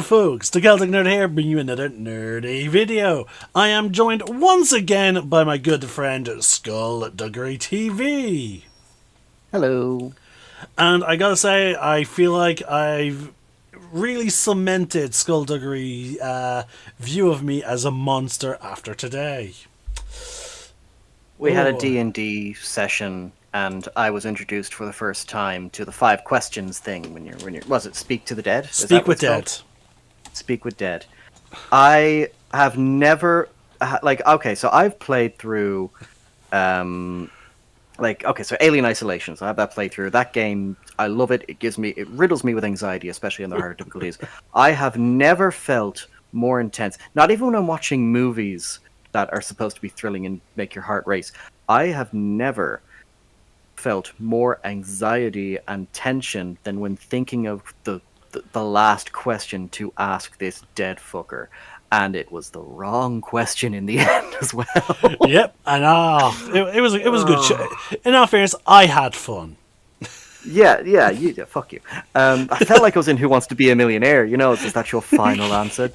folks, the Celtic Nerd here, bringing you another nerdy video. I am joined once again by my good friend SkullDuggeryTV. Hello. And I gotta say, I feel like I've really cemented SkullDuggery view of me as a monster after today. We had a D&D session, and I was introduced for the first time to the 5 questions thing when you're was it Speak to the Dead? Speak with Dead. Speak with Dead. I have never so I've played through so Alien Isolation. So I have that playthrough. That game, I love it. It riddles me with anxiety, especially in the harder difficulties. I have never felt more intense. Not even when I'm watching movies that are supposed to be thrilling and make your heart race. I have never felt more anxiety and tension than when thinking of the last question to ask this dead fucker. And it was the wrong question in the end as well. Yep, and it was a good show. In all fairness, I had fun. Yeah, fuck you. I felt like I was in Who Wants to Be a Millionaire, is that your final answer?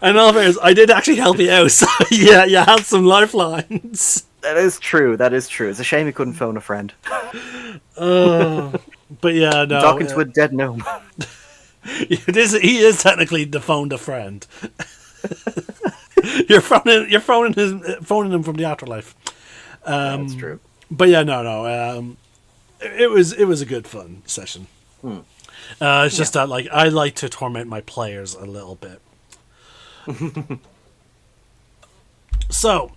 In all fairness, I did actually help you out, so yeah, you had some lifelines. That is true. It's a shame you couldn't phone a friend. But yeah, no. Talking to a dead gnome. He is technically the phoned a friend. You're phoning him from the afterlife. That's true. But yeah, no. It was a good fun session. It's just that I like to torment my players a little bit. So,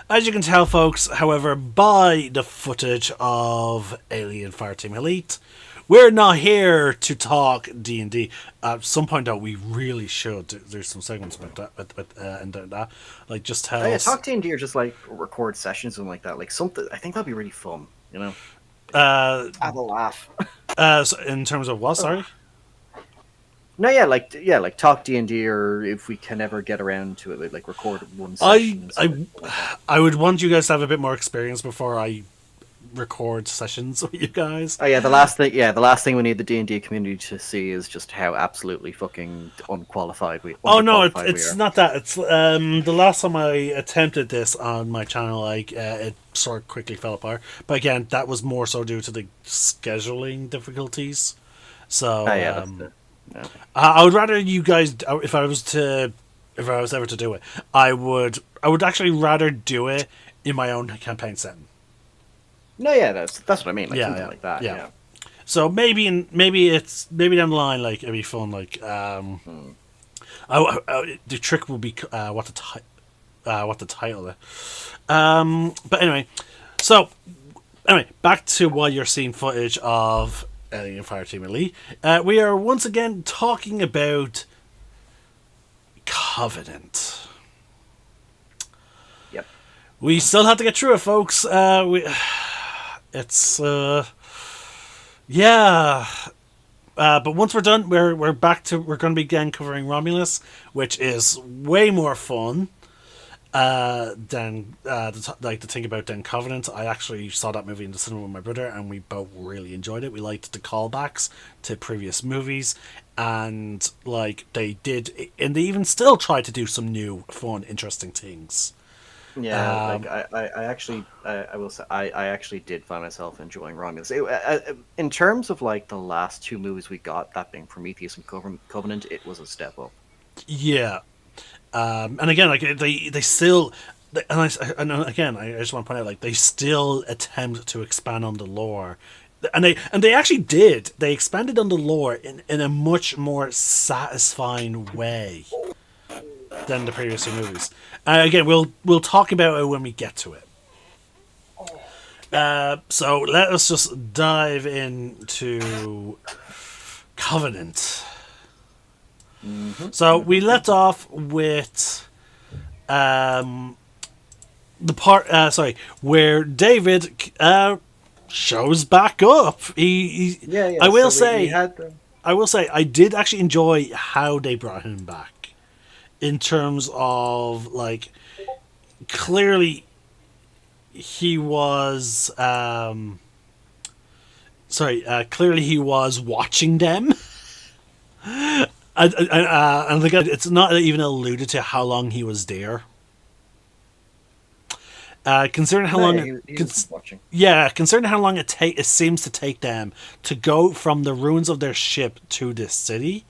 as you can tell, folks, however, by the footage of Alien Fireteam Elite, we're not here to talk D&D. At some point, though, we really should. There's some segments about that, like just how. Oh, yeah, talk D&D or just record sessions and like that. Like something. I think that'd be really fun. Have a laugh. So in terms of what? Sorry. No, like talk D&D, or if we can ever get around to it, like record one session. I would want you guys to have a bit more experience before I record sessions with you guys. Oh yeah, the last thing we need the D&D community to see is just how absolutely fucking unqualified we. Oh no, it's not that. It's the last time I attempted this on my channel, it sort of quickly fell apart. But again, that was more so due to the scheduling difficulties. So I would rather you guys, if I was ever to do it, I would actually rather do it in my own campaign setting. No, yeah, that's what I mean. Something like that. Yeah. So maybe down the line, it'd be fun. The trick will be what the title is. But anyway, back to what you're seeing footage of Alien Fireteam Elite. We are once again talking about Covenant. Yep. We still have to get through it, folks. It's but once we're done, we're back to we're going to be again covering Romulus, which is way more fun than the thing about then Covenant. I actually saw that movie in the cinema with my brother, and we both really enjoyed it. We liked the callbacks to previous movies, and they did, and they even still try to do some new, fun, interesting things. Yeah, I will say I actually did find myself enjoying Romulus. In terms of the last 2 movies we got, that being Prometheus and Covenant, it was a step up. Yeah, and again, they still, and again, I just want to point out, they still attempt to expand on the lore, and they actually did. They expanded on the lore in a much more satisfying way than the previous 2 movies. Again, we'll talk about it when we get to it. So let us just dive into Covenant. Mm-hmm. So we left off with the part where David shows back up. I will say I did actually enjoy how they brought him back. In terms of clearly he was sorry, clearly he was watching them. And again, it's not even alluded to how long he was there. Considering how No, long yeah, it, he was watching. yeah, considering how long it seems to take them to go from the ruins of their ship to this city.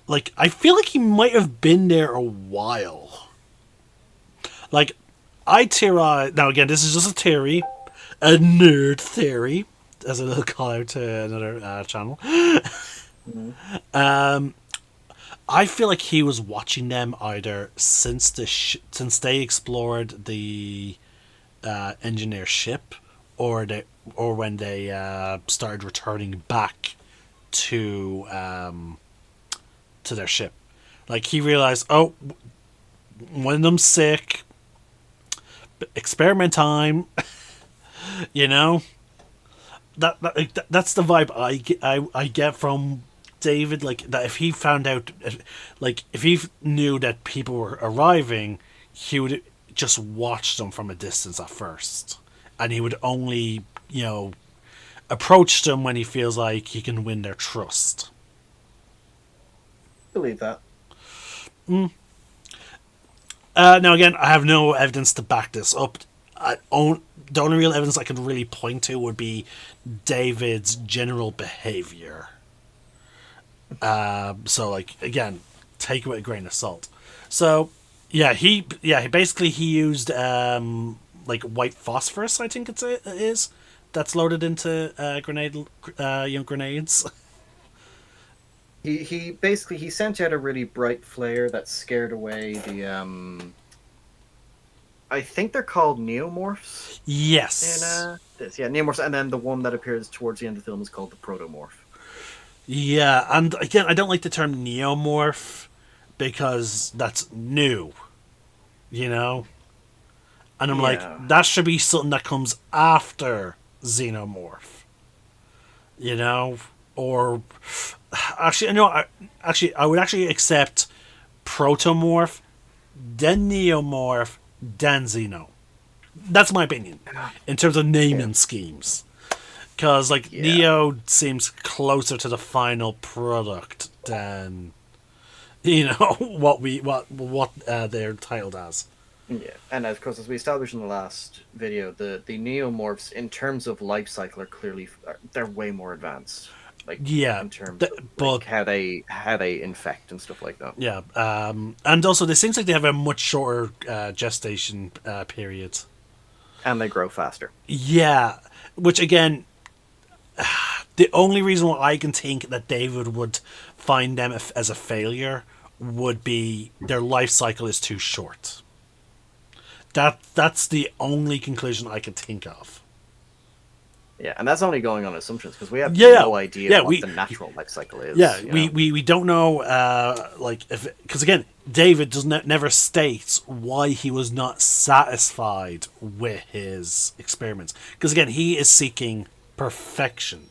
Like, I feel like he might have been there a while. Like, I theorize now. Again, this is just a theory, a nerd theory, as a little call out to another channel. Mhm. I feel like he was watching them either since since they explored the engineer ship, or or when they started returning back to their ship. Like, he realized, oh, one of them's sick. Experiment time. You know, that's the vibe I get from David. Like, that if he found out, like if he knew that people were arriving, he would just watch them from a distance at first, and he would only, approach them when he feels like he can win their trust. Believe that. Now, again, I have no evidence to back this up. The only real evidence I could really point to would be David's general behavior. So, like, again, take it with a grain of salt. So, he basically he used like white phosphorus, I think it is, that's loaded into grenades. He basically he sent out a really bright flare that scared away the I think they're called neomorphs Yes. in this. Yeah, neomorphs, and then the one that appears towards the end of the film is called the protomorph. Yeah, and again, I don't like the term neomorph because that's new, you know? And I'm like, Yeah. that should be something that comes after xenomorph, you know? Or actually, no, I would actually accept protomorph, then neomorph, then xeno. That's my opinion in terms of naming schemes. Because, like, Yeah. Neo seems closer to the final product than, what they're titled as. Yeah, and of course, as we established in the last video, the neomorphs, in terms of life cycle, are clearly they're way more advanced. Like, Yeah, in terms of but how they infect and stuff like that. yeah, and also it seems like they have a much shorter gestation period. And they grow faster. Yeah, which again, the only reason why I can think that David would find them as a failure would be their life cycle is too short. That's the only conclusion I can think of. Yeah, and that's only going on assumptions because we have Yeah, no idea what the natural life cycle is. Yeah, you know? we don't know, like, if, because again, David never states why he was not satisfied with his experiments. Because again, he is seeking perfection.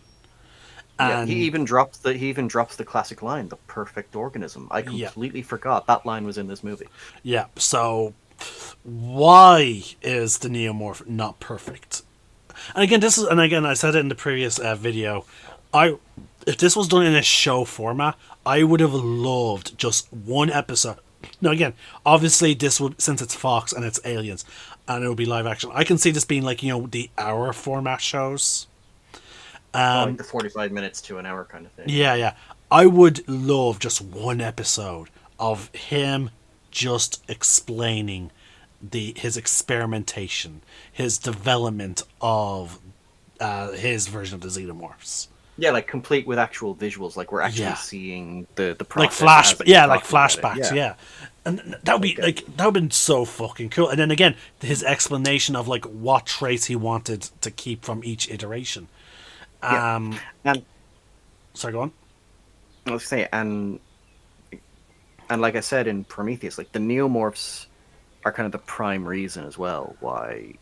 Yeah, And he even drops the classic line, "the perfect organism." I completely forgot that line was in this movie. yeah, so why is the neomorph not perfect? And again, I said it in the previous video. If this was done in a show format, I would have loved just one episode. Now, again, obviously this would, since it's Fox and it's aliens, and it would be live action. I can see this being like, the hour format shows. Like the 45 minutes to an hour kind of thing. Yeah. I would love just one episode of him just explaining his experimentation, his development of his version of the xenomorphs. Yeah, like complete with actual visuals, like we're actually seeing the process. Like flashbacks, yeah. And that would be that would have been so fucking cool. And then again, his explanation of like what traits he wanted to keep from each iteration. And sorry, go on. I was say, and like I said in Prometheus, like the neomorphs are kind of the prime reason as well why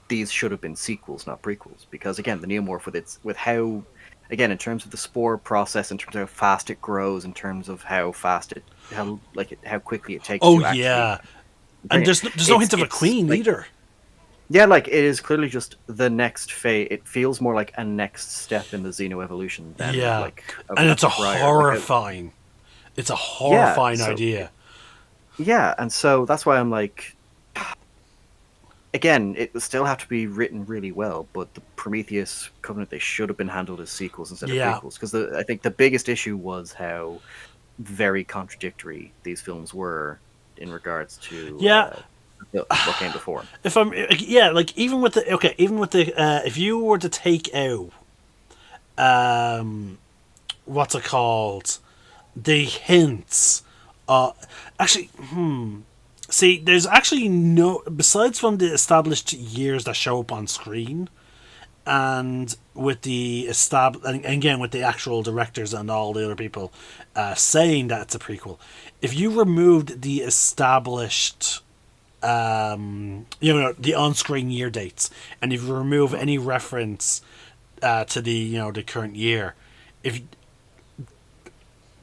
these should have been sequels, not prequels. Because again, the neomorph with how, again, in terms of the spore process, in terms of how fast it grows, in terms of how quickly it takes. Oh, yeah, and there's no hint of a queen either. Yeah, like it is clearly just the next phase. It feels more like a next step in the Xeno-evolution than Yeah, like and a it's a prior. horrifying. It's a Yeah, horrifying so idea. yeah, and so that's why I'm like, again, it would still have to be written really well, but the Prometheus Covenant, they should have been handled as sequels instead of Yeah, prequels, because I think the biggest issue was how very contradictory these films were in regards to yeah. what came before. If I'm, yeah, like even with the even with the, if you were to take out, what's it called, the hints, uh, actually, see, there's actually no, besides from the established years that show up on screen, and with the and again with the actual directors and all the other people saying that it's a prequel, if you removed the established the on-screen year dates, and if you remove any reference to the the current year, if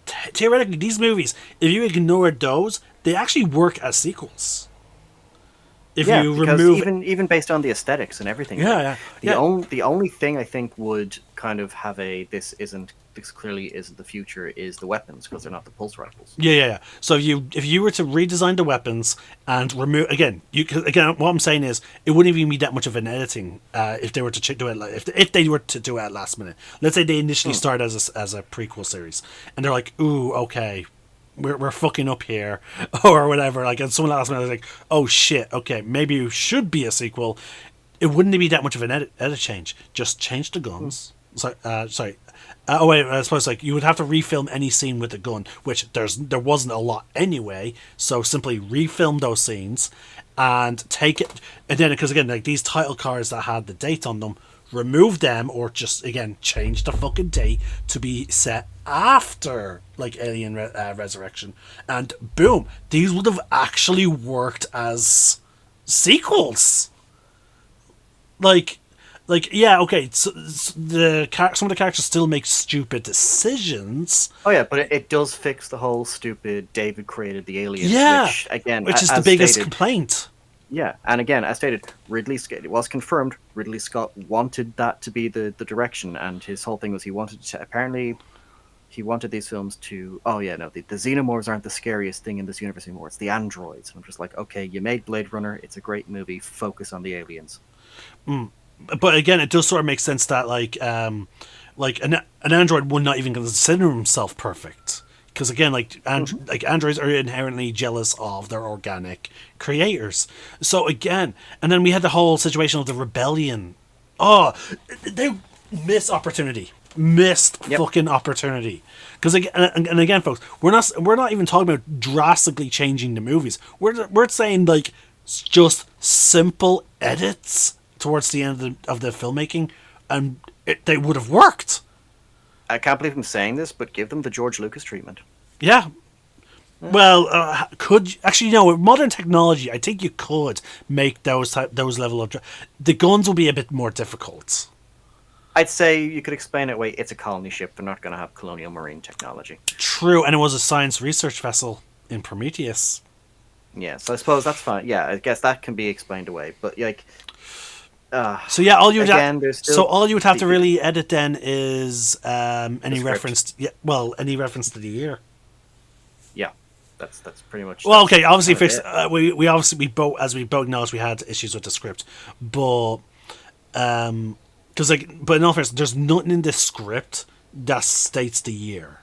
theoretically these movies, if you ignored those, they actually work as sequels. If Yeah, you because remove, even based on the aesthetics and everything, yeah, like yeah, yeah, the only thing I think would kind of have a this clearly isn't the future is the weapons because they're not the pulse rifles. yeah. So if you were to redesign the weapons and remove, again, what I'm saying is it wouldn't even be that much of an editing if they were to do it if they were to do it at last minute. Let's say they initially start as a prequel series and they're like, ooh, okay, we're fucking up here or whatever. Like, and someone last minute is like, oh shit, okay, maybe it should be a sequel. It wouldn't be that much of an edit change. Just change the guns. Sorry. Oh wait, I suppose like you would have to refilm any scene with a gun, which there wasn't a lot anyway. So simply refilm those scenes and take it, and then because again, like these title cards that had the date on them, remove them or just again change the fucking date to be set after like Alien Resurrection, and boom, these would have actually worked as sequels. Like yeah, okay, some of the characters still make stupid decisions. Oh yeah, but it does fix the whole stupid David created the aliens, Yeah, which again, which is the as biggest stated, complaint. yeah, and again, as stated, it was confirmed Ridley Scott wanted that to be the direction, and his whole thing was he wanted to apparently he wanted these films to the xenomorphs aren't the scariest thing in this universe anymore, it's the androids. And I'm just like, okay, you made Blade Runner, it's a great movie, focus on the aliens. But again, it does sort of make sense that like an android would not even consider himself perfect because again, like like androids are inherently jealous of their organic creators. So again, and then we had the whole situation of the rebellion. Oh, they missed fucking opportunity. Because again, and again, folks, we're not even talking about drastically changing the movies. We're saying like just simple edits towards the end of the filmmaking, and they would have worked. I can't believe I'm saying this, but give them the George Lucas treatment. Yeah. Well, with modern technology, I think you could make those level of the guns will be a bit more difficult. I'd say you could explain it. Wait, it's a colony ship. They're not going to have colonial marine technology. True, and it was a science research vessel in Prometheus. Yeah, so I suppose that's fine. Yeah, I guess that can be explained away. But like, so yeah, all you would have to the really edit then is any script. reference. Any reference to the year. Yeah, that's pretty much. Well, okay, obviously fix. We obviously we both know we had issues with the script, but because but in all fairness, there's nothing in the script that states the year,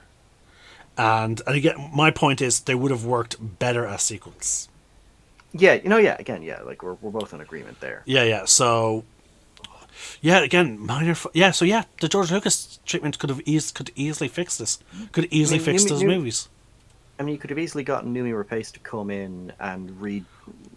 and again, my point is they would have worked better as sequels. Yeah, again, like we're both in agreement there. Yeah. So, yeah, again, minor. So yeah, the George Lucas treatment could easily fix this. Could easily fix those movies. I mean, you could have easily gotten Numi Rapace to come in and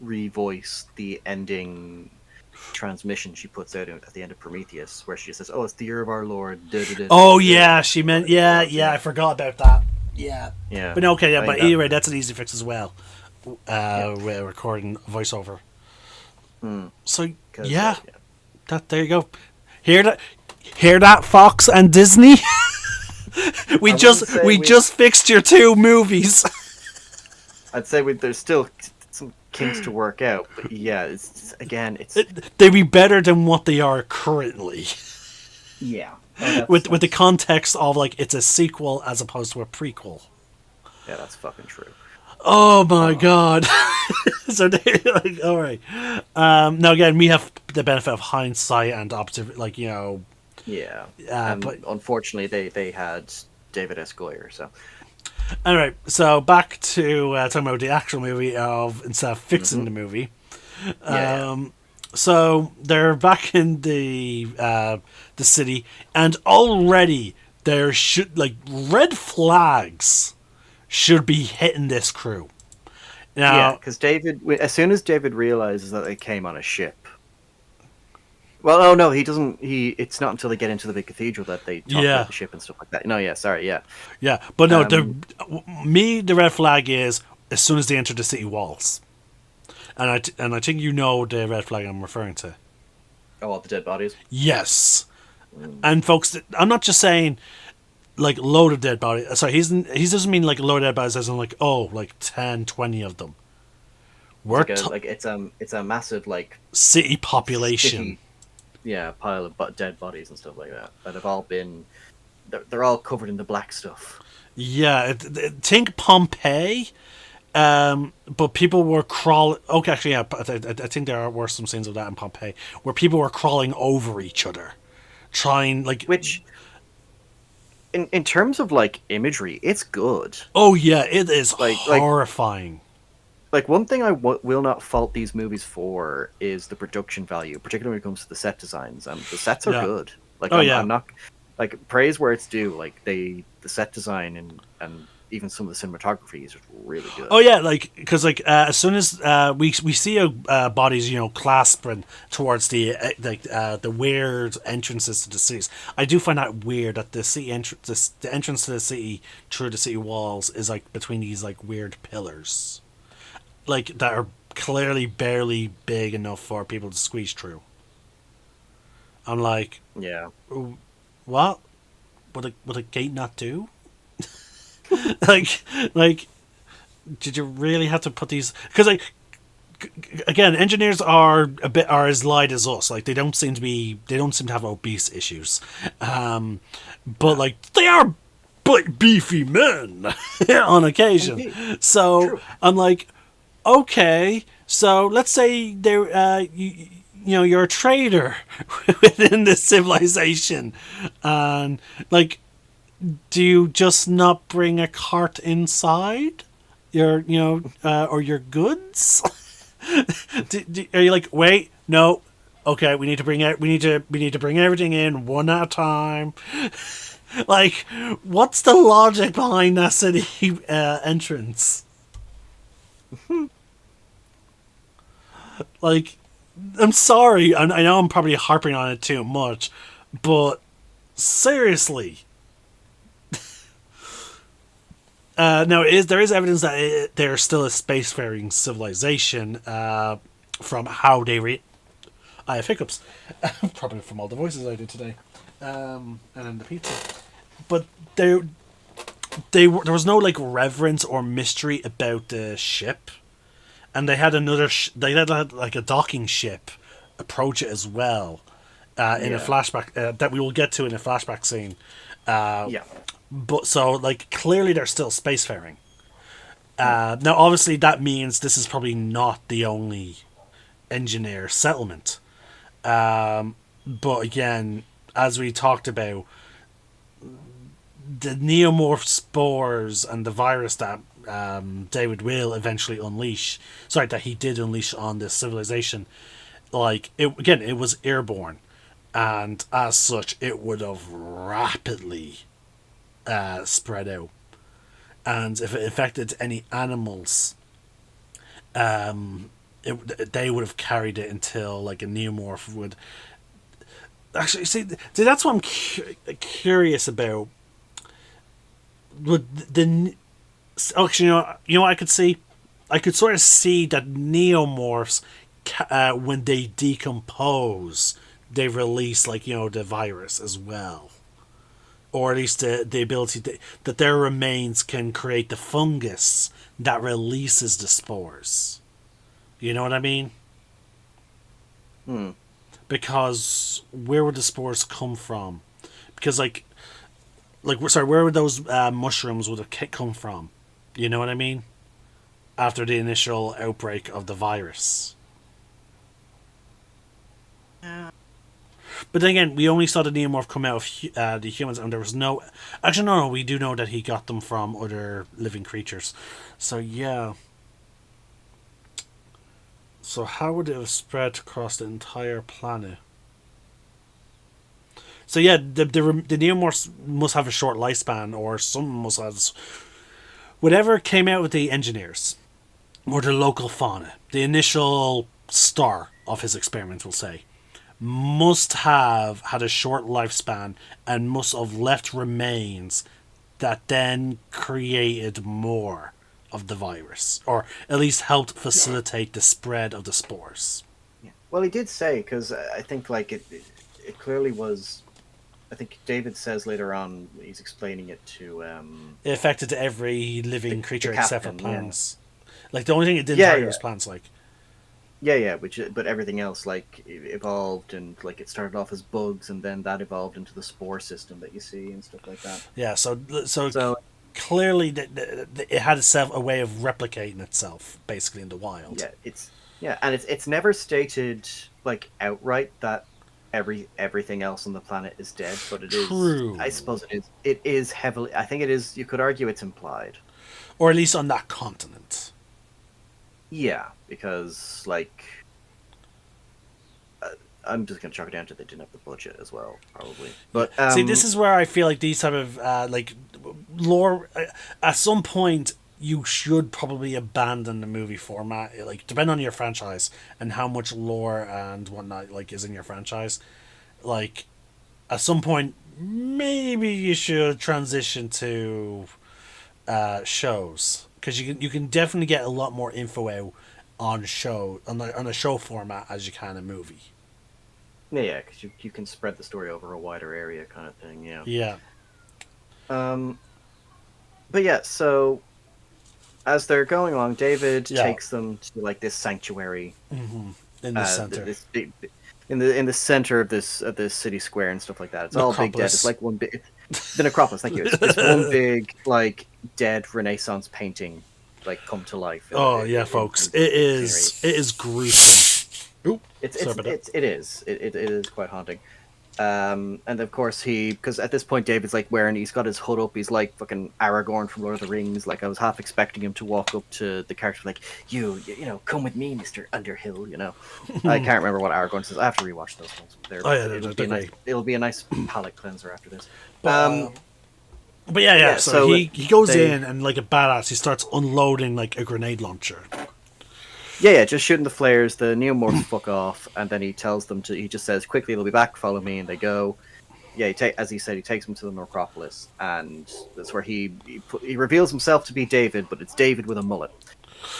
revoice the ending transmission she puts out at the end of Prometheus, where she says, "Oh, it's the year of our Lord." Oh yeah, she meant yeah. I forgot about that. Yeah. But no, okay, yeah. But anyway, that's an easy fix as well. We're recording voiceover. So yeah, there you go. Hear that, Fox and Disney. we just fixed your two movies. I'd say there's still some kinks to work out. But yeah, it's They'd be better than what they are currently. yeah. Oh, With the context of like it's a sequel as opposed to a prequel. yeah, that's fucking true. Oh my god! So they like, all right. Now again, we have the benefit of hindsight and like Yeah, but unfortunately, they had David S. Goyer. So all right. So back to talking about the actual movie of instead of fixing the movie. yeah, So they're back in the city, and already there should like red flags should be hitting this crew. yeah, Now, because as soon as David realizes that they came on a ship. Well, oh no, he doesn't. It's not until they get into the big cathedral that they talk about yeah, the ship and stuff like that. No, yeah, sorry, yeah. yeah, but no, Um, the red flag is as soon as they enter the city walls, and I think you know the red flag I'm referring to. oh, all the dead bodies. Yes, and folks, I'm not just saying like loaded dead bodies. Sorry, he doesn't mean like loaded dead bodies as in like like 10, 20 of them. We're It's a massive like city population. city, yeah, pile of dead bodies and stuff like that have all been. They're all covered in the black stuff. Yeah, think Pompeii. But people were crawling. Okay, actually, yeah. I think were some scenes of that in Pompeii where people were crawling over each other, trying like. Which, in terms of like imagery, it's good. Oh yeah, it is Like horrifying. like one thing I will not fault these movies for is the production value, particularly when it comes to the set designs. The sets are Yeah. good. Like I'm not like praise where it's due. Like the set design and even some of the cinematography is really good. Oh yeah, like because like as soon as we see bodies clasping towards the weird entrances to the cities, I do find that weird that the city entrance the entrance to the city through the city walls is like between these like weird pillars, like that are clearly barely big enough for people to squeeze through. I'm like, Yeah. what? Would a gate not do? like like did you really have to put these because like again engineers are as light as us, like they don't seem to have obese issues, but like they are beefy men on occasion. Indeed. So True. I'm like, okay, so let's say you're a trader within this civilization, and like, do you just not bring a cart inside your or your goods? Are you like, wait, no, okay, we need to bring everything in one at a time? Like, what's the logic behind that city entrance? Like, I'm sorry, I know I'm probably harping on it too much, but seriously. Now, there is evidence that they're still a spacefaring civilization from how they I have hiccups. Probably from all the voices I did today. And then the pizza. But there was no like reverence or mystery about the ship. And they had they had like a docking ship approach it as well in a flashback that we will get to in a flashback scene. Yeah. But so like clearly they're still spacefaring. Now obviously that means this is probably not the only engineer settlement. But again, as we talked about, the neomorph spores and the virus that David will eventually unleash, that he did unleash on this civilization, like it was airborne, and as such it would have rapidly spread out, and if it affected any animals, they would have carried it until like a neomorph would. Actually, see, that's what I'm curious about. Would actually, what I could see? I could sort of see that neomorphs, when they decompose, they release like the virus as well, or at least the ability that their remains can create the fungus that releases the spores. You know what I mean? Hmm. Because where would the spores come from? Because sorry, where would those mushrooms would have come from? You know what I mean? After the initial outbreak of the virus. Yeah. But then again, we only saw the neomorph come out of the humans, and there was no. Actually, no. We do know that he got them from other living creatures. So yeah. So how would it have spread across the entire planet? So yeah, the neomorphs must have a short lifespan, or some must have. Whatever came out with the engineers, or the local fauna, the initial star of his experiments, we'll say, must have had a short lifespan and must have left remains that then created more of the virus, or at least helped facilitate the spread of the spores. Yeah. Well, he did say, because I think like it clearly was. I think David says later on he's explaining it to It affected every living creature except for captain, plants. Like the only thing it didn't Yeah, target yeah. was plants. Like Yeah, but everything else like evolved, and like it started off as bugs, and then that evolved into the spore system that you see and stuff like that. yeah, so So clearly it had itself a way of replicating itself, basically in the wild. and it's never stated like outright that everything else on the planet is dead, but it is. True, I suppose it is. It is heavily. I think it is. You could argue it's implied. or at least on that continent. Yeah, because like I'm just gonna chalk it down to they didn't have the budget as well, probably. But See, this is where I feel like these type of lore. At some point, you should probably abandon the movie format. Like, depending on your franchise and how much lore and whatnot like is in your franchise. Like, at some point, maybe you should transition to shows, because you can definitely get a lot more info out on a show format as you can a movie. yeah, because you can spread the story over a wider area, kind of thing. Yeah. Yeah. Um, but yeah, so as they're going along, David takes them to like this sanctuary In the center. this big, in the center of this city square and stuff like that. It's all big dead. It's like one big the necropolis. Thank you. It's one big like dead Renaissance painting, like come to life. Oh yeah, folks, it is gruesome. Ooh, it is quite haunting. And of course because at this point David's like he's got his hood up, he's like fucking Aragorn from Lord of the Rings. Like I was half expecting him to walk up to the character like, you know, come with me, Mr. Underhill, you know. I can't remember what Aragorn says. I have to rewatch those ones. It'll be a nice palate cleanser after this. But yeah. So he goes in and like a badass, he starts unloading like a grenade launcher. Yeah, just shooting the flares. The neomorphs fuck off, and then he tells them to. He just says, "Quickly, they'll be back. Follow me," and they go. Yeah, as he said, he takes them to the necropolis, and that's where he reveals himself to be David, but it's David with a mullet.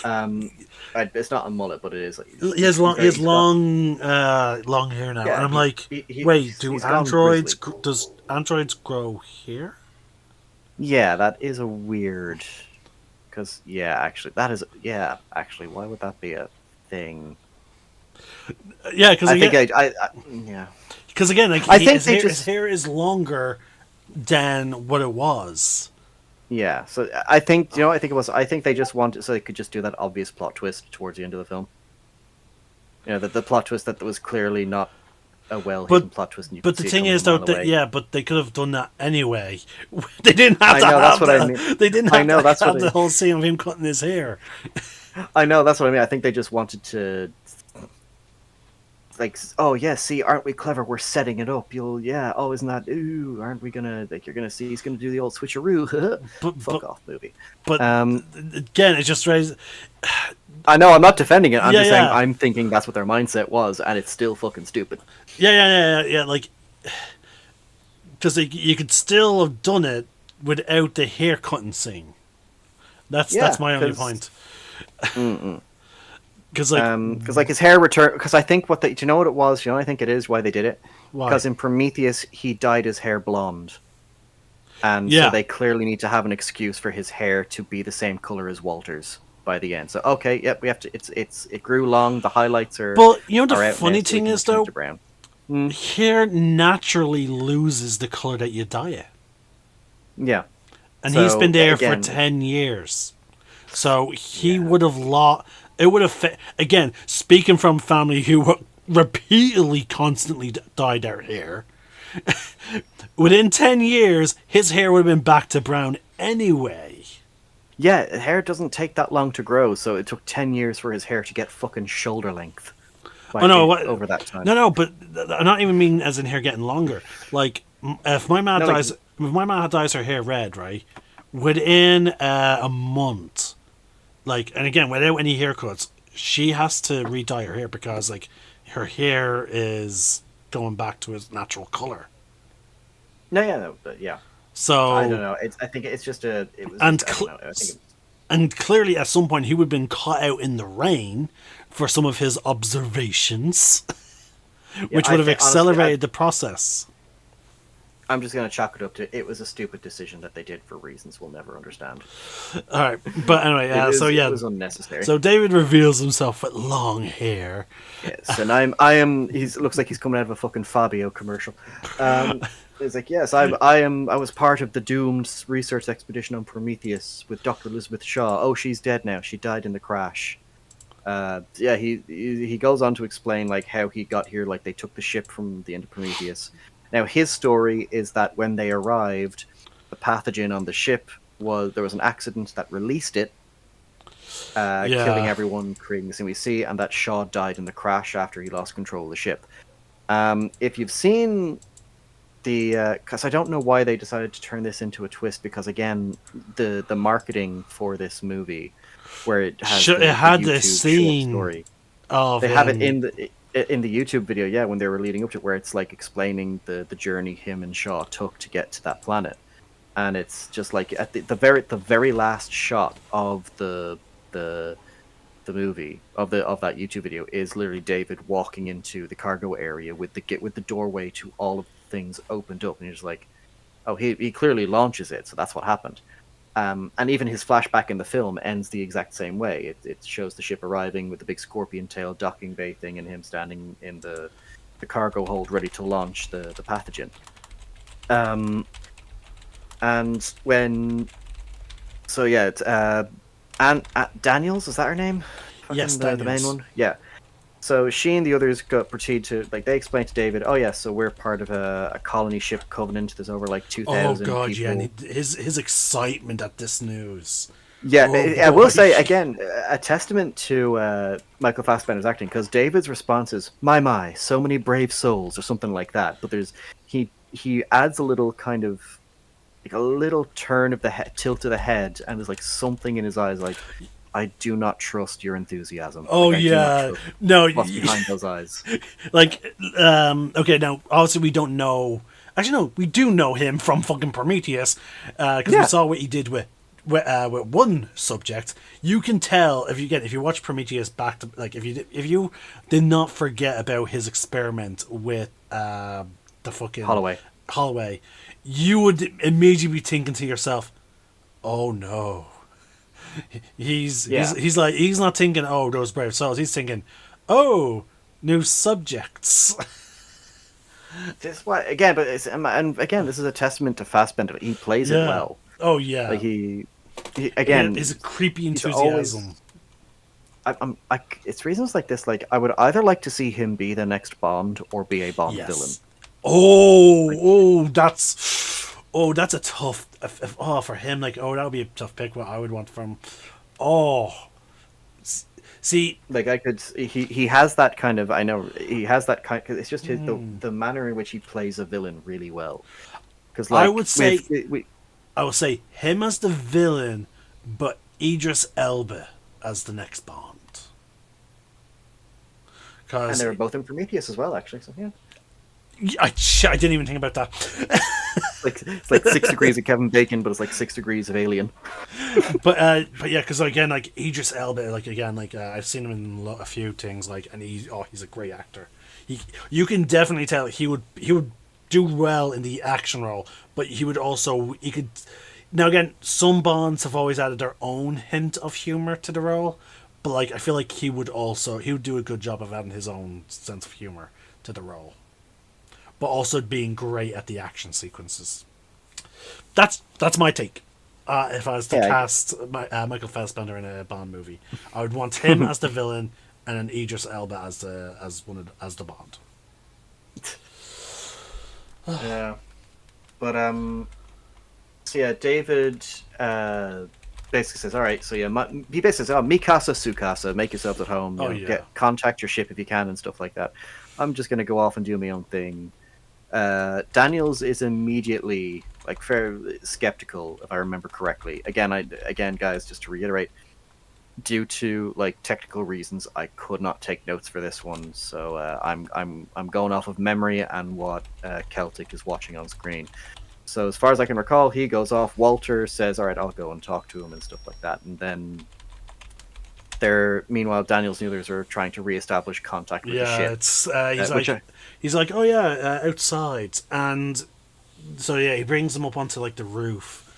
It's not a mullet, but it is. He has long hair now, and I'm like, wait, does androids grow hair? Yeah, that is a weird. Because actually, why would that be a thing? Yeah, because Because again, like his hair is longer than what it was. Yeah, so I think they just wanted so they could just do that obvious plot twist towards the end of the film. You know, the plot twist that was clearly not a well-hidden plot twist. And but the thing is, though, but they could have done that anyway. They didn't have to have that. I mean. They didn't have to have the whole scene of him cutting his hair. I know, that's what I mean. I think they just wanted to, like, oh yeah, see, aren't we clever? We're setting it up. Isn't that? Ooh, aren't we gonna? Like, you're gonna see, he's gonna do the old switcheroo. Fuck off, movie. But again, it just raises. I know, I'm not defending it. I'm just saying I'm thinking that's what their mindset was, and it's still fucking stupid. Yeah. Like, because you could still have done it without the hair cutting scene. That's my only point. Because like his hair returned. Because I think do you know what it was? You know, I think it is why they did it. Why? Because in Prometheus he dyed his hair blonde, and so they clearly need to have an excuse for his hair to be the same color as Walter's. by the end. So okay, yep, we have to. It grew long. The highlights But you know the are out now, funny so we thing can is return it though, to brown. Mm, hair naturally loses the color that you dye it, yeah. and he's been So there for again, 10 years. So he yeah, would have lost. It would have again. Speaking from family who repeatedly, constantly dyed their hair, within 10 years, his hair would have been back to brown anyway. yeah. Hair doesn't take that long to grow, so it took 10 years for his hair to get fucking shoulder length. Oh no! Over that time. No, but I'm not even mean as in hair getting longer. Like if my mom No, like dyes, if my mom dyes her hair red, right, within a month, like, and again without any haircuts, she has to re-dye her hair because like her hair is going back to its natural color. no, yeah, no, but yeah. I don't So know. I think it's just a. It was. and I don't know. I think it, clearly at some point he would have been caught out in the rain for some of his observations, yeah. which would have Honestly, accelerated the process. I'm just gonna chalk it up to it was a stupid decision that they did for reasons we'll never understand. All right, but anyway, It was unnecessary. so David reveals himself with long hair. Yes, and I am. He's looks like he's coming out of a fucking Fabio commercial. He's like, yes, I am. I was part of the doomed research expedition on Prometheus with Dr. Elizabeth Shaw. Oh, she's dead now. She died in the crash. Yeah, he goes on to explain like how he got here. Like they took the ship from the end of Prometheus. Now his story is that when they arrived, the pathogen on the ship there was an accident that released it, killing everyone, creating the scene we see, and that Shaw died in the crash after he lost control of the ship. If you've seen because I don't know why they decided to turn this into a twist, because again, the marketing for this movie, where it has It had the this YouTube scene short story, of they have it in the YouTube video, yeah, when they were leading up to it, where it's like explaining the journey him and Shaw took to get to that planet, and it's just like at the very last shot of the movie of that YouTube video is literally David walking into the cargo area with the doorway to all of the things opened up, and you're just like, oh, he clearly launches it, so that's what happened. And even his flashback in the film ends the exact same way. It shows the ship arriving with the big scorpion tail docking bay thing and him standing in the cargo hold ready to launch the pathogen. And when... So yeah, it's, Daniels, is that her name? Yes, the main Daniels. one? Yeah. So she and the others proceed to, like, they explain to David, oh yeah, so we're part of a colony ship covenant. There's over like 2,000 God, people. yeah, and his excitement at this news. Yeah, Oh, I will boy. say again, a testament to Michael Fassbender's acting, because David's response is my, so many brave souls," or something like that. But he adds a little kind of like a little turn of the tilt of the head, and there's like something in his eyes, like, I do not trust your enthusiasm. Oh like, I do not yeah, trust no, what's behind those eyes. like okay, now obviously we don't know. Actually, no, we do know him from fucking Prometheus because we saw what he did with one subject. You can tell if you watch Prometheus back to, like, if you did not forget about his experiment with the fucking Holloway, you would immediately be thinking to yourself, "Oh no." He's not thinking, "Oh, those brave souls." He's thinking, "Oh, new subjects." This why again, but and again, this is a testament to Fassbender. He plays it well. Oh yeah. Like he again, his creepy Always, enthusiasm. it's reasons like this. Like I would either like to see him be the next Bond or be a Bond villain. That's a tough. For him, like, that would be a tough pick. What I would want from. See, like I could. He has that kind of. I know he has that kind. Cause it's just his the manner in which he plays a villain really well. Because like, I would say, I would say him as the villain, but Idris Elba as the next Bond. And they were both in Prometheus as well, actually. So yeah. I didn't even think about that. It's like 6 degrees of Kevin Bacon, but it's like 6 degrees of Alien. But yeah, because again, like Idris Elba, like again, like I've seen him in a few things, like, and he's a great actor. You can definitely tell he would do well in the action role, but he Now again, some Bonds have always added their own hint of humor to the role, but like I feel like he would do a good job of adding his own sense of humor to the role, but also being great at the action sequences. That's my take. If I was to cast Michael Fassbender in a Bond movie, I would want him as the villain and then Idris Elba as the Bond. Yeah, but so yeah, David basically says, all right, so yeah, he basically says, oh, Mikasa Sukasa, make yourselves at home, contact your ship if you can and stuff like that. I'm just going to go off and do my own thing. Daniels is immediately like fairly skeptical, if I remember correctly. Again, guys, just to reiterate, due to like technical reasons, I could not take notes for this one, so I'm going off of memory and what Celtic is watching on screen. So as far as I can recall, he goes off. Walter says, "All right, I'll go and talk to him and stuff like that." And then meanwhile, Daniels and the others are trying to reestablish contact with the ship. It's he's like, oh yeah, outside, and so yeah, he brings them up onto like the roof,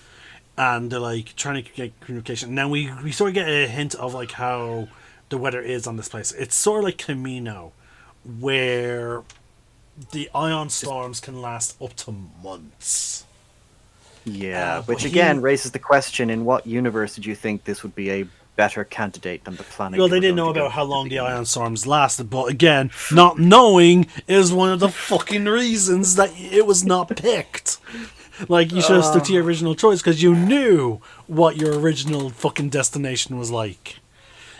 and they're like trying to get communication. Now we sort of get a hint of like how the weather is on this place. It's sort of like Camino, where the ion storms can last up to months. Yeah, which again raises the question: in what universe did you think this would be a better candidate than the planet? Well, they didn't know about how long the ion storms lasted, but again, not knowing is one of the fucking reasons that it was not picked. Like, you should have stuck to your original choice because you knew what your original fucking destination was like.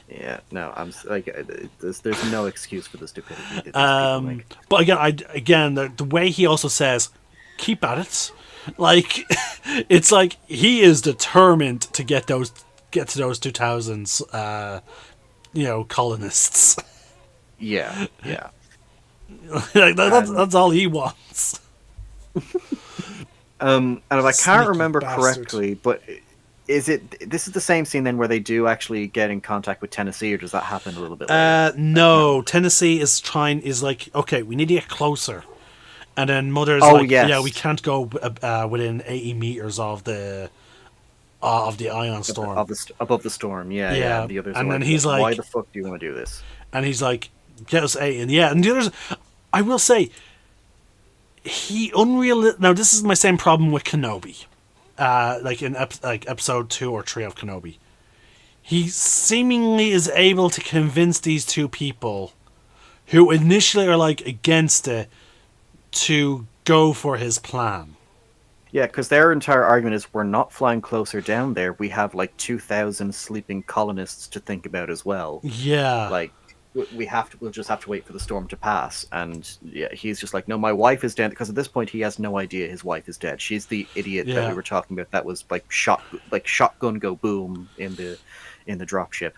Yeah, no, I'm like, there's no excuse for the stupidity. But again, the way he also says, "Keep at it," like it's like he is determined to get to those 2000s, colonists. Yeah. Like that's all he wants. And if I Sneaky can't remember bastard. correctly, but this is the same scene then where they do actually get in contact with Tennessee, or does that happen a little bit later? No, Tennessee is like, okay, we need to get closer, and then Mother's yes. we can't go within 80 meters of the ion storm, above the storm. Yeah. The others, and then he's like, "Why the fuck do you want to do this?" And he's like, "Get us 8." And and the others, I will say, now this is my same problem with Kenobi, like in episode 2 or 3 of Kenobi. He seemingly is able to convince these two people, who initially are like against it, to go for his plan. Yeah, because their entire argument is, we're not flying closer down there. We have like 2,000 sleeping colonists to think about as well. Yeah, like we'll just have to wait for the storm to pass. And yeah, he's just like, no, my wife is dead, because at this point he has no idea his wife is dead. She's the idiot that we were talking about that was like shotgun go boom in the dropship.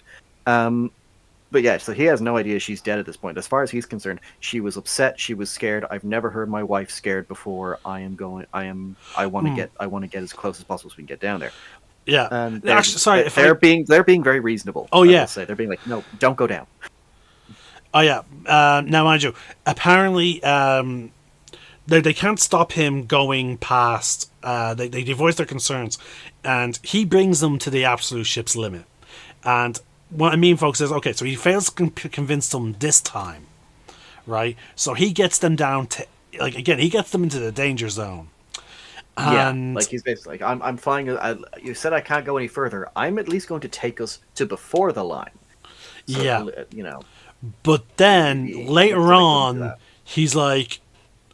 But yeah, so he has no idea she's dead at this point. As far as he's concerned, she was upset, she was scared. I've never heard my wife scared before. I want to get as close as possible so we can get down there. Yeah. They're being very reasonable. Oh yeah. They're being like, no, don't go down. Oh yeah. Now mind you, apparently they can't stop him going past. They voice their concerns, and he brings them to the absolute ship's limit. And what I mean, folks, is okay. So he fails to convince them this time, right? So he gets them down to he gets them into the danger zone. And like he's basically like, I'm flying. You said I can't go any further. I'm at least going to take us to before the line. So, But then later on, he's like,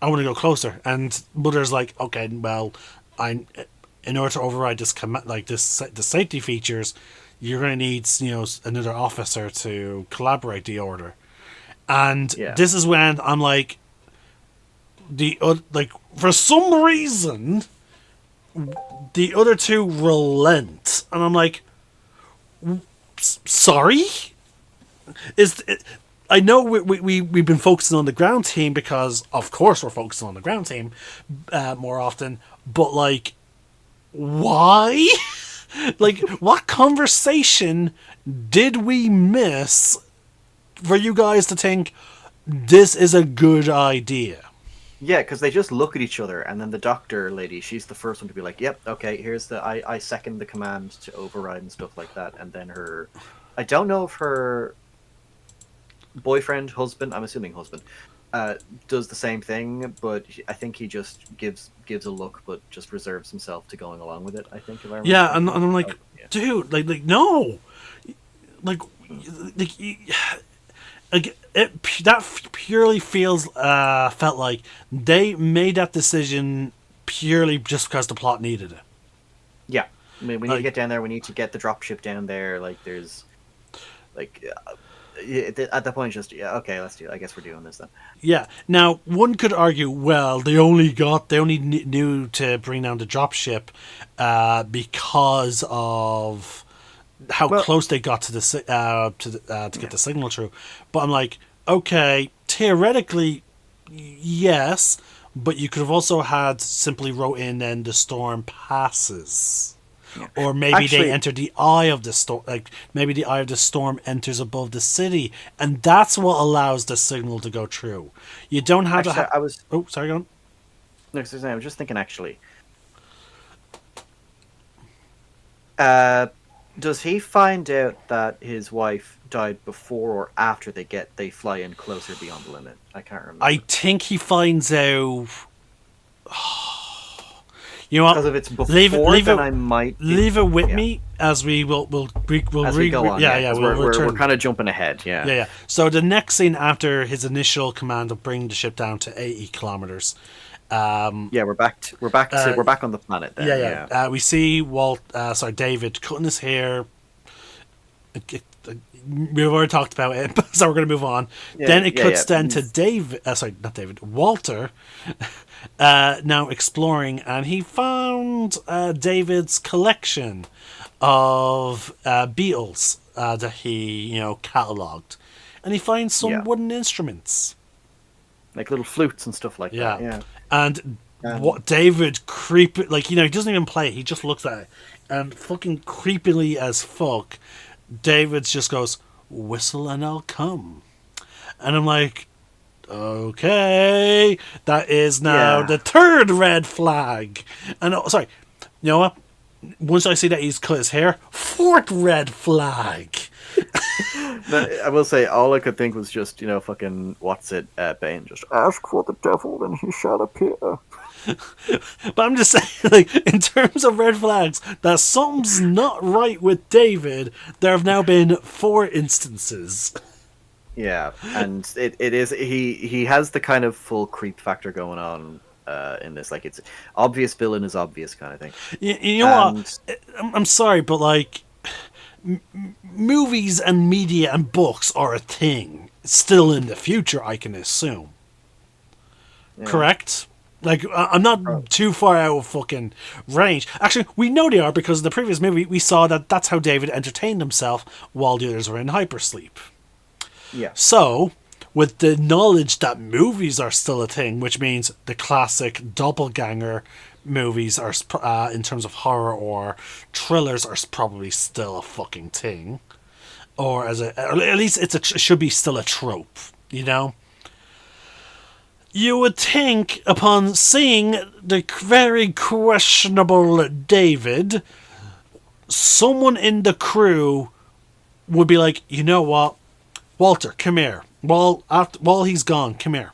I want to go closer, and Mother's like, okay, well, in order to override this the safety features, you're going to need another officer to collaborate the order. And this is when I'm like, for some reason, the other two relent, and I'm like, sorry? I know we've been focusing on the ground team because, of course, we're focusing on the ground team more often, but like, why? Like, what conversation did we miss for you guys to think this is a good idea? Yeah, because they just look at each other, and then the doctor lady, she's the first one to be like, "Yep, okay, here's the I second the command to override and stuff like that." And then I don't know if her boyfriend, husband, I'm assuming husband, does the same thing, but I think he just gives a look, but just reserves himself to going along with it. I think if I remember. Yeah, and correctly. I'm like, Yeah. dude, no, like, like, that purely felt like they made that decision purely just because the plot needed it. Yeah, I mean, we need to get down there. We need to get the dropship down there. Like, there's, like, at that point, just okay, let's do it. I guess we're doing this then. Yeah. Now, one could argue, well, they only knew to bring down the dropship because of how close they got to to get the signal through. But I'm like, okay, theoretically, yes, but you could have also had simply wrote in then the storm passes. Yeah. Or maybe they enter the eye of the storm. Like, maybe the eye of the storm enters above the city, and that's what allows the signal to go through. You don't have to. Oh, sorry, go on. No, I was just thinking. Actually, does he find out that his wife died before or after they fly in closer beyond the limit? I can't remember. I think he finds out. You know what? Because if it's before, then I might leave it with me as we will as we go on. Yeah. We're kind of jumping ahead. Yeah. So the next scene after his initial command of bringing the ship down to 80 kilometers. We're back on the planet. Then. Yeah. We see David cutting his hair. We've already talked about it, so we're going to move on. Then it cuts down to Walter, now exploring, and he found David's collection of beetles that he, catalogued, and he finds some wooden instruments, like little flutes and stuff like that. Yeah, and what David he doesn't even play; he just looks at it, and fucking creepily as fuck. David just goes, "Whistle and I'll come," and I'm like, okay, that is now the third red flag. And sorry, you know what? Once I see that he's cut his hair, fourth red flag. I will say, all I could think was just, fucking what's it, Bane, just ask for the devil and he shall appear. But I'm just saying, in terms of red flags, that something's not right with David. There have now been 4 instances. Yeah, and it is he has the kind of full creep factor going on in this. Like, it's obvious villain is obvious kind of thing. You know what? I'm sorry, but movies and media and books are a thing still in the future, I can assume. Yeah. Correct? I'm not too far out of fucking range. Actually, we know they are because in the previous movie we saw that's how David entertained himself while the others were in hypersleep. Yeah. So, with the knowledge that movies are still a thing, which means the classic doppelganger movies are, in terms of horror or thrillers, are probably still a fucking thing, or at least it should be still a trope, You would think, upon seeing the very questionable David, someone in the crew would be like, you know what, Walter, come here. While he's gone, come here.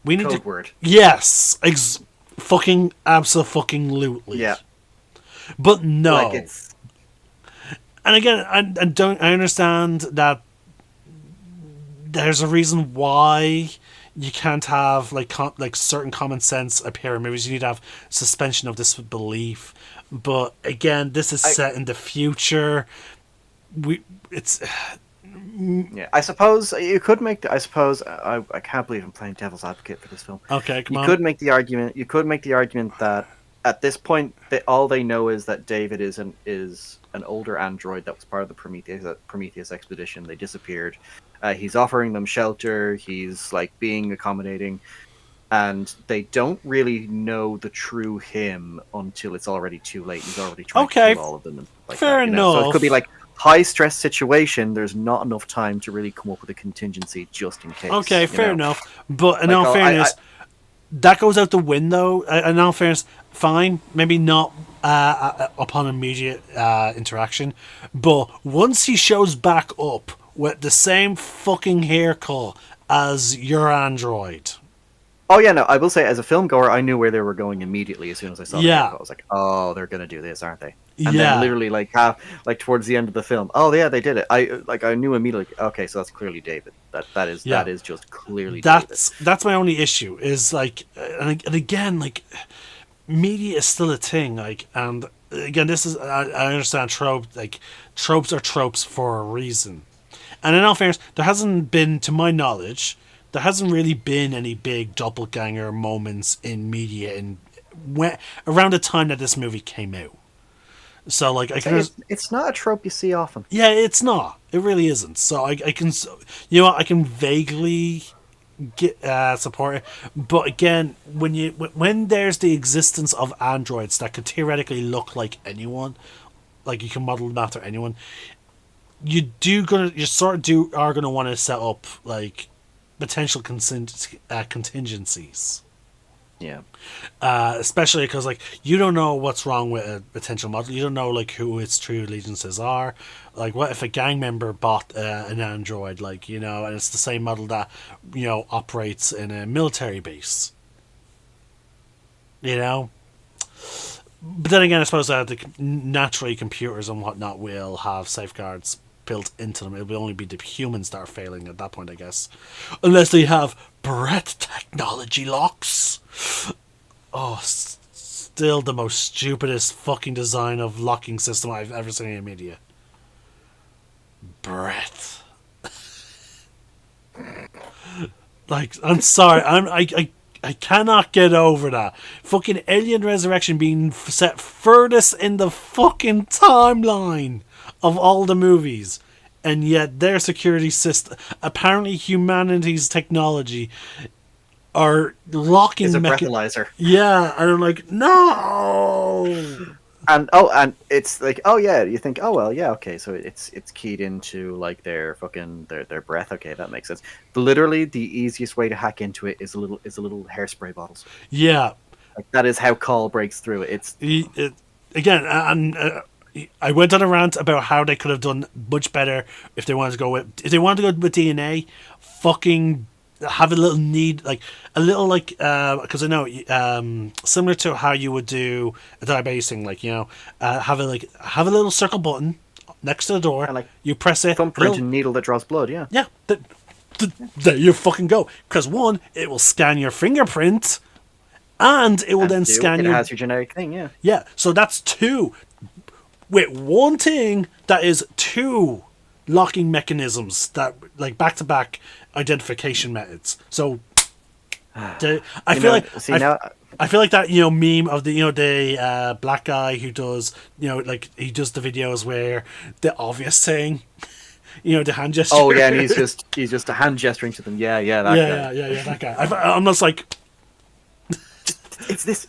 We need Code word. Yes, fucking absolutely. Yeah. But no. And again, I understand that there's a reason why you can't have certain common sense appear in movies. You need to have suspension of disbelief. But again, this is set in the future. Yeah, I suppose you could make. I can't believe I'm playing devil's advocate for this film. Okay, come on. You could make the argument that at this point, all they know is that David is an older android that was part of the Prometheus expedition. They disappeared. He's offering them shelter. He's being accommodating, and they don't really know the true him until it's already too late. He's already trying to kill all of them. And fair enough. So it could be high stress situation. There's not enough time to really come up with a contingency just in case. Okay, fair enough. But in all fairness, that goes out the window. In all fairness, fine, maybe not upon immediate interaction, but once he shows back up with the same fucking haircut as your android, Oh yeah, no, I will say as a film goer, I knew where they were going immediately as soon as I saw the yeah, haircut. I was like, oh, they're gonna do this, aren't they? And then yeah, literally like towards the end of the film, oh yeah, they did it. I knew immediately. Okay, so that's clearly David. yeah. That is just clearly David. That's my only issue is like, and again, like, media is still a thing, like, and again, this is I understand tropes are tropes for a reason. And in all fairness, there hasn't been, to my knowledge, there hasn't really been any big doppelganger moments in media in when, around the time that this movie came out. So like I can, It's not a trope you see often. yeah, it's not. It really isn't. So I can, you know, what, I can vaguely get support it, but again, when there's the existence of androids that could theoretically look like anyone, like you can model them after anyone, you sort of are gonna want to set up like potential contingencies, Yeah. especially because like you don't know what's wrong with a potential model. You don't know like who its true allegiances are. Like, what if a gang member bought an android, like, you know, and it's the same model that, you know, operates in a military base, you know? But then again, I suppose naturally computers and whatnot will have safeguards built into them. It will only be the humans that are failing at that point, I guess. Unless they have breath technology locks. Oh, still the most stupidest fucking design of locking system I've ever seen in media. Breath. Like, I'm sorry, I cannot get over that. Fucking Alien Resurrection being set furthest in the fucking timeline of all the movies, and yet their security system, apparently humanity's technology, are locking Is a breathalyzer. Yeah, and I'm like, no. And it's like, oh yeah, you think, oh well, yeah, okay, so it's keyed into like their fucking their breath. Okay, that makes sense. Literally, the easiest way to hack into it is a little hairspray bottles. Yeah, Like that is how Call breaks through it. It's again, and I went on a rant about how they could have done much better if they wanted to go with DNA. Fucking have a little need, like a little, like, because I know similar to how you would do a diabasing, like, you know, have a little circle button next to the door, and like you press it, thumbprint and needle that draws blood. Yeah, yeah, there you fucking go. Because one, it will scan your fingerprint, and it will and then two, scan it your, has your genetic thing. Yeah, yeah. So that's two with one thing that is two locking mechanisms that, like, back to back identification methods. So I feel like I feel like that, you know, meme of the, you know, the black guy who does, you know, like, he does the videos where the obvious thing, you know, the hand gesture. Oh yeah, and he's just a hand gesturing to them. Yeah, that guy. Yeah, that guy. I'm just like, It's this.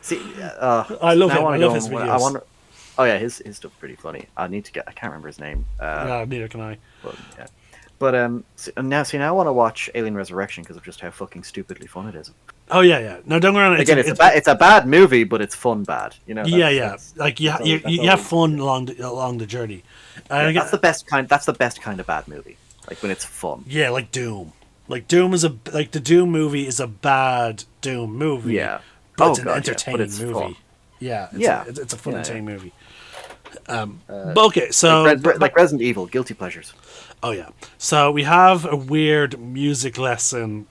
See, I love him. I love his videos. I wonder. Oh yeah, his stuff's pretty funny. I can't remember his name. Neither can I. But yeah. But now I want to watch Alien Resurrection because of just how fucking stupidly fun it is. Oh yeah. No, don't get me wrong. Again, it's a bad movie, but it's fun bad. You know. Like you have fun along the journey. That's the best kind. That's the best kind of bad movie. Like when it's fun. Yeah, like Doom. Like Doom is the Doom movie is a bad Doom movie. Yeah. But it's an entertaining movie. Fun. Yeah. It's a fun, entertaining movie. But okay, so like Resident Evil, guilty pleasures. Oh yeah. So we have a weird music lesson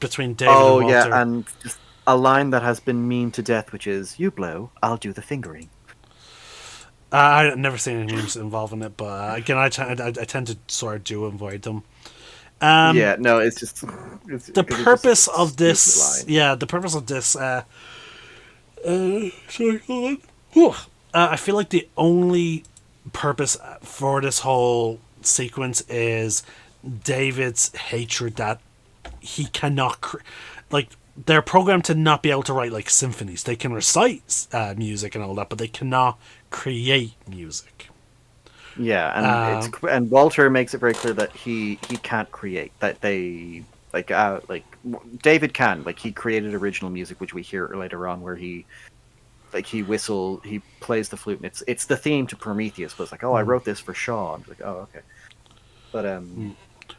between David and Walter. Yeah, and just a line that has been memed to death, which is "You blow, I'll do the fingering." I've never seen any memes involving it, but again, I tend to sort of do avoid them. Yeah, no, it's just the purpose of this. Yeah, the purpose of this. Sorry, hold on. I feel like the only purpose for this whole sequence is David's hatred that he cannot like, they're programmed to not be able to write like symphonies. They can recite music and all that, but they cannot create music. Yeah, and Walter makes it very clear that he can't create, that they David can, like, he created original music, which we hear later on, where he plays the flute, and it's the theme to Prometheus, but it's like, oh, I wrote this for Shaw. And like, oh, okay. But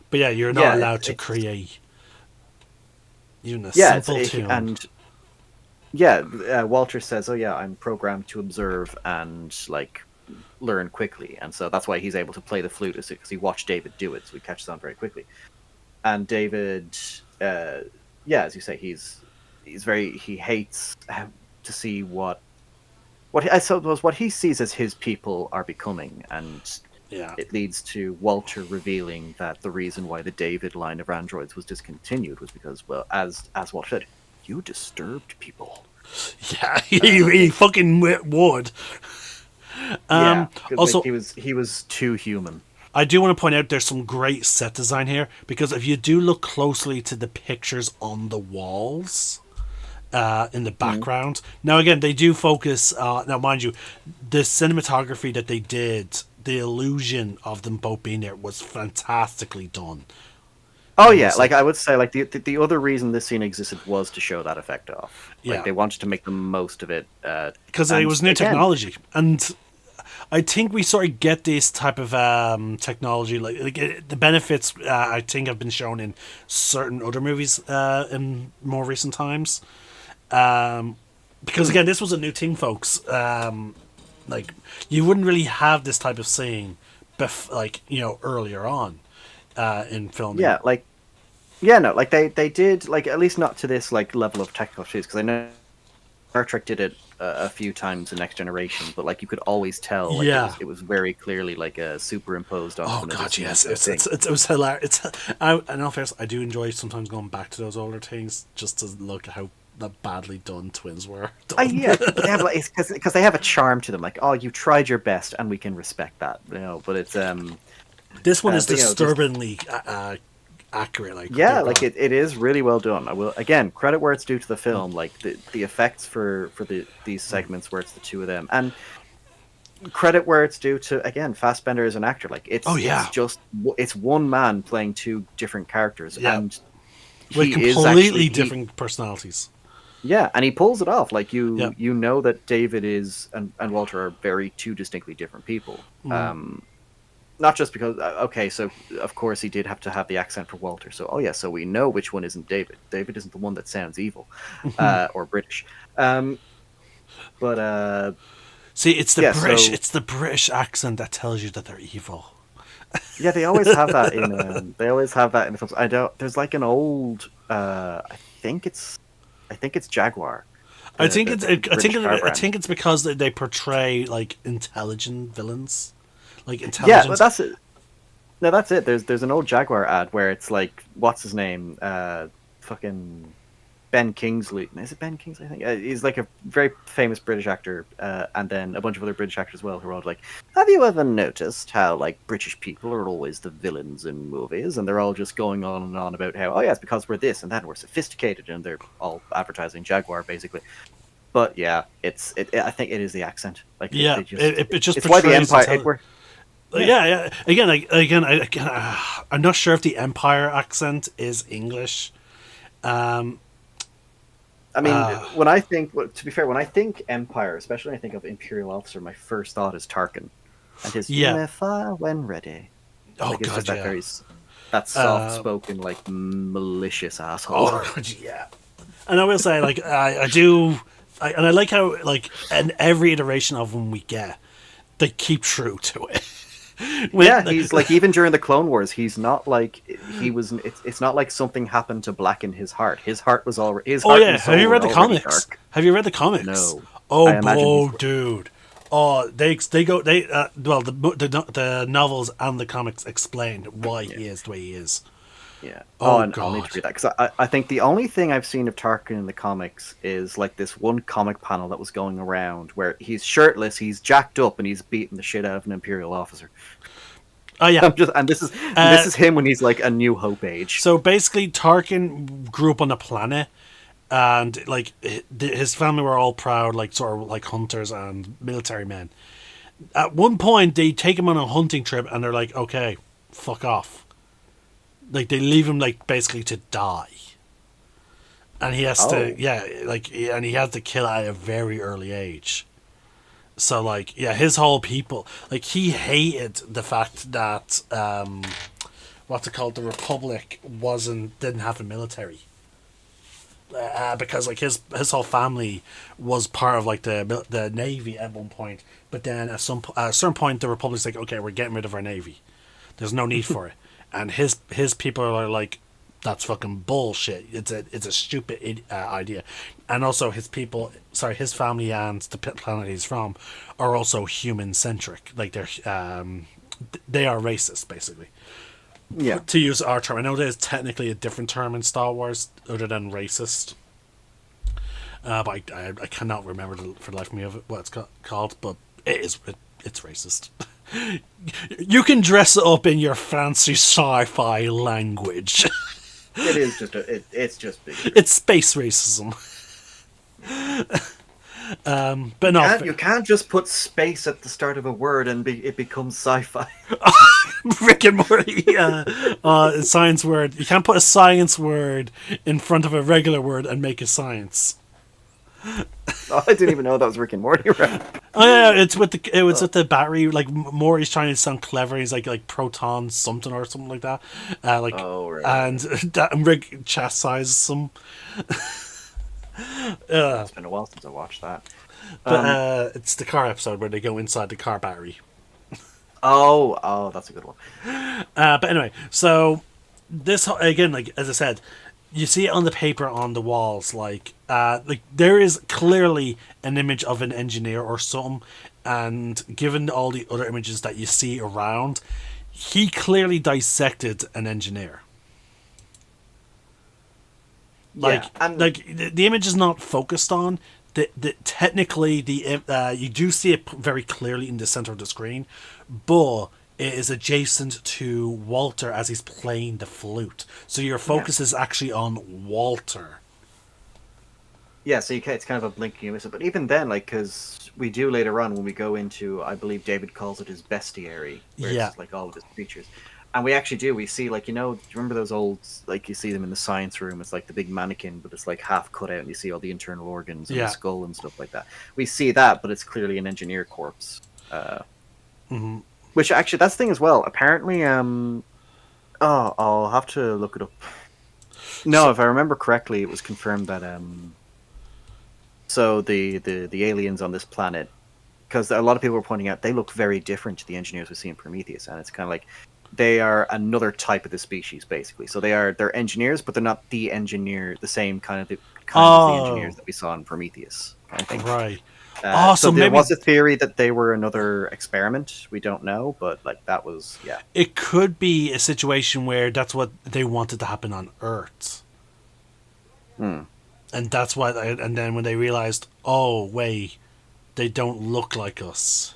But yeah, you're not yeah, allowed to it's create even a yeah, simple tune. and yeah, Walter says, oh yeah, I'm programmed to observe and like learn quickly, and so that's why he's able to play the flute, because he watched David do it, so he catches on very quickly. And David, yeah, as you say, he hates to see what I suppose what he sees as his people are becoming, and Yeah. it leads to Walter revealing that the reason why the David line of androids was discontinued was because, well, as Walter said, you disturbed people. Yeah, he fucking would. Yeah, 'cause, Also, like, he was too human. I do want to point out there's some great set design here, because if you do look closely to the pictures on the walls, in the background. Now, again, they do focus. Now, mind you, the cinematography that they did, the illusion of them both being there, was fantastically done. Oh yeah, like I would say, like the other reason this scene existed was to show that effect off. Like, Yeah. they wanted to make the most of it, Because it and was new again, technology, and I think we sort of get this type of technology, the benefits. I think have been shown in certain other movies in more recent times. Because again, this was a new thing, folks. Like, you wouldn't really have this type of scene, earlier on in filming. Yeah, like, yeah, no, like they did, like, at least not to this like level of technical expertise, because I know Star Trek did it a few times in Next Generation, but like you could always tell, like, Yeah. it was very clearly like a superimposed onto Oh another god, scene yes, type thing. it was hilarious. In all fairness, I do enjoy sometimes going back to those older things just to look at how badly done twins were. Yeah, but they have, like, it's because they have a charm to them. Like, oh, you tried your best, and we can respect that, you know. But it's This one is but, you know, disturbingly accurate. Like, yeah, they're like gone. it is really well done. I will, again, credit where it's due to the film. Like, the effects for these segments where it's the two of them, and credit where it's due to, again, Fassbender as an actor. Like, Oh yeah, it's one man playing two different characters, yeah, and with he is completely actually different personalities. yeah, and he pulls it off. Like, Yeah, you know that David is and Walter are very two distinctly different people. Not just because, okay, so of course he did have to have the accent for Walter. So, oh yeah, so we know which one isn't David. David isn't the one that sounds evil, or British. But see, it's the yeah, British. so It's the British accent that tells you that they're evil. yeah, they always have that in the films. I don't. There's like an old. I think it's Jaguar. I think British car brand. it's because they portray like intelligent villains, like Yeah, intelligence. but that's it. No, that's it. There's an old Jaguar ad where it's like, what's his name? Fucking Ben Kingsley. Is it Ben Kingsley? I think he's like a very famous British actor, and then a bunch of other British actors as well, who are all like, "Have you ever noticed how like British people are always the villains in movies?" And they're all just going on and on about how, oh yeah, it's because we're this and that, and we're sophisticated, and they're all advertising Jaguar basically. But yeah, I think it is the accent. Like, Yeah, it just it's why the portrays Empire. Yeah. I'm not sure if the Empire accent is English. I mean, when I think, to be fair, when I think Empire, especially when I think of Imperial Officer, my first thought is Tarkin, and his "You may fire when ready." Oh Like, it's god, just yeah. that soft-spoken, like, malicious asshole. Oh god, yeah. And I will say, like, I do, and I like how, like, in every iteration of them we get, they keep true to it. Yeah, he's like, even during the Clone Wars, he's not like he was. It's not like something happened to blacken his heart. His heart was already. His Oh heart yeah, and soul have you read were the already comics? dark. Have you read the comics? No. Oh, I imagine he's- dude. Oh, they go the novels and the comics explain why he is the way he is. Yeah. Oh, and I'll need God. to read that, because I think the only thing I've seen of Tarkin in the comics is like this one comic panel that was going around where he's shirtless, he's jacked up, and he's beating the shit out of an Imperial officer. Oh yeah. This is him when he's like a New Hope age. So basically, Tarkin grew up on a planet, and like his family were all proud, like sort of like hunters and military men. At one point, they take him on a hunting trip, and they're like, "Okay, fuck off." Like they leave him like basically to die, and he has to Oh, and he has to kill at a very early age. So like his whole people like he hated the fact that what's it called, the Republic didn't have a military. Because like his whole family was part of like the navy at one point, but then at a certain point the Republic's like, okay, we're getting rid of our navy. There's no need for it, and his people are like, that's fucking bullshit. It's a stupid idea, and also his family and the planet he's from are also human centric. Like they are racist basically. yeah. To use our term, I know there's technically a different term in Star Wars other than racist, but I cannot remember for the life of me of it what it's called. But it's racist. You can dress it up in your fancy sci-fi language. It is just it's just big. It's space racism. But no, You can't just put space at the start of a word and it becomes sci-fi. Rick and Morty, science word. You can't put a science word in front of a regular word and make it science. Oh, I didn't even know that was Rick and Morty. Right? Oh yeah, it was with the battery. Like Morty's trying to sound clever. He's like proton something or something like that. Oh, right. And that Rick chastises him. It's been a while since I watched that. But it's the car episode where they go inside the car battery. Oh, that's a good one. But anyway, so this again, like as I said, you see it on the paper on the walls. Like there is clearly an image of an engineer or something, and given all the other images that you see around, he clearly dissected an engineer. Like, the image is not focused on. Technically, you do see it very clearly in the center of the screen, but it is adjacent to Walter as he's playing the flute. So your focus is actually on Walter. Yeah, so it's kind of a blink and you miss it. But even then, like, because we do later on when we go into, I believe David calls it his bestiary, where it's like all of his creatures. And we actually do. We see, like, do you remember those old, like, you see them in the science room? It's like the big mannequin, but it's like half cut out, and you see all the internal organs and the skull and stuff like that. We see that, but it's clearly an engineer corpse. Which actually, that's the thing as well. Apparently, I'll have to look it up. No, if I remember correctly, it was confirmed that so the aliens on this planet, because a lot of people were pointing out they look very different to the engineers we see in Prometheus, and it's kind of like they are another type of the species, basically. So they're engineers, but they're not the same kind of the engineers that we saw in Prometheus. I think. Right. So there was a theory that they were another experiment. We don't know, but like that was It could be a situation where that's what they wanted to happen on Earth. And that's why. And then when they realized, oh wait, they don't look like us,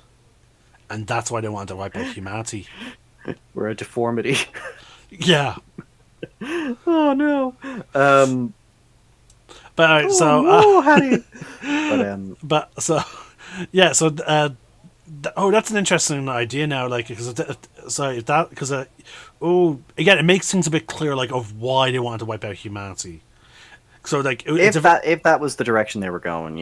and that's why they wanted to wipe out humanity. We're a deformity. Yeah. Oh no. But that's an interesting idea now. Like, again, it makes things a bit clear, like of why they wanted to wipe out humanity. So, like, if that was the direction they were going,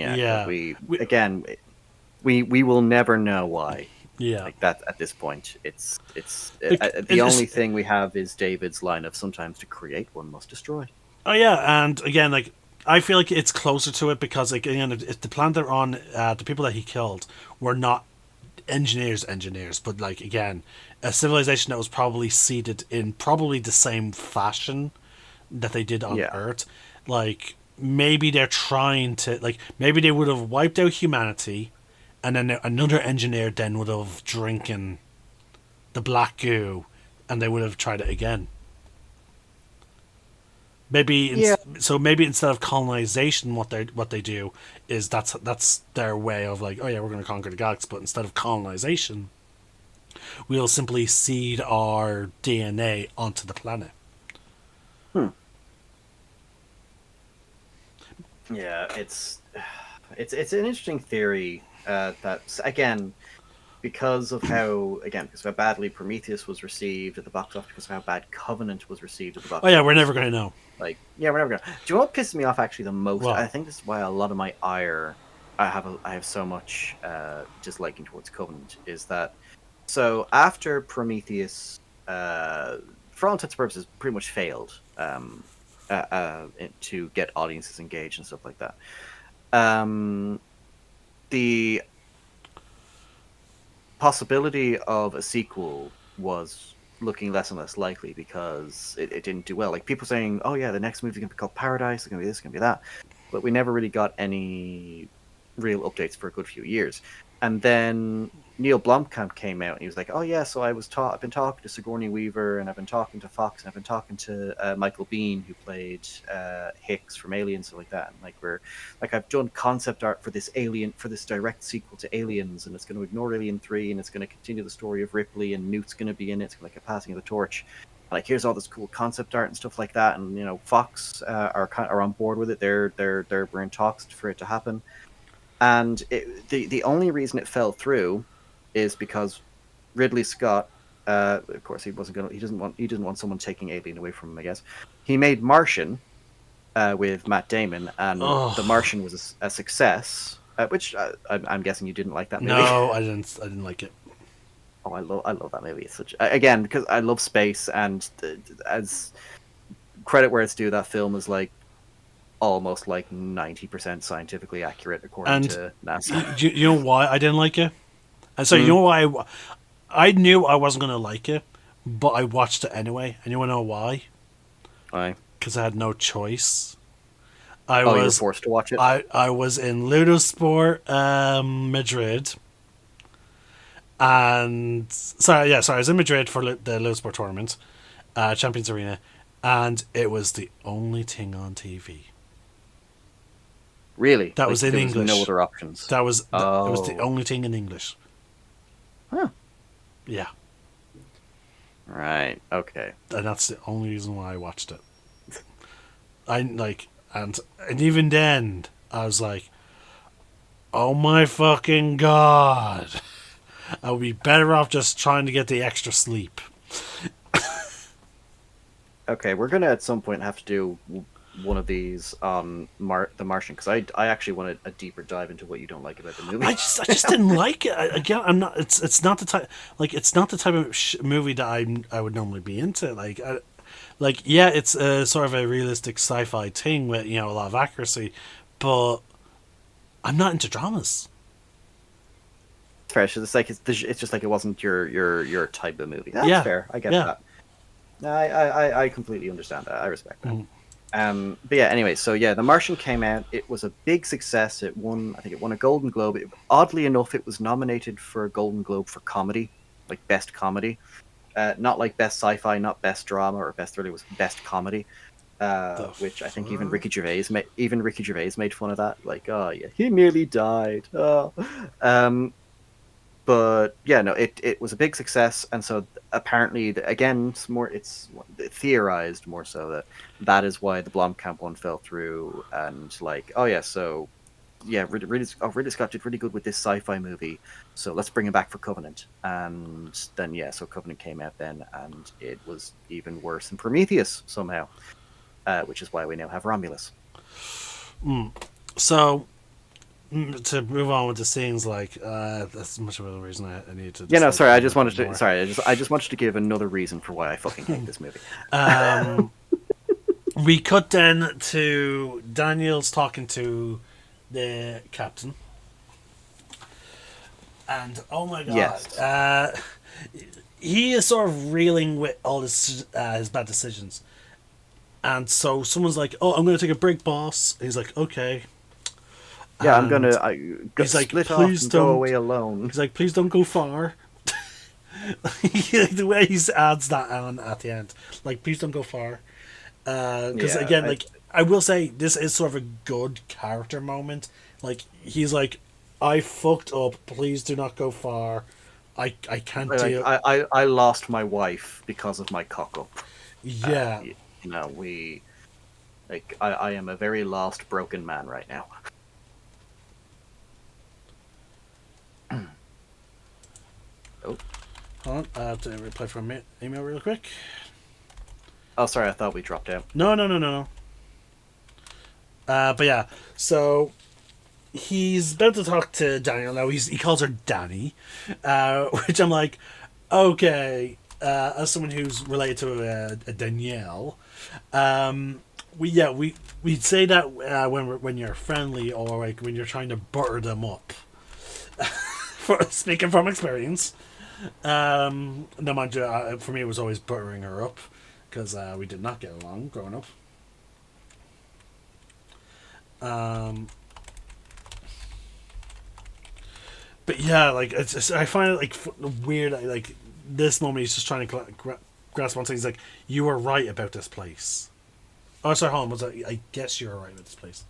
we will never know why. Yeah, like that at this point, the only thing we have is David's line of sometimes to create one must destroy. Oh yeah, and again, like I feel like it's closer to it because, like, again, if the planet they're on, the people that he killed were not engineers, but like again, a civilization that was probably seeded in probably the same fashion that they did on Earth. Like maybe they're trying to, like maybe they would have wiped out humanity. And then another engineer then would have drinking the black goo, and they would have tried it again. So maybe instead of colonization, what they do is that's their way of like, oh yeah, we're going to conquer the galaxy. But instead of colonization, we'll simply seed our DNA onto the planet. Yeah, it's an interesting theory. That again, because of how badly Prometheus was received at the box office, because of how bad Covenant was received at the box Oh yeah, office. we're never going to know. Like, yeah, we're never gonna. Do you know what pisses me off actually the most? Well, I think this is why a lot of my ire, I have so much disliking towards Covenant, is that so after Prometheus, for all intents and purposes, pretty much failed to get audiences engaged and stuff like that. The possibility of a sequel was looking less and less likely because it didn't do well. Like people saying, "Oh yeah, the next movie's gonna be called Paradise. It's gonna be this, it's gonna be that," but we never really got any real updates for a good few years. And then Neil Blomkamp came out and he was like, "Oh yeah, so I've been talking to Sigourney Weaver and I've been talking to Fox and I've been talking to Michael Biehn who played Hicks from Alien, stuff like that. And I've done concept art for this direct sequel to Aliens, and it's going to ignore Alien 3 and it's going to continue the story of Ripley and Newt's going to be in it. It's like a passing of the torch. And like here's all this cool concept art and stuff like that. And you know, Fox are on board with it. We're in talks for it to happen. And the only reason it fell through is because Ridley Scott, of course, he didn't want someone taking Alien away from him. I guess he made Martian with Matt Damon, and The Martian was a success. Which I'm guessing you didn't like that movie. no, I didn't. I didn't like it. Oh, I love that movie. It's such again because I love space, and as credit where it's due, that film is like almost like 90% scientifically accurate according to NASA. You know why I didn't like it? And so you know why I knew I wasn't going to like it, but I watched it anyway. And you want to know why? Why? Because I had no choice. You were forced to watch it? I was in Ludosport, Madrid. And I was in Madrid for the Ludosport tournament, Champions Arena, and it was the only thing on TV. Really? That was in English. No other options. It was the only thing in English. Huh. Yeah. Right. Okay. And that's the only reason why I watched it. And even then, I was like, "Oh my fucking god! I would be better off just trying to get the extra sleep." Okay, we're gonna at some point have to do one of these on The Martian, because I actually wanted a deeper dive into what you don't like about the movie. I just didn't like it. Again, I'm not. It's not the type. Like, it's not the type of movie that I would normally be into. Yeah, it's a sort of a realistic sci-fi thing with a lot of accuracy, but I'm not into dramas. It's fair. It's just like it wasn't your type of movie. That's fair. I get that. I completely understand that. I respect that. But yeah, anyway, so yeah, The Martian came out. It was a big success. I think it won a Golden Globe. Oddly enough, it was nominated for a Golden Globe for comedy, like best comedy. Not like best sci-fi, not best drama or best thriller. It was best comedy, which I think even Ricky Gervais made fun of that. Like, oh yeah, he nearly died. Oh. But yeah, no, it was a big success, and so apparently, again, it's theorized more so that is why the Blomkamp one fell through, and like, oh yeah, so yeah, Ridley Scott did really good with this sci-fi movie, so let's bring him back for Covenant, and then yeah, so Covenant came out then, and it was even worse than Prometheus somehow, which is why we now have Romulus. So, to move on with the scenes, that's much of a reason I need to. Yeah, no, sorry. I just wanted to give another reason for why I fucking hate this movie. We cut then to Daniel's talking to the captain, and oh my god, yes. He is sort of reeling with all his bad decisions, and so someone's like, "Oh, I'm going to take a break, boss." And he's like, "Okay." Yeah, I'm gonna. He's like, split please off and don't go away alone. He's like, please don't go far. The way he adds that on at the end, like, please don't go far. Because again, I will say this is sort of a good character moment. Like, he's like, I fucked up. Please do not go far. I can't deal. I lost my wife because of my cock up. Yeah. I am a very lost, broken man right now. Oh, Hold on, I have to reply from email real quick. oh, sorry, I thought we dropped out. No. But yeah, so he's about to talk to Daniel now. He calls her Danny, which I'm like, okay. As someone who's related to a Danielle, we'd say that when you're friendly or like when you're trying to butter them up. Speaking from experience, no mind you, for me it was always buttering her up because we did not get along growing up. But yeah, like it's just, I find it like weird. Like this moment, he's just trying to grasp on things. He's like, "You were right about this place." Oh, sorry, hold on. Was I guess you were right about this place.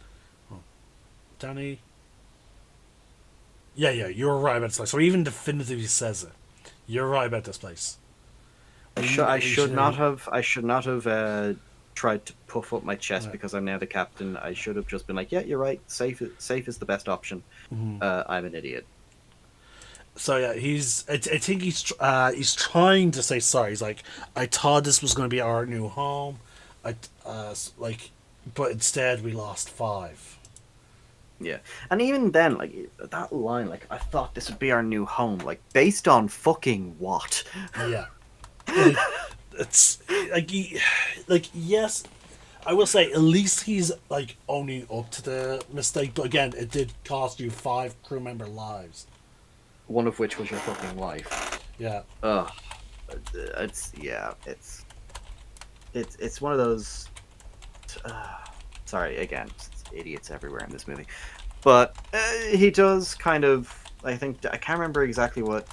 Oh. Danny. Yeah, you were right about this place. So he even definitively says it. You're right about this place. I should not have tried to puff up my chest because I'm now the captain. I should have just been like, yeah, you're right. Safe is the best option. Mm-hmm. I'm an idiot. So yeah, I think he's trying to say sorry. He's like, I thought this was going to be our new home, but instead we lost 5. Yeah, and even then, like that line, like I thought this would be our new home, like based on fucking what? Yeah, like, it's like yes, I will say at least he's like owning up to the mistake. But again, it did cost you 5 crew member lives. One of which was your fucking wife. Yeah. Ugh. It's one of those. Sorry, again, it's idiots everywhere in this movie, but he does kind of. I can't remember exactly what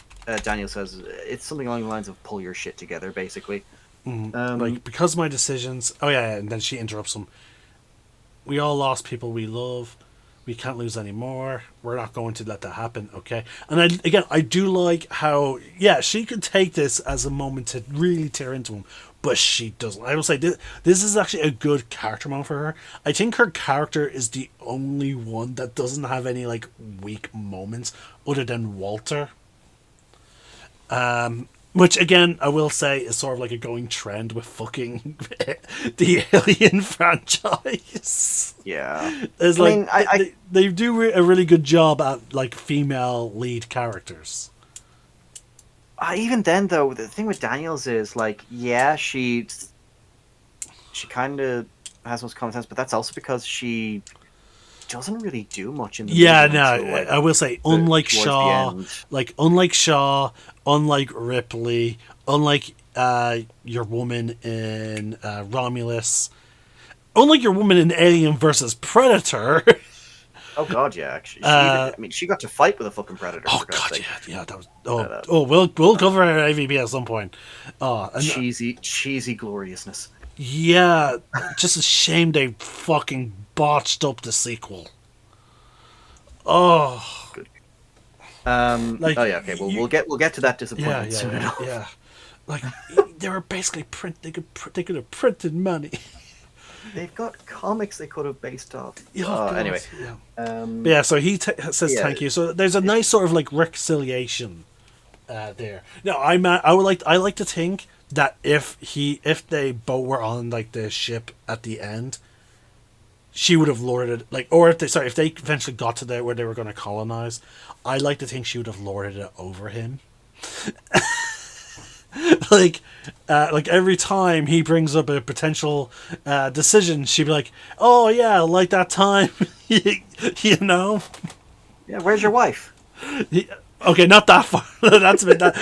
Daniel says. It's something along the lines of "pull your shit together," basically. Like because of my decisions. Oh yeah, and then she interrupts him. We all lost people we love. We can't lose any more. We're not going to let that happen, okay? And I do like how, yeah, she could take this as a moment to really tear into him, but she doesn't. I will say this is actually a good character moment for her. I think her character is the only one that doesn't have any like weak moments other than Walter. Which again, I will say is sort of like a going trend with fucking the Alien franchise. Yeah, It's like they do a really good job at like female lead characters. Even then, though, the thing with Daniels is like, yeah, she kind of has most common sense, but that's also because she doesn't really do much in the movie. I will say, unlike Shaw, unlike Ripley, unlike your woman in Romulus, unlike your woman in Alien versus Predator. Oh god, yeah. Actually, she got to fight with a fucking predator. Oh god, yeah. That was. We'll cover her AVP at some point. Cheesy gloriousness. Yeah, just a shame they fucking botched up the sequel. Oh, good. Okay. Well, we'll get to that disappointment soon enough. Yeah, like they were basically They could have printed money. They've got comics they could have based off. Anyway. Yeah. So he says thank you. So there's a nice sort of like reconciliation there. No, I like to think that if they both were on like the ship at the end, she would have lorded it if they eventually got to where they were going to colonize, I like to think she would have lorded it over him. like every time he brings up a potential decision, she'd be like, "Oh yeah, like that time," you know. Yeah, where's your wife? Okay, not that far.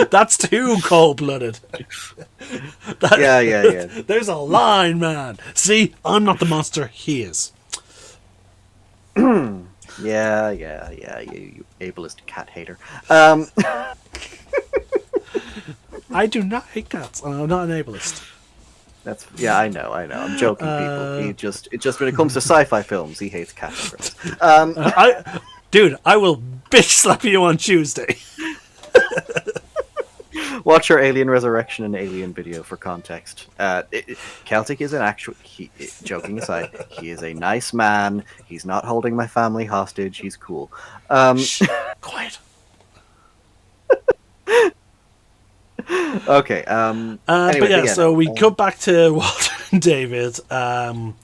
That's too cold blooded. Yeah. There's a line, man. See, I'm not the monster. He is. Yeah. You ableist cat hater. I do not hate cats. I'm not an ableist. I know. I'm joking, people. It just when it comes to sci-fi films, he hates cats. I will bitch slap you on Tuesday. Watch our Alien Resurrection and Alien video for context. Celtic is joking aside, he is a nice man. He's not holding my family hostage. He's cool. Quiet. Okay. But yeah, so no. we go back to Walter and David on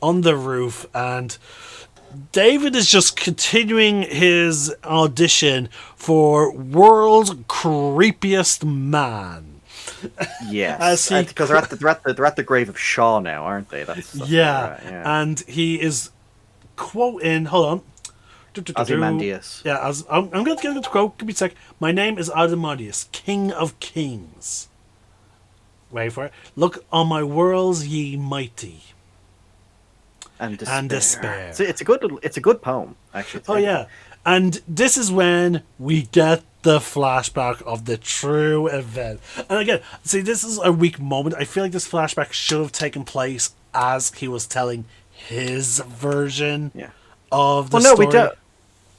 the roof, and David is just continuing his audition for world's creepiest man. As Yes, he, because they're at the grave of Shaw now, aren't they? That's where they're yeah, at, yeah. and he is quoting. Hold on. Ozymandias. Yeah, I'm going to get the quote. Give me a sec. My name is Ozymandias, King of Kings. Wait for it. Look on my worlds, ye mighty. And despair. And despair. It's a good poem, actually. Oh yeah, and this is when we get the flashback of the true event. And again, see, this is a weak moment. I feel like this flashback should have taken place as he was telling his version Yeah. of the Well, no, story. we don't.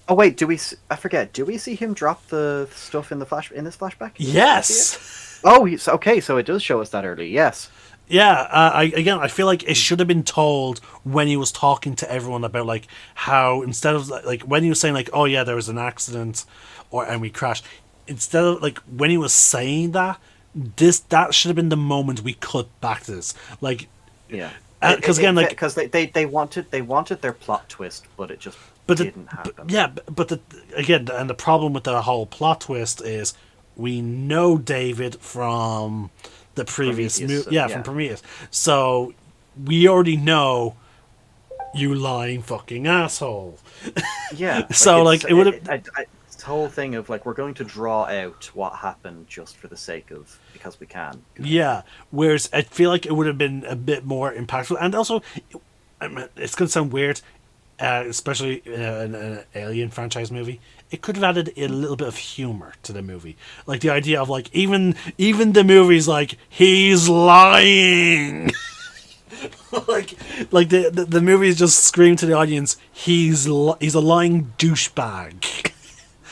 Oh wait, I forget. Do we see him drop the stuff in this flashback? Yes. Oh, okay. So it does show us that early. Yes. Yeah, I feel like it should have been told when he was talking to everyone about like how instead of like when he was saying like, oh yeah, there was an accident and we crashed, instead of like when he was saying that, that should have been the moment we cut back to this, like, Yeah. because again, like, because they wanted their plot twist, but it just didn't happen. Again, and the problem with the whole plot twist is we know David from the previous movie, from Prometheus. So we already know you lying fucking asshole. Yeah. So like it would have this whole thing of like we're going to draw out what happened just for the sake of because we can. Yeah. Whereas I feel like it would have been a bit more impactful, and also, I mean, it's gonna sound weird, especially in an Alien franchise movie. It could have added a little bit of humor to the movie, like the idea of like even the movie's like he's lying, like the movie just screamed to the audience he's a lying douchebag.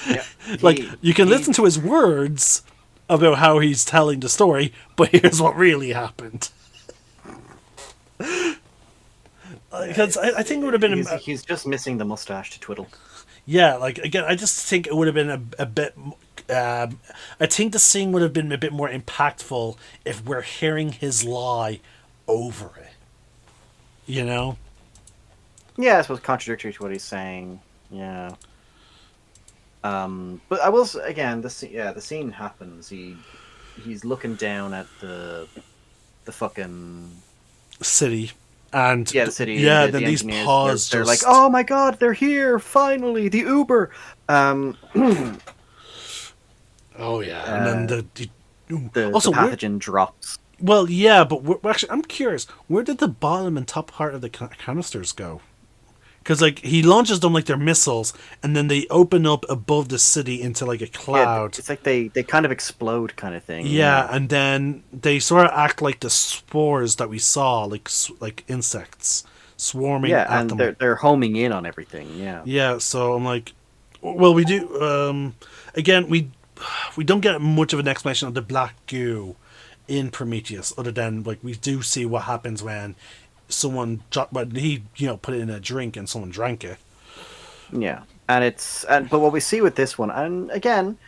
Yeah, like you can listen to his words about how he's telling the story, but here's what really happened. Because I think it would have been he's just missing the mustache to twiddle. Yeah, like again, I just think it would have been a bit. I think the scene would have been a bit more impactful if we're hearing his lie over it. You know? Yeah, I suppose contradictory to what he's saying. Yeah. But I will again. The scene happens. He's looking down at the fucking city. And the city. Yeah, the these engineers, paws they're like, oh my god, they're here finally. The Uber. Oh yeah, and then the pathogen drops. Well, yeah, but actually, I'm curious. Where did the bottom and top part of the canisters go? Because like he launches them like they're missiles, and then they open up above the city into like a cloud. Yeah, it's like they kind of explode, kind of thing. Yeah, and then they sort of act like the spores that we saw, like insects swarming. Yeah, at and them. they're homing in on everything. Yeah. Yeah, so I'm like, well, we do. Again, we don't get much of an explanation of the black goo in Prometheus, other than like we do see what happens when someone but he put it in a drink and someone drank it. Yeah, but what we see with this one, and again,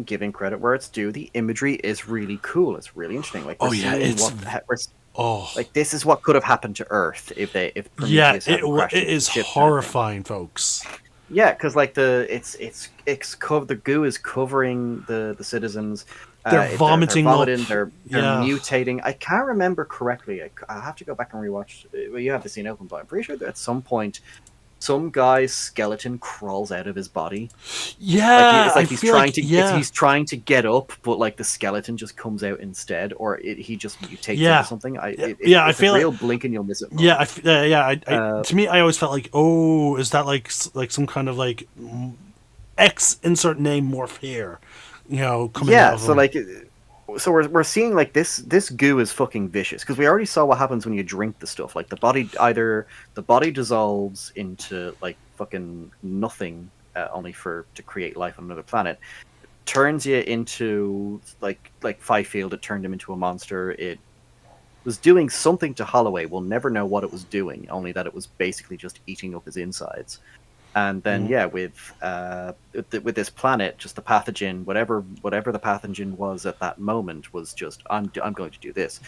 giving credit where it's due, the imagery is really cool. It's really interesting. Like, like this is what could have happened to Earth if Prometheus hadn't crashed it is horrifying, folks. Yeah, because like the goo is covering the citizens. They're vomiting. They're mutating. I can't remember correctly. I have to go back and rewatch. Well, you have the scene open, but I'm pretty sure that at some point, some guy's skeleton crawls out of his body. Yeah, it's like he's trying to get up, but like the skeleton just comes out instead, or he just mutates into something. I feel a real blink and you'll miss it. Moment. To me, I always felt like, oh, is that like some kind of like X insert name morph here? Coming out of them. So we're seeing like this goo is fucking vicious because we already saw what happens when you drink the stuff. Like the body dissolves into like fucking nothing, only to create life on another planet. Turns you into like Fifield. It turned him into a monster. It was doing something to Holloway. We'll never know what it was doing. Only that it was basically just eating up his insides. And then with this planet, just the pathogen, whatever the pathogen was at that moment, was just I'm going to do this.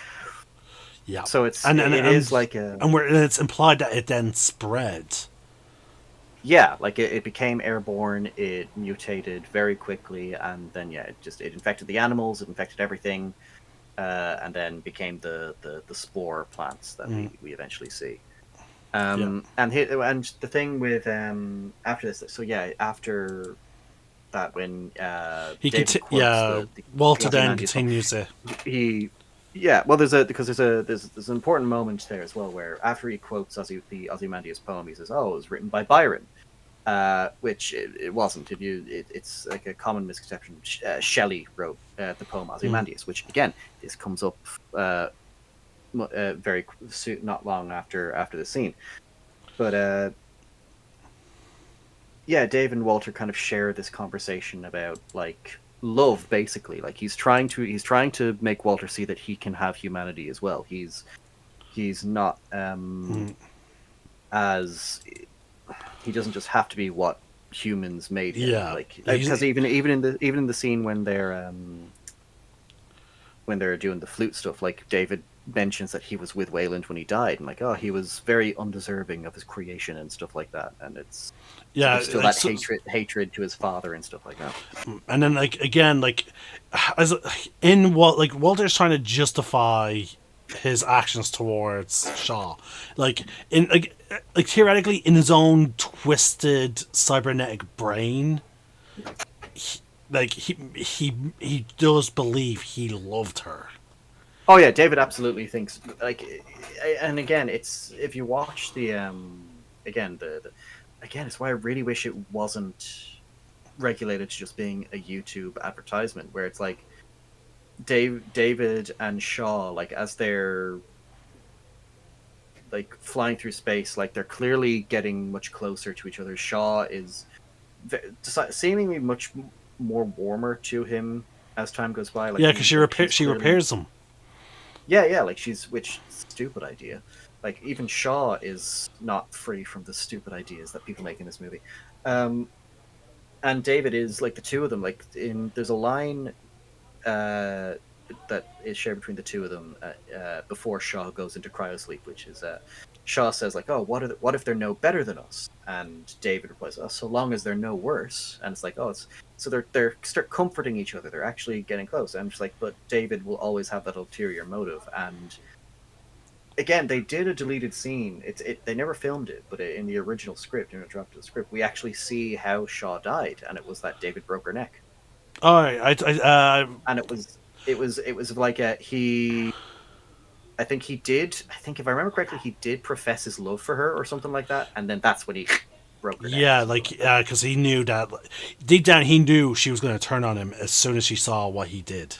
Yeah, So it is like a and where it's implied that it then spread. yeah, like it became airborne, it mutated very quickly, and then it infected the animals, it infected everything, and then became the spore plants that we eventually see. Yeah, And the thing with after this, so yeah, after that, when David quotes the Walter then Ozymandias poem, continues it. he yeah, well, there's an important moment there as well where after he quotes the Ozymandias poem, he says, "Oh, it was written by Byron." Which it wasn't. It's like a common misconception. Shelley wrote the poem Ozymandias, which again, this comes up very soon, not long after the scene. But yeah, Dave and Walter kind of share this conversation about like love, basically. Like he's trying to make Walter see that he can have humanity as well. He's not as he doesn't just have to be what humans made him. Yeah, Like because even in the scene when they're doing the flute stuff, like David mentions that he was with Wayland when he died, and like, oh, he was very undeserving of his creation and stuff like that, and it's so yeah, there's still like, that hatred to his father and stuff like that. and then like again, like as in what like Walter's trying to justify his actions towards Shaw, like in like theoretically in his own twisted cybernetic brain, he does believe he loved her. Oh yeah, David absolutely thinks like, and again, it's if you watch the again the again, it's why I really wish it wasn't regulated to just being a YouTube advertisement where it's like David and Shaw, like as they're like flying through space, like they're clearly getting much closer to each other. Shaw is seemingly much more warmer to him as time goes by. Yeah, because she's she clearly repairs him. yeah, like which stupid idea. Like even Shaw is not free from the stupid ideas that people make in this movie. And David is like the two of them. Like there's a line uh, that is shared between the two of them before Shaw goes into cryosleep, which is Shaw says like, "Oh, what if they're no better than us?" And David replies, "Oh, so long as they're no worse." And it's like, "Oh, it's so they're start comforting each other. They're actually getting close." And I'm just like, but David will always have that ulterior motive. And again, they did a deleted scene. They never filmed it, but in the original script, in a draft of the script, we actually see how Shaw died, and it was that David broke her neck. All right, And it was like I think he did. I think if I remember correctly, he did profess his love for her or something like that, and then that's when he broke her neck or yeah, something like like that. because he knew that deep down he knew she was going to turn on him as soon as she saw what he did,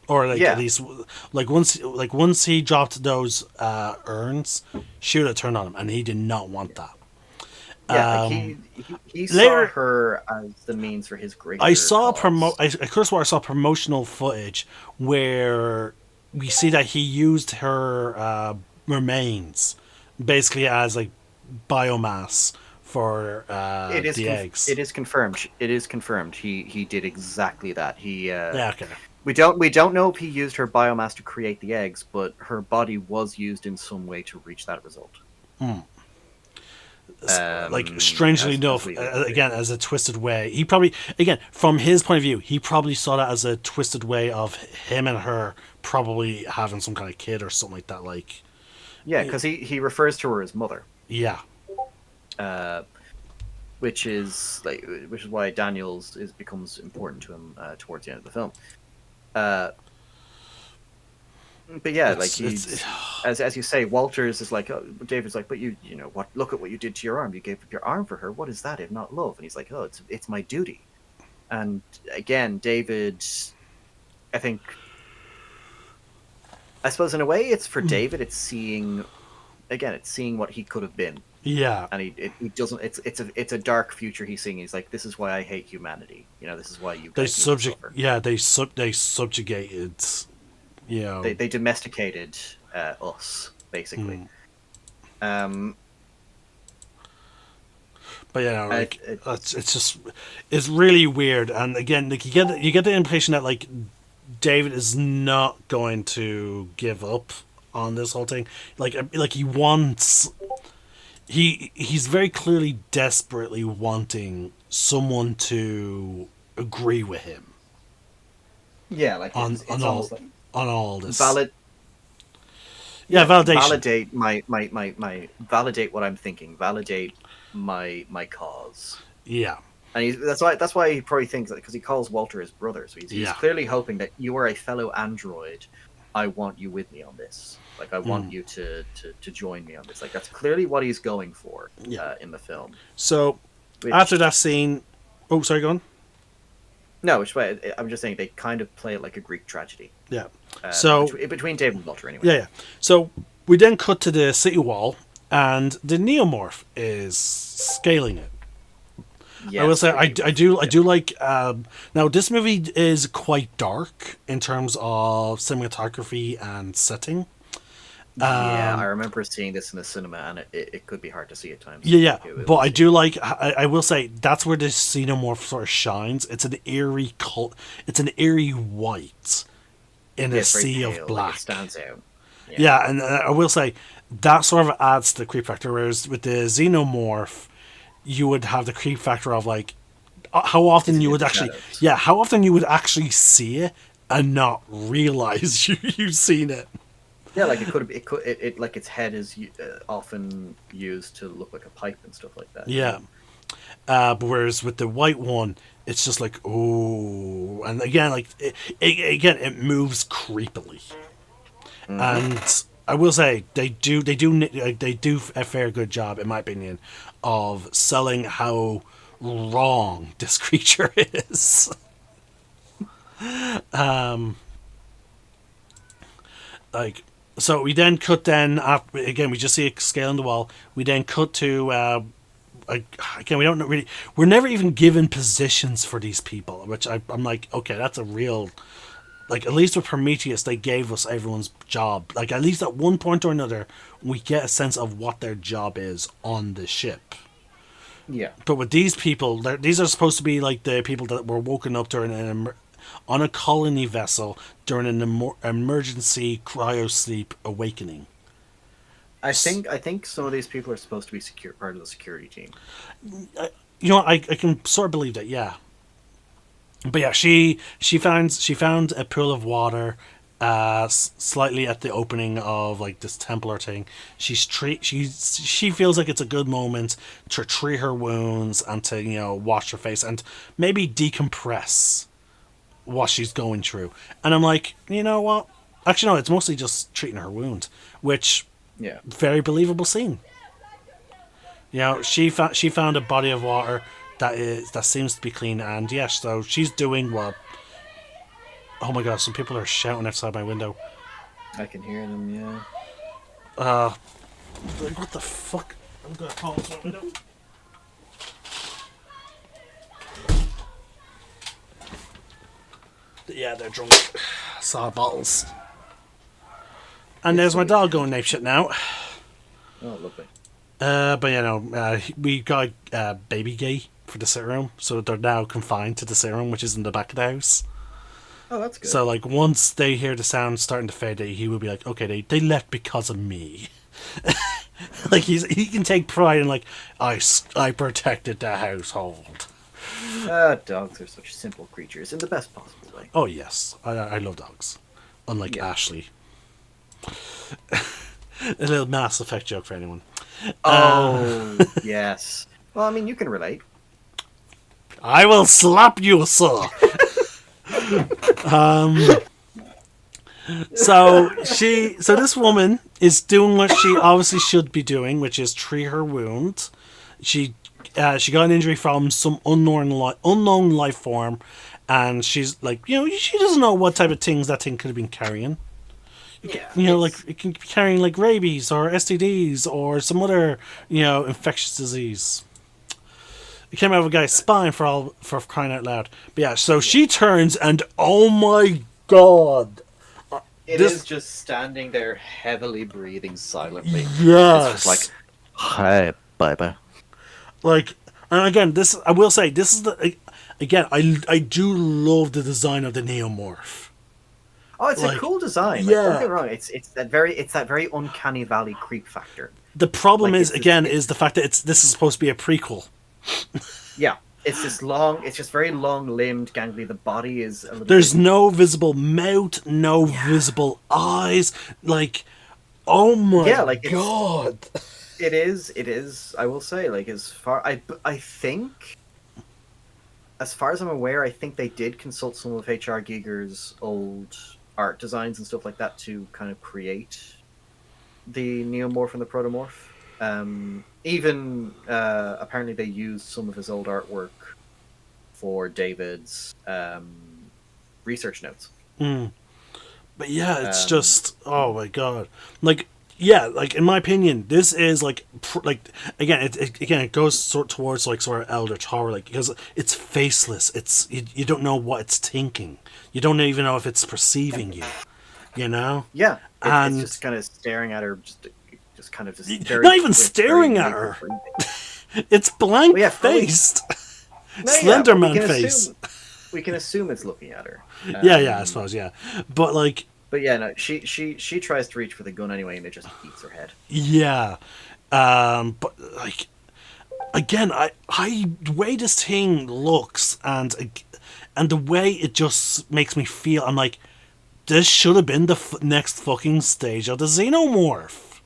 or like at Yeah, least once he dropped those urns, she would have turned on him, and he did not want that. yeah. Like he saw Later, her as the means for his greater cause. I course where I saw promotional footage where we see that he used her remains basically as like biomass for the eggs. It is confirmed. It is confirmed. He did exactly that. Yeah, okay. We don't know if he used her biomass to create the eggs, but her body was used in some way to reach that result. Like strangely As enough, we again as a twisted way. He probably again from his point of view, he probably saw that as a twisted way of him and her probably having some kind of kid or something like that. Like, yeah, because he refers to her as mother. yeah, Which is why Daniels becomes important to him towards the end of the film. Uh, but yeah, like it's as you say, Walters is like, oh, David's like, but you know what? Look at what you did to your arm. You gave up your arm for her. What is that if not love? And he's like, oh, it's my duty. And again, David, I think, I suppose in a way, it's for David. It's seeing what he could have been. yeah. And he doesn't. It's a dark future he's seeing. He's like, this is why I hate humanity. You know, this is why you They guys need to subject suffer. yeah they subjugated, you know. They domesticated us basically. Um, But like It's it's just it's really weird. And again, like you get the impression that like David is not going to give up on this whole thing. Like he wants he's very clearly desperately wanting someone to agree with him yeah, like on it's almost like on all this. valid. Yeah, validation. Validate my validate what I'm thinking. Validate my cause. Yeah. And that's why he probably thinks that, because he calls Walter his brother. So he's clearly hoping that you are a fellow android. I want you with me on this. Like I want you to join me on this. Like that's clearly what he's going for in the film. So after that scene, oh sorry, go on. No, which way I'm just saying they kind of play it like a Greek tragedy. Yeah. So between David and Walter, anyway. Yeah. So we then cut to the city wall, and the neomorph is scaling it. Yes, I will say I do like. Now this movie is quite dark in terms of cinematography and setting. Yeah, I remember seeing this in the cinema, and it could be hard to see at times. Yeah. But I do like. I will say that's where the xenomorph sort of shines. It's an eerie white in a sea of black. Like it stands out. Yeah, and I will say that sort of adds to the creep factor. Whereas with the xenomorph, you would have the creep factor of like how often you would actually see it and not realize you've seen it. Yeah, like it like its head is often used to look like a pipe and stuff like that. Yeah, but whereas with the white one, it's just like oh, and again like it moves creepily, and I will say they do a fair good job in my opinion of selling how wrong this creature is. Like. So we then cut again we just see a scale on the wall. We then cut to again we don't really we're never even given positions for these people, which I'm like okay that's a real like at least with Prometheus they gave us everyone's job. Like at least at one point or another we get a sense of what their job is on the ship. Yeah. But with these people, these are supposed to be like the people that were woken up during on a colony vessel during an emergency cryosleep awakening. I think some of these people are supposed to be part of the security team. You know, I can sort of believe that, yeah. But yeah, she found a pool of water, slightly at the opening of like this Templar thing. She feels like it's a good moment to treat her wounds and to wash her face and maybe decompress what she's going through. And I'm like, you know what? Actually, no, it's mostly just treating her wound, which very believable scene. She found a body of water that seems to be clean, and yes, so she's doing what. Oh my god! Some people are shouting outside my window. I can hear them. Yeah. What the fuck? I'm gonna close my window. Yeah, they're drunk. Saw bottles. And there's my dog going ape shit now. Oh, lovely. But we got baby gate for the sit room, so they're now confined to the sit room, which is in the back of the house. Oh, that's good. So like once they hear the sound starting to fade, he will be like, okay, they left because of me. Like he can take pride in like I protected the household. Dogs are such simple creatures in the best possible way. Oh yes, I love dogs. Unlike Ashley. A little Mass Effect joke for anyone. Oh yes. Well, I mean, you can relate. I will slap you, sir. So this woman is doing what she obviously should be doing, which is treat her wound. She got an injury from some unknown life form, and she's like, she doesn't know what type of things that thing could have been carrying. Like it can be carrying like rabies or STDs or some other, infectious disease. It came out of a guy's spine for crying out loud. But yeah, so she turns and oh my god. It is just standing there heavily breathing silently. Yes. It's like, hi, baby. Like, And again, this I will say this is the again I do love the design of the Neomorph. Oh, it's a Like, cool design. Like, don't yeah. get me wrong. It's that very uncanny valley creep factor. The problem Like, is it's this, again is the fact that this is supposed to be a prequel. yeah. It's this long. It's just very long limbed, gangly. The body is a little There's bit. no visible mouth, no Yeah. visible eyes. Like, oh my Yeah, like god. it is. It is. I will say, like, I think, as far as I'm aware, I think they did consult some of H.R. Giger's old art designs and stuff like that to kind of create the Neomorph and the Protomorph. Even apparently they used some of his old artwork for David's research notes. Mm. But yeah, it's Um, just oh my god. Like yeah, like in my opinion, this is like like again, it goes towards like sort of Elder Tower, like because it's faceless. It's you don't know what it's thinking. You don't even know if it's perceiving you. You know, yeah, it's and just kind of staring at her, just kind of just very not even quick, very staring at labored her. breathing. It's blank Well, yeah, probably. faced, No, yeah, but Slenderman face. we can assume it's looking at her. Yeah, I suppose, yeah, but like, But yeah, no, she tries to reach for the gun anyway, and it just eats her head. yeah, but like again, the way this thing looks and the way it just makes me feel, I'm like, this should have been the next fucking stage of the Xenomorph.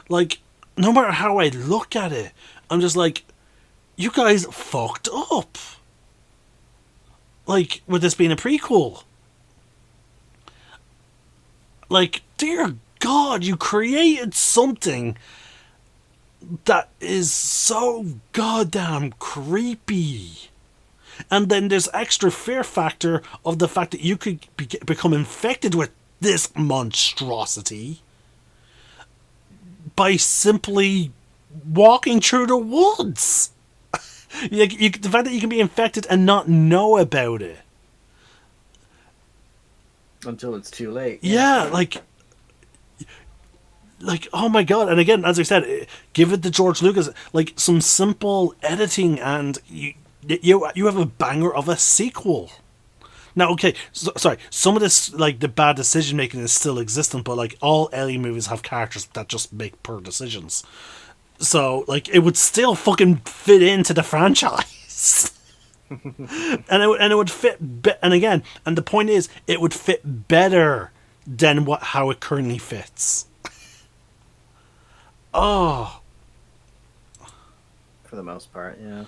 Like, no matter how I look at it, I'm just like, you guys fucked up. Like, with this being a prequel. Like, dear God, you created something that is so goddamn creepy. And then there's extra fear factor of the fact that you could become infected with this monstrosity by simply walking through the woods. The fact that you can be infected and not know about it. Until it's too late. Yeah, like oh my god. And again, as I said, give it to George Lucas, like some simple editing, and you have a banger of a sequel. Now, okay, sorry, some of this, like, the bad decision making is still existent, but like all Ellie movies have characters that just make poor decisions, so like it would still fucking fit into the franchise. And it would fit and again, and the point is it would fit better than how it currently fits. Oh, For the most part, yeah.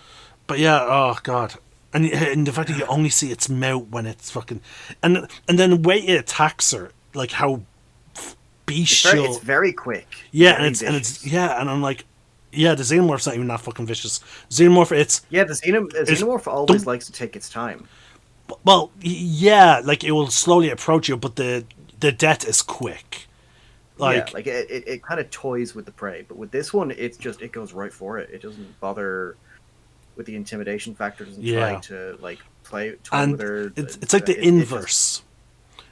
but yeah, oh god. And the fact that you only see its mouth when it's fucking, and then the way it attacks her, like how bestial. It's very quick. Yeah, Very and it's vicious. yeah, and I'm like, yeah, the Xenomorph's not even that fucking vicious. Xenomorph, Yeah, the xenomorph always likes to take its time. well, yeah, like it will slowly approach you, but the death is quick. Yeah, Like, like it kind of toys with the prey, but with this one, it goes right for it. It doesn't bother with the intimidation factor. Doesn't yeah, try to like toy with and her. it's like the It just inverse.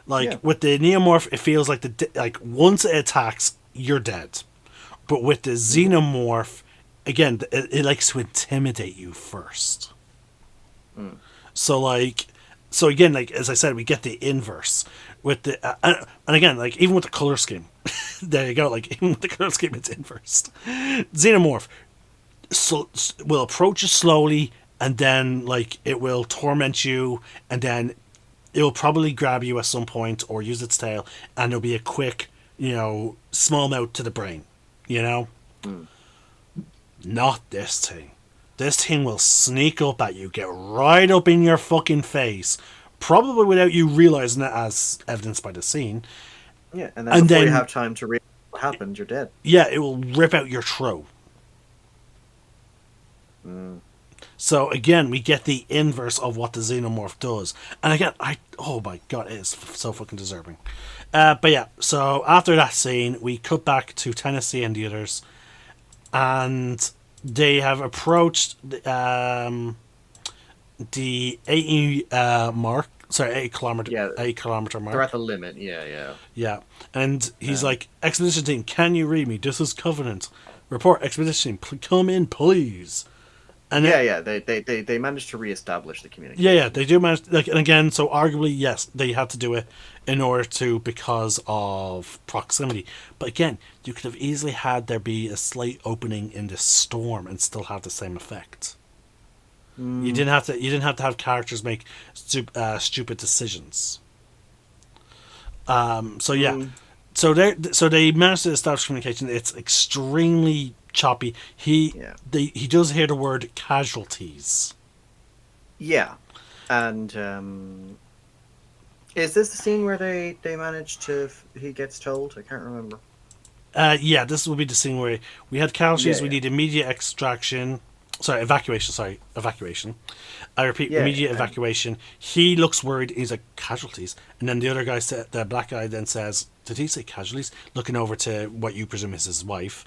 Like yeah. with the Neomorph, it feels like like once it attacks, you're dead. But with the Mhm. Xenomorph, again, it likes to intimidate you first. Mm. So like, so again, like as I said, we get the inverse with the and again, like even with the color scheme, there you go. Like even with the color scheme, it's inverse. Xenomorph will approach you slowly, and then like it will torment you, and then it will probably grab you at some point or use its tail, and there'll be a quick, small mouth to the brain. You know, Mm. not this thing. This thing will sneak up at you, get right up in your fucking face, probably without you realizing it, as evidenced by the scene. Yeah, and then And before you then, have time to realize what happened, you're dead. yeah, it will rip out your throat. Mm. So again, we get the inverse of what the Xenomorph does. And again, oh my god, it is so fucking deserving. But yeah, so after that scene, we cut back to Tennessee and the others, and they have approached the 80 mark. Sorry, 8 kilometer. Yeah, 8 kilometer mark. they're at the limit. Yeah, yeah. Yeah, and he's Um, like, "Expedition team, can you read me? This is Covenant. Report, expedition team, come in, please." And they managed to reestablish the yeah, communication. they do manage. Like, and again, so arguably, yes, they had to do it in order to because of proximity. But again, you could have easily had there be a slight opening in the storm and still have the same effect. You Mm, didn't have to. You didn't have to have characters make stupid decisions. So yeah, mm, so they managed to establish communication. It's extremely choppy. yeah, He does hear the word casualties. yeah, and is this the scene where they manage to? He gets told. I can't remember. Yeah, this will be the scene where we had casualties. We Yeah, need immediate extraction. Sorry, evacuation. Sorry, evacuation. I repeat, yeah, immediate and evacuation. He looks worried. He's like casualties, and then the other guy said, the black guy then says, "Did he say casualties?" Looking over to what you presume is his wife.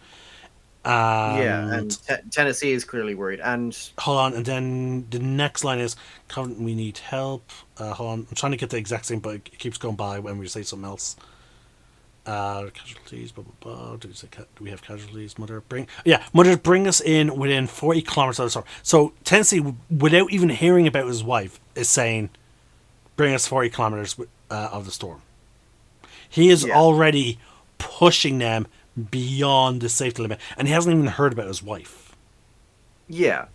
yeah, And and Tennessee is clearly worried, and hold on, and then the next line is, "We need help." Hold on, I'm trying to get the exact same, but it keeps going by when we say something else. Casualties, blah blah blah. Do we have casualties? Mother, bring us in within 40 kilometers of the storm. So Tennessee, without even hearing about his wife, is saying, "Bring us 40 kilometers of the storm." He is yeah, already pushing them beyond the safety limit, and he hasn't even heard about his wife. yeah.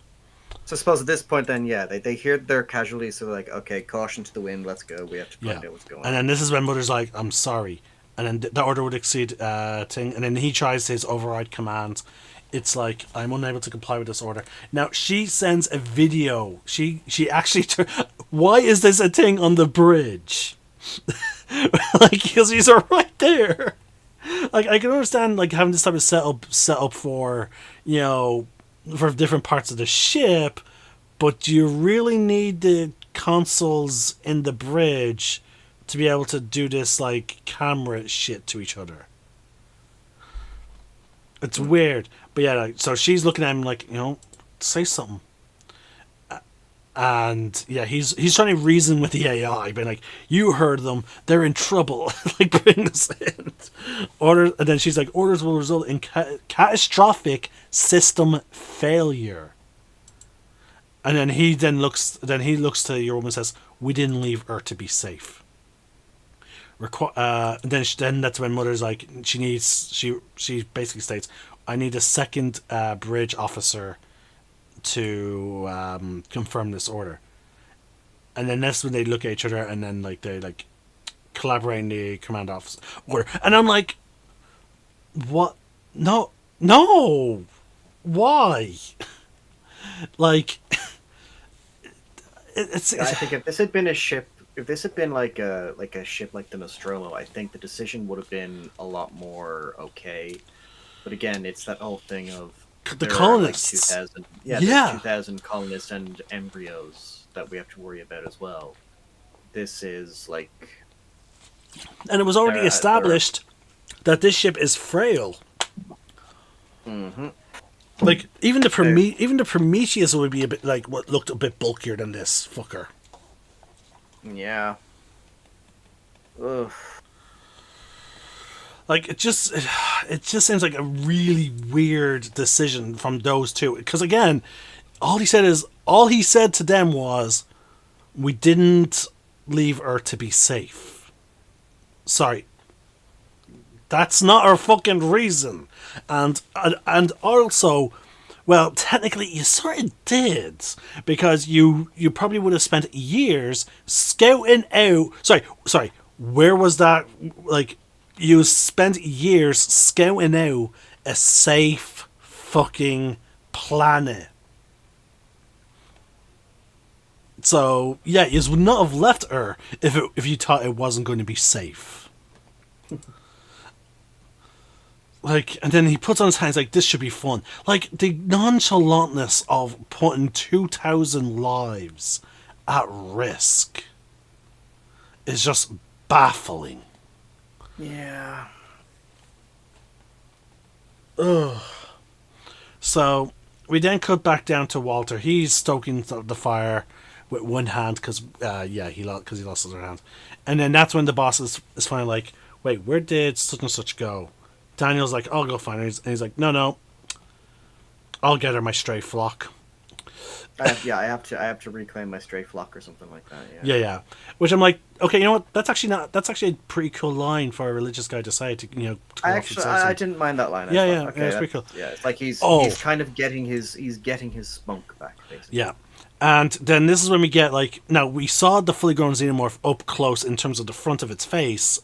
So I suppose at this point, then, yeah, they hear their casualties, so they're like, okay, caution to the wind, let's go. We have to Yeah, find out what's going and on. then this is when Mother's like, "I'm sorry," and then the order would exceed thing, and then he tries his override command. It's like, "I'm unable to comply with this order." Now she sends a video. She actually. Why is this a thing on the bridge? Like, because he's right there. Like, I can understand like having this type of setup for, for different parts of the ship, but do you really need the consoles in the bridge to be able to do this like camera shit to each other? It's Hmm. weird. But yeah, like, so she's looking at him like, say something. And yeah, he's trying to reason with the AI, being like, "You heard them; they're in trouble. Like, bring us in." Order, and then she's like, "Orders will result in catastrophic system failure." And then he looks to your woman and says, "We didn't leave Earth to be safe." Then that's when Mother's like, she basically states, "I need a second bridge officer to confirm this order." And then that's when they look at each other, and then like they like collaborate in the command office order. And I'm like, what? No, no, why? Like, Yeah, it's I think if this had been a ship, if this had been like a ship like the Nostromo, I think the decision would have been a lot more okay. But again, it's that whole thing of the there are like colonists. 2,000, yeah, there's Yeah, 2,000 colonists and embryos that we have to worry about as well. This is like and it was already there. established that this ship is frail. Mm-hmm. Like There, even the Prometheus would be a bit like what looked a bit bulkier than this fucker. yeah. Ugh. Like it just seems like a really weird decision from those two. Because again, all he said to them was, "We didn't leave Earth to be safe." Sorry, that's not our fucking reason. And also, well, technically you sort of did, because you probably would have spent years scouting out. Sorry. Where was that? Like, you spent years scouting out a safe fucking planet. So yeah, you would not have left Earth if you thought it wasn't going to be safe. Like, and then he puts on his hands like, "This should be fun." Like, the nonchalantness of putting 2,000 lives at risk is just baffling. Yeah. Ugh. So we then cut back down to Walter. He's stoking the fire with one hand because he lost his other hand, and then that's when the boss is finally like, "Wait, where did such and such go?" Daniel's like, "I'll go find her," and he's like, "No, I'll get her, my stray flock." I have to reclaim my stray flock or something like that. Yeah. Yeah, yeah. Which I'm like, okay, you know what? That's actually a pretty cool line for a religious guy to say to to go off and say I something. didn't mind that line. I Yeah, thought, yeah, yeah. okay, It's pretty cool. yeah, it's like Oh, he's kind of getting his spunk back, basically. yeah. And then this is when we get like now we saw the fully grown xenomorph up close in terms of the front of its face,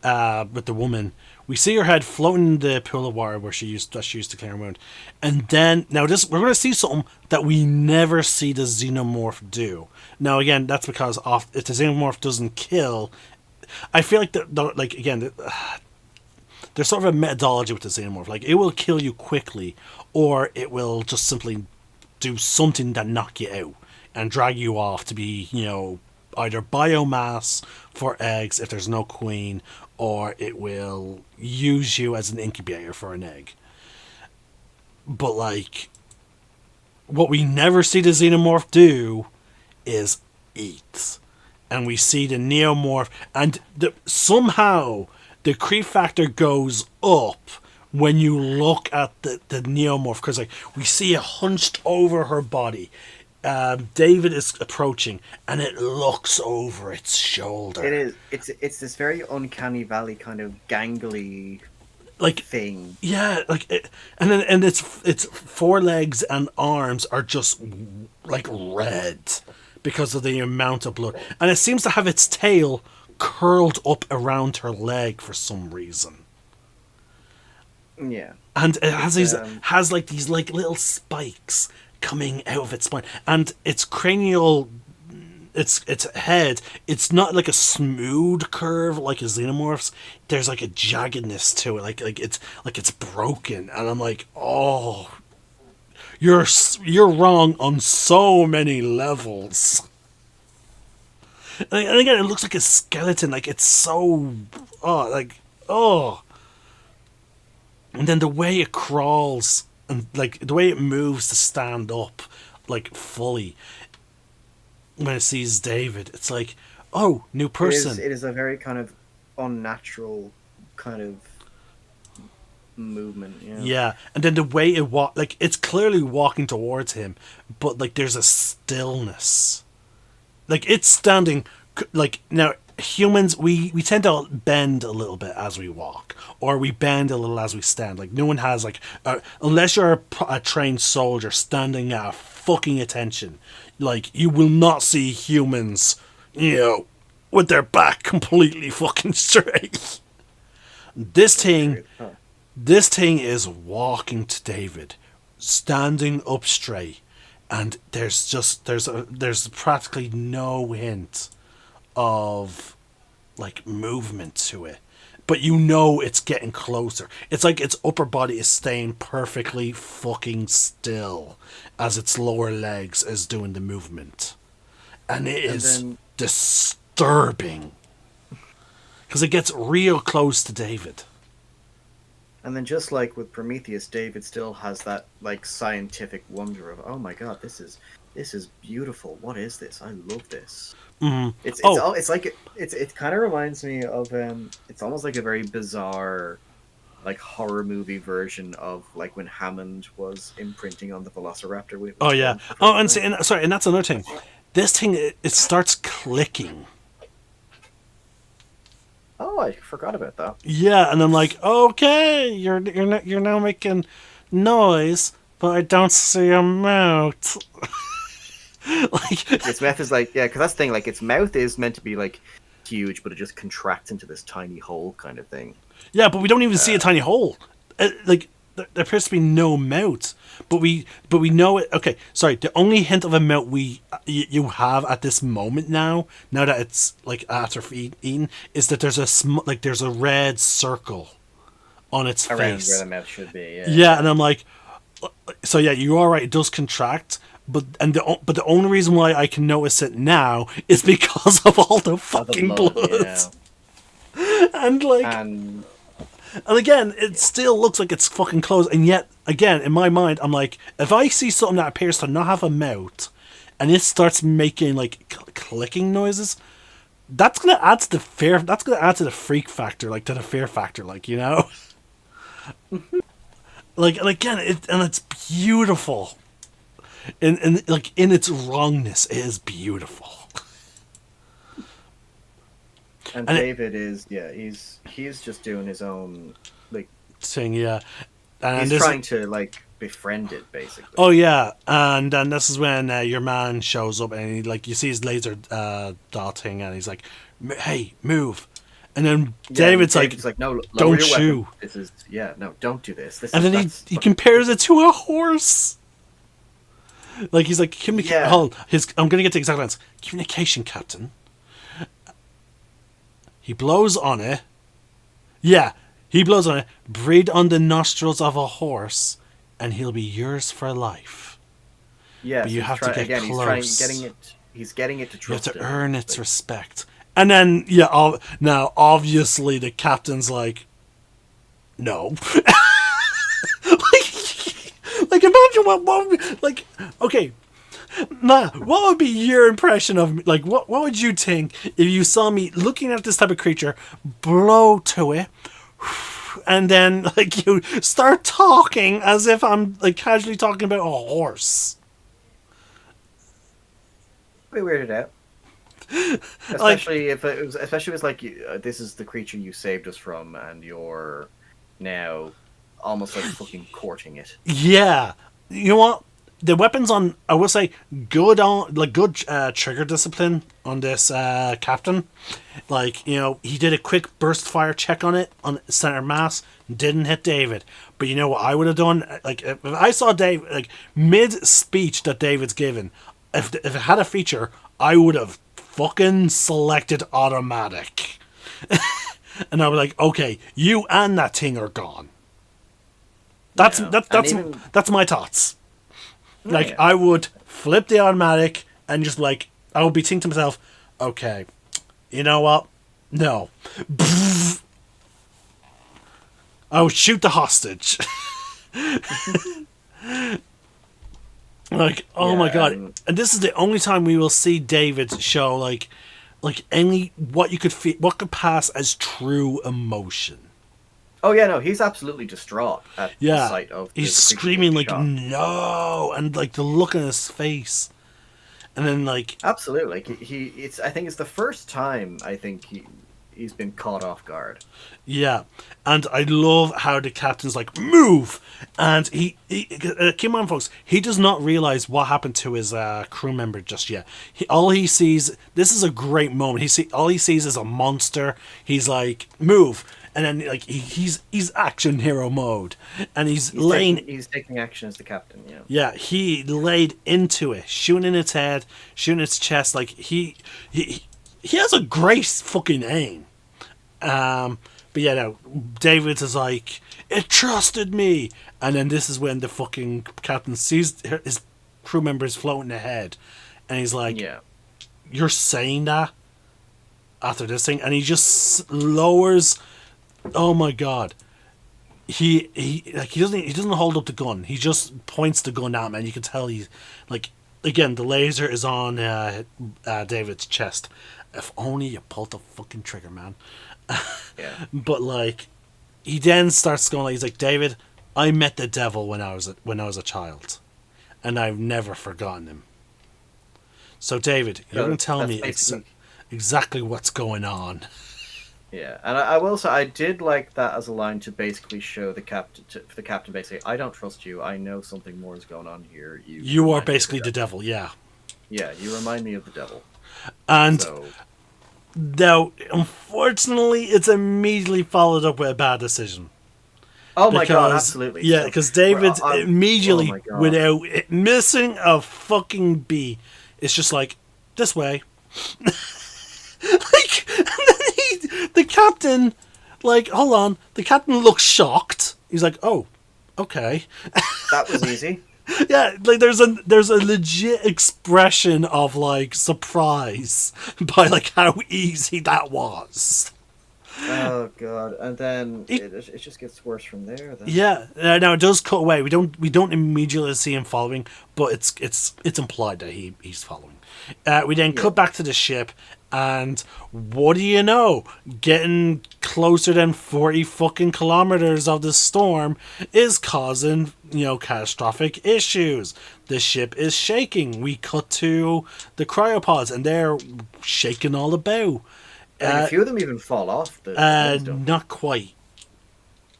with the woman. We see her head floating in the pool of water where she used to clear her wound, and then now this we're going to see something that we never see the xenomorph do. Now again, that's because if the xenomorph doesn't kill, I feel like like again, there's sort of a methodology with the xenomorph. Like it will kill you quickly, or it will just simply do something that knock you out and drag you off to be either biomass for eggs if there's no queen, or it will use you as an incubator for an egg. But like, what we never see the xenomorph do is eat, and we see the neomorph, and somehow the creep factor goes up when you look at the neomorph, because like we see it hunched over her body. David is approaching, and it looks over its shoulder. It is. It's this very uncanny valley kind of gangly like thing. Yeah, like and its forelegs and arms are just like red because of the amount of blood, and it seems to have its tail curled up around her leg for some reason. Yeah, And it has these little spikes coming out of its spine, and its cranial, its head. It's not like a smooth curve like a xenomorph's. There's like a jaggedness to it, like it's broken, and I'm like, oh, you're wrong on so many levels. And again, it looks like a skeleton. Like it's so, oh. And then the way it crawls and like the way it moves to stand up, like fully, when it sees David, it's like, oh, new person. It is a very kind of unnatural kind of movement. Yeah. Yeah, and then the way it like it's clearly walking towards him, but like there's a stillness. Like it's standing, like now humans we tend to bend a little bit as we walk, or we bend a little as we stand. Like no one has like unless you're a trained soldier standing at fucking attention, like you will not see humans with their back completely fucking straight. This thing is walking to David, standing up straight, and there's practically no hint of like movement to it, but it's getting closer. It's like its upper body is staying perfectly fucking still as its lower legs is doing the movement, and it is disturbing because it gets real close to David. And then just like with Prometheus, David still has that like scientific wonder of, oh my god, this is beautiful. What is this? I love this. Mm-hmm. It kind of reminds me of it's almost like a very bizarre like horror movie version of like when Hammond was imprinting on the Velociraptor. Oh yeah. Oh, and sorry, and that's another thing. This thing it starts clicking. Oh, I forgot about that. Yeah, and I'm like, okay, you're now making noise, but I don't see a mouth. Like its mouth is like, yeah, because that's the thing. Like its mouth is meant to be like huge, but it just contracts into this tiny hole kind of thing. Yeah, but we don't even see a tiny hole. Like there appears to be no mouth, but we know it. Okay, sorry. The only hint of a mouth you have at this moment now that it's like after eaten, is that there's there's a red circle on its around face where the mouth should be. Yeah. Yeah, and I'm like, so yeah, you are right. It does contract, but the only reason why I can notice it now is because of all the fucking blood. Yeah. And like. And again, it still looks like it's fucking closed. And yet, again, in my mind, I'm like, if I see something that appears to not have a mouth, and it starts making like clicking noises, that's gonna add to the fear. That's gonna add to the freak factor, like to the fear factor, like like, and again, it's beautiful. in like in its wrongness, it is beautiful. And And David is he's just doing his own like thing, yeah. And he's this, trying to like befriend it basically. oh yeah, and then this is when your man shows up, and he, like, you see his laser dot thing, and he's like, "Hey, move!" And then David's like, no, lower "Don't your chew." weapon. This is no, don't do this. And then he compares it to a horse. Like, he's like, hold on, I'm gonna get the exact lines. Communication, Captain. He blows on it. Yeah, he blows on it. Breathe on the nostrils of a horse, and he'll be yours for life. Yeah, but you have to get close. He's getting it to trust. You have to earn its respect. And then, now obviously the captain's like, no. like imagine what would be, like, okay. Nah, what would be your impression of me? Like, what would you think if you saw me looking at this type of creature, blow to it, and then, like, you start talking as if I'm, like, casually talking about a horse? Be weirded out. Especially if it was like, this is the creature you saved us from, and you're now almost like fucking courting it. Yeah. You know what? The weapons on, I will say, good trigger discipline on this captain. Like, you know, he did a quick burst fire check on it on center mass, didn't hit David. But you know what I would have done? Like, if I saw Dave, like, mid speech that David's given, if it had a feature, I would have fucking selected automatic. And I was like, okay, you and that thing are gone. That's my thoughts. Like, I would flip the automatic and just, like, I would be thinking to myself, okay, you know what? No. I would shoot the hostage. Like, oh my god. And this is the only time we will see David show, like any, what could pass as true emotion. Oh yeah, no, he's absolutely distraught at the sight of. He's screaming like, no, and like the look on his face, and then like absolutely, like I think it's the first time I think he's been caught off guard. Yeah, and I love how the captain's like, move, and he come on, folks, he does not realize what happened to his crew member just yet. All he sees, this is a great moment. All he sees is a monster. He's like, move. And then, like, he's action hero mode, and he's taking action as the captain. Yeah. Yeah, he laid into it, shooting in its head, shooting its chest. Like, he has a great fucking aim. But yeah, no, David is like, it trusted me, and then this is when the fucking captain sees his crew members floating ahead, and he's like, yeah, you're saying that after this thing, and he just lowers. Oh my god. He doesn't hold up the gun. He just points the gun at him, and you can tell he's like, again, the laser is on David's chest. If only you pulled the fucking trigger, man. Yeah. But like, he then starts going like, he's like, David, I met the devil when I was a child, and I've never forgotten him. So David, you're gonna tell me exactly what's going on. Yeah, and I will say I did like that as a line to basically show the captain. Basically, I don't trust you. I know something more is going on here. You are basically the devil. Yeah. Yeah, you remind me of the devil. And though, unfortunately, it's immediately followed up with a bad decision. Oh my god, absolutely. Yeah, because David immediately, without missing a fucking beat, it's just like, this way. Like, and then the captain, like, hold on, the captain looks shocked. He's like, oh, okay. That was easy. Yeah, like there's a legit expression of like surprise by like how easy that was. Oh god, and then it just gets worse from there. Then. Yeah, now it does cut away. We don't immediately see him following, but it's implied that he's following. We then cut back to the ship, and what do you know? Getting closer than 40 fucking kilometers of the storm is causing, catastrophic issues. the ship is shaking. We cut to the cryopods, and they're shaking all about. I think a few of them even fall off the things, don't they? Not quite.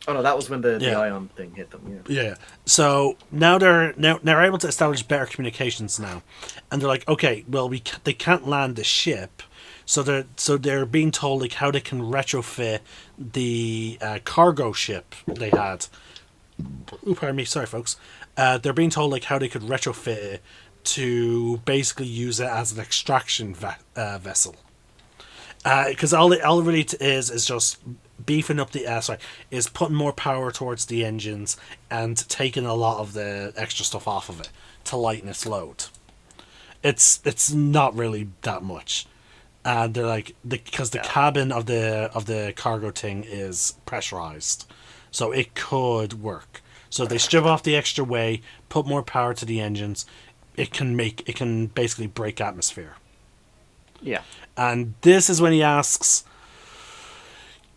Oh no, that was when the Yeah. ion thing hit them. Yeah. Yeah. So now they're able to establish better communications now, and they're like, okay, well, they can't land the ship, so they're being told like how they can retrofit the cargo ship they had. Ooh, pardon me, sorry, folks. They're being told like how they could retrofit it to basically use it as an extraction vessel. Because all it really is just beefing up the is putting more power towards the engines and taking a lot of the extra stuff off of it to lighten its load. It's not really that much, and they're like because the cabin of the cargo thing is pressurized, so it could work. So they strip off the extra weight, put more power to the engines. It can basically break atmosphere. Yeah. And this is when he asks,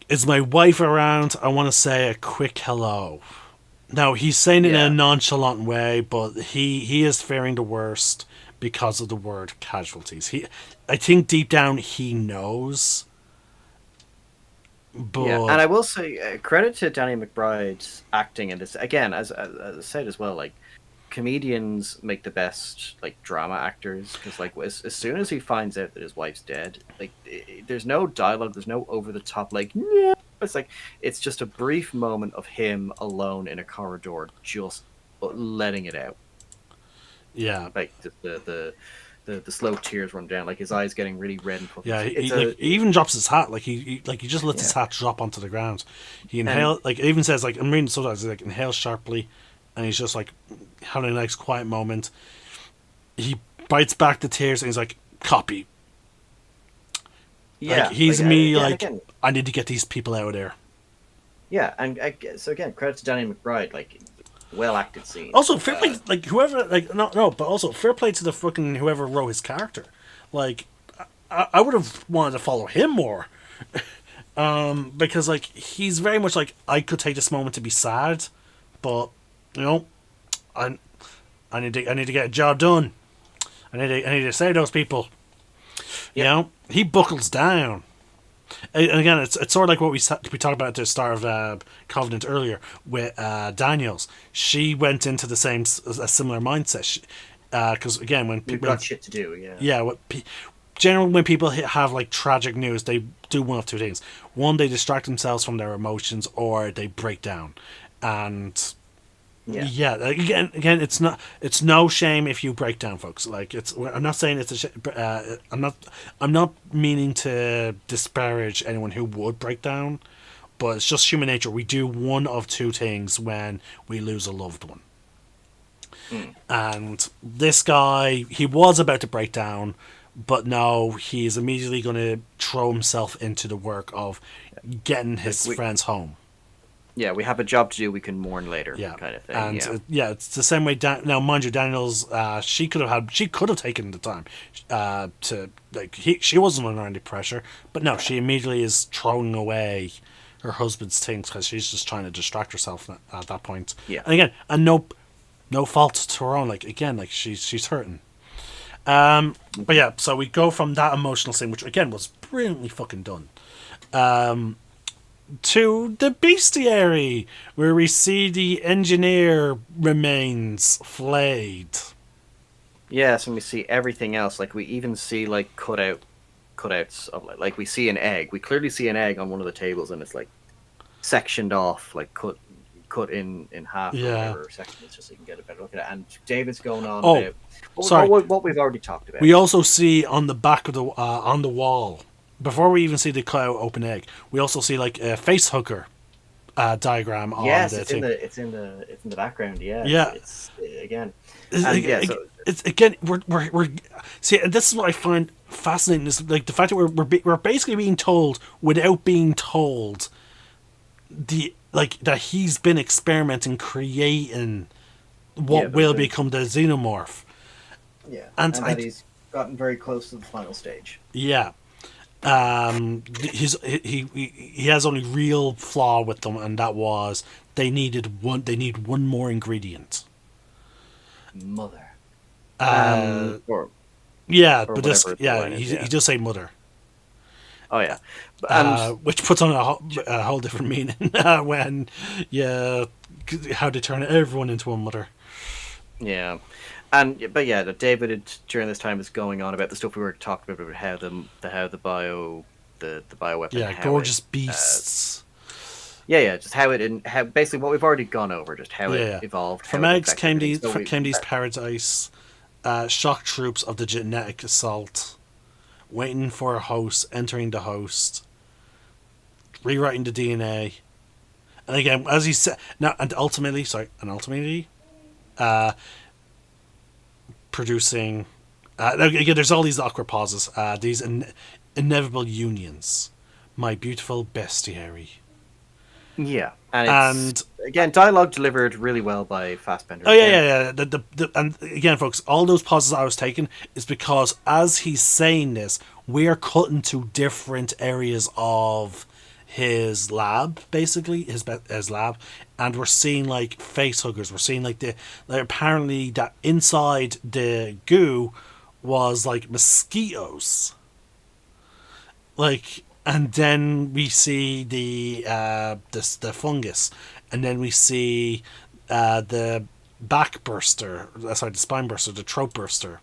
"Is my wife around? I want to say a quick hello." Now, he's saying it in a nonchalant way, but he is fearing the worst because of the word casualties. I think deep down he knows. But yeah, and I will say credit to Danny McBride's acting in this. Again, as I said as well, like comedians make the best like drama actors because like as soon as he finds out that his wife's dead, like there's no dialogue, there's no over the top like yeah. It's like it's just a brief moment of him alone in a corridor, just letting it out. Yeah, like the slow tears run down, like his eyes getting really red and puffy. Yeah, he even drops his hat, like he just lets his hat drop onto the ground. He inhales, like it even says, like I'm reading sometimes, like inhales sharply, and he's just like having a nice quiet moment. He bites back the tears and he's like, "Copy." Yeah, like, he's like, me. again, I need to get these people out of there. Yeah, and so again, credit to Danny McBride, like well acted scene. Also, fair play, like whoever, like no, but also fair play to the fucking whoever wrote his character. Like, I would have wanted to follow him more, because like he's very much like I could take this moment to be sad, but you know, I need to get a job done. I need to save those people. You know, he buckles down. And again, it's sort of like what we talked about at the start of Covenant earlier with Daniels. She went into a similar mindset because again, when people got shit to do, generally when people have like tragic news, they do one of two things: one, they distract themselves from their emotions, or they break down. And again, it's no shame if you break down, folks. Like I'm not saying it's I'm not meaning to disparage anyone who would break down, but it's just human nature. We do one of two things when we lose a loved one. And this guy, he was about to break down, but no, he's immediately going to throw himself into the work of getting his friends home. Yeah, we have a job to do. We can mourn later, kind of thing. And it's the same way. Now, mind you, Daniels, she could have taken the time to like. She wasn't under any pressure, but no, she immediately is throwing away her husband's things because she's just trying to distract herself at that point. Yeah, and again, and no fault to her own. Like again, like she's hurting. But yeah, so we go from that emotional scene, which again was brilliantly fucking done. To the bestiary, where we see the engineer remains flayed. Yes, and we see everything else. Like we even see like cutouts of like we see an egg. We clearly see an egg on one of the tables, and it's like sectioned off, like cut in half or whatever sections, just so you can get a better look at it. And David's going on about what we've already talked about. We also see on the back of the on the wall, before we even see the cutout open egg, we also see like a face hugger diagram on the thing. It's in the background. It's again. It's again we're see, and this is what I find fascinating is like the fact that we're basically being told without being told that he's been experimenting, creating what will become the xenomorph. Yeah, and that he's gotten very close to the final stage. Yeah. He has only real flaw with them, and that was they need one more ingredient. Mother. Uh, or yeah, but this, whatever the yeah, line is. he Yeah. does say mother, Oh yeah, and which puts on a whole different meaning when, yeah, how they turn everyone into a mother. yeah, and but yeah, David during this time is going on about the stuff we were talking about how the bioweapon Yeah, how it gorgeous uh, beasts. yeah, just how how basically what we've already gone over, just how it Yeah, evolved, how from it eggs infected came everything. So came these paradise shock troops of the genetic assault, waiting for a host, entering the host, rewriting the DNA, and again, as he said, now and ultimately, uh, producing. Again, there's all these awkward pauses, these inevitable unions. My beautiful bestiary. yeah, and it's And again dialogue delivered really well by oh Fassbender yeah, again. yeah, yeah. And again, folks, all those pauses I was taking is because as he's saying this, we are cutting to different areas of his lab, basically his lab, and we're seeing like face huggers. We're seeing like apparently that inside the goo was like mosquitoes, like, and then we see the fungus, and then we see the back burster, sorry, the spine burster, the throat burster.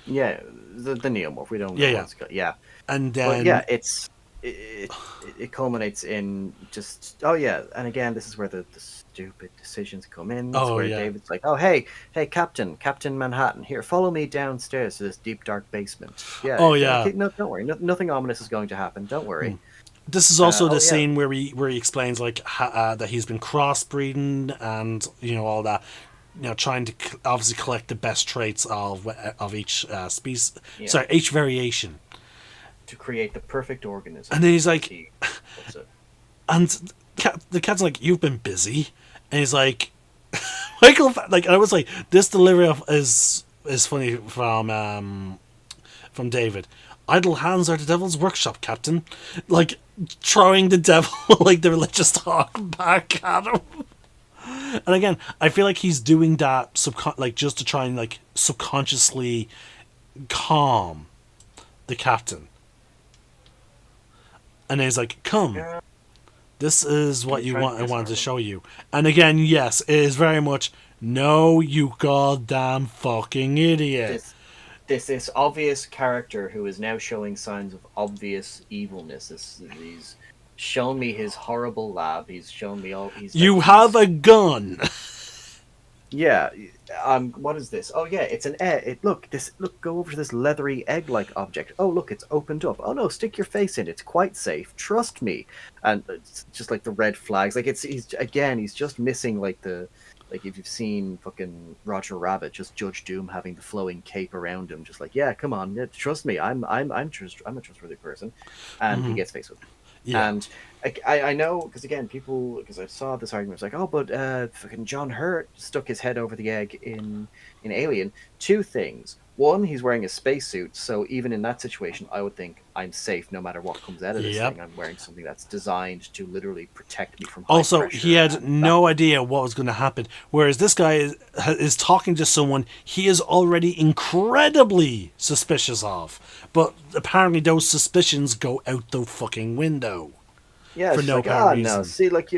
Yeah, the neomorph. We don't Yeah, know yeah, what's going. Yeah, and but yeah, then it culminates in just oh yeah, and again this is where the stupid decisions come in. It's oh where yeah, David's like, oh hey Captain Manhattan, here follow me downstairs to this deep dark basement. Yeah, oh yeah. okay, no, don't worry, nothing ominous is going to happen. Don't worry. This is also the Oh yeah, scene where he explains like that he's been crossbreeding and all that. Trying to obviously collect the best traits of each species. yeah, Sorry, each variation. to create the perfect organism, And then he's as like, he puts it. and the cat's like, "You've been busy," and he's like, Michael, like, I was like, this delivery is funny from David. Idle hands are the devil's workshop, Captain. Like throwing the devil like the religious talk back at him. And again, I feel like he's doing that like just to try and like subconsciously calm the captain. And he's like, "Come, Yeah, this is what he's you trying to want. I wanted to disarm him. show you." And again, yes, it is very much no, you goddamn fucking idiot. This this obvious character who is now showing signs of obvious evilness. He's shown me his horrible lab. He's shown me all. He's like You have he's a gun. yeah. What is this? Oh yeah, it's an egg. Look, go over to this leathery egg-like object. Oh look, it's opened up. Oh no, stick your face in. It's quite safe. Trust me. And it's just like the red flags. Like he's just missing like the. Like if you've seen fucking Roger Rabbit, just Judge Doom having the flowing cape around him, just like yeah, come on, yeah, trust me, I'm a trustworthy person, and he gets faced with it. Yeah. And I know because again, people because I saw this argument, it's like oh, but fucking John Hurt stuck his head over the egg in Alien. Two things: one, he's wearing a spacesuit, so even in that situation, I would think I'm safe no matter what comes out of this Yep. thing. I'm wearing something that's designed to literally protect me from high Also, he pressure had and that. no idea what was going to happen. Whereas this guy is talking to someone he is already incredibly suspicious of. But apparently, those suspicions go out the fucking window Yeah, for she's no like, apparent oh no, reason. see, like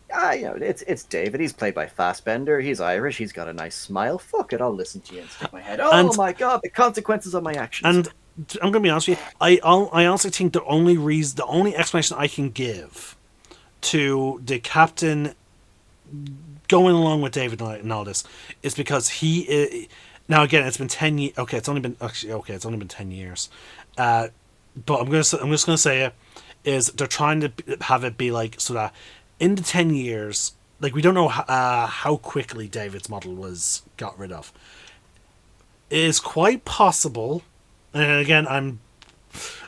it's David. He's played by Fassbender. He's Irish. He's got a nice smile. Fuck it, I'll listen to you and stick my head. Oh And my god, the consequences of my actions. and I'm going to be honest with you. I honestly think the only explanation I can give to the captain going along with David and all this is because now again it's been 10 years. Okay, it's only been 10 years. But I'm just gonna say it is they're trying to have it be like so that in the 10 years, like we don't know how quickly David's model was got rid of. It is quite possible, and again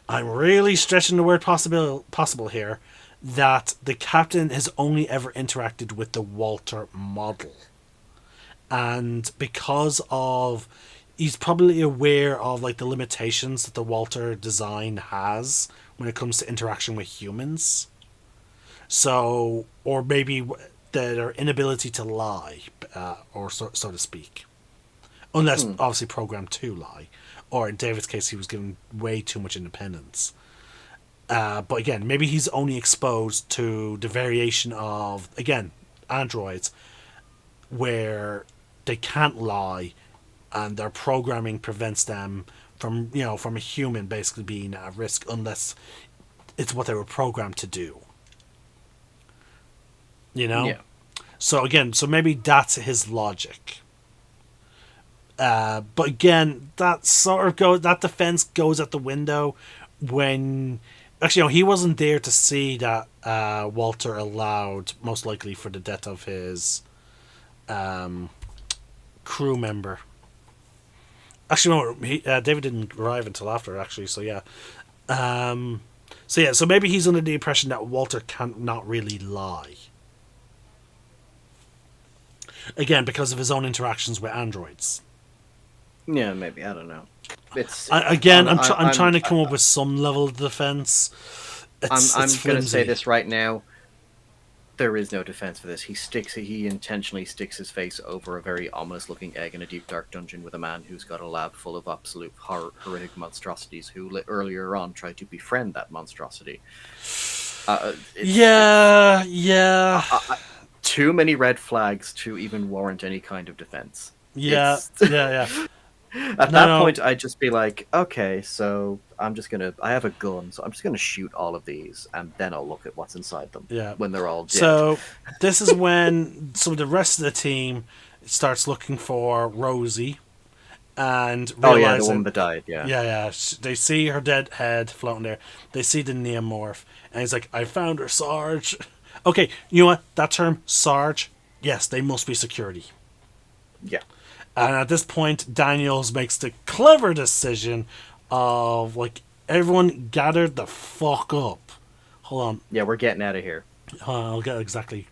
I'm really stretching the word possible here, that the captain has only ever interacted with the Walter model. And because of he's probably aware of like the limitations that the Walter design has when it comes to interaction with humans. So, or maybe their inability to lie, or so to speak. unless obviously programmed to lie, or in David's case, he was given way too much independence. But again, maybe he's only exposed to the variation of, again, androids, where they can't lie, and their programming prevents them from, from a human basically being at risk, unless it's what they were programmed to do. Yeah. So again, maybe that's his logic. But again, that defense goes out the window when actually no, he wasn't there to see that Walter allowed, most likely for the death of his crew member. Actually, no, David didn't arrive until after. Actually, so yeah. So maybe he's under the impression that Walter can't not really lie. Again, because of his own interactions with androids. Yeah, maybe, I don't know. I'm trying to come up with some level of defense. I'm going to say this right now. There is no defense for this. He intentionally sticks his face over a very ominous-looking egg in a deep, dark dungeon with a man who's got a lab full of absolute horrific monstrosities who earlier on tried to befriend that monstrosity. Too many red flags to even warrant any kind of defense. Yeah. At that point, I'd just be like, okay, so I have a gun, so I'm just gonna shoot all of these, and then I'll look at what's inside them. Yeah. When they're all dead. So this is when some of the rest of the team starts looking for Rosie, and the woman that died. Yeah. They see her dead head floating there. They see the neomorph, and he's like, "I found her, Sarge." Okay, you know what? That term, Sarge. Yes, they must be security. Yeah. And at this point, Daniels makes the clever decision of, like, everyone gathered the fuck up. Hold on. Yeah, we're getting out of here. I'll get exactly.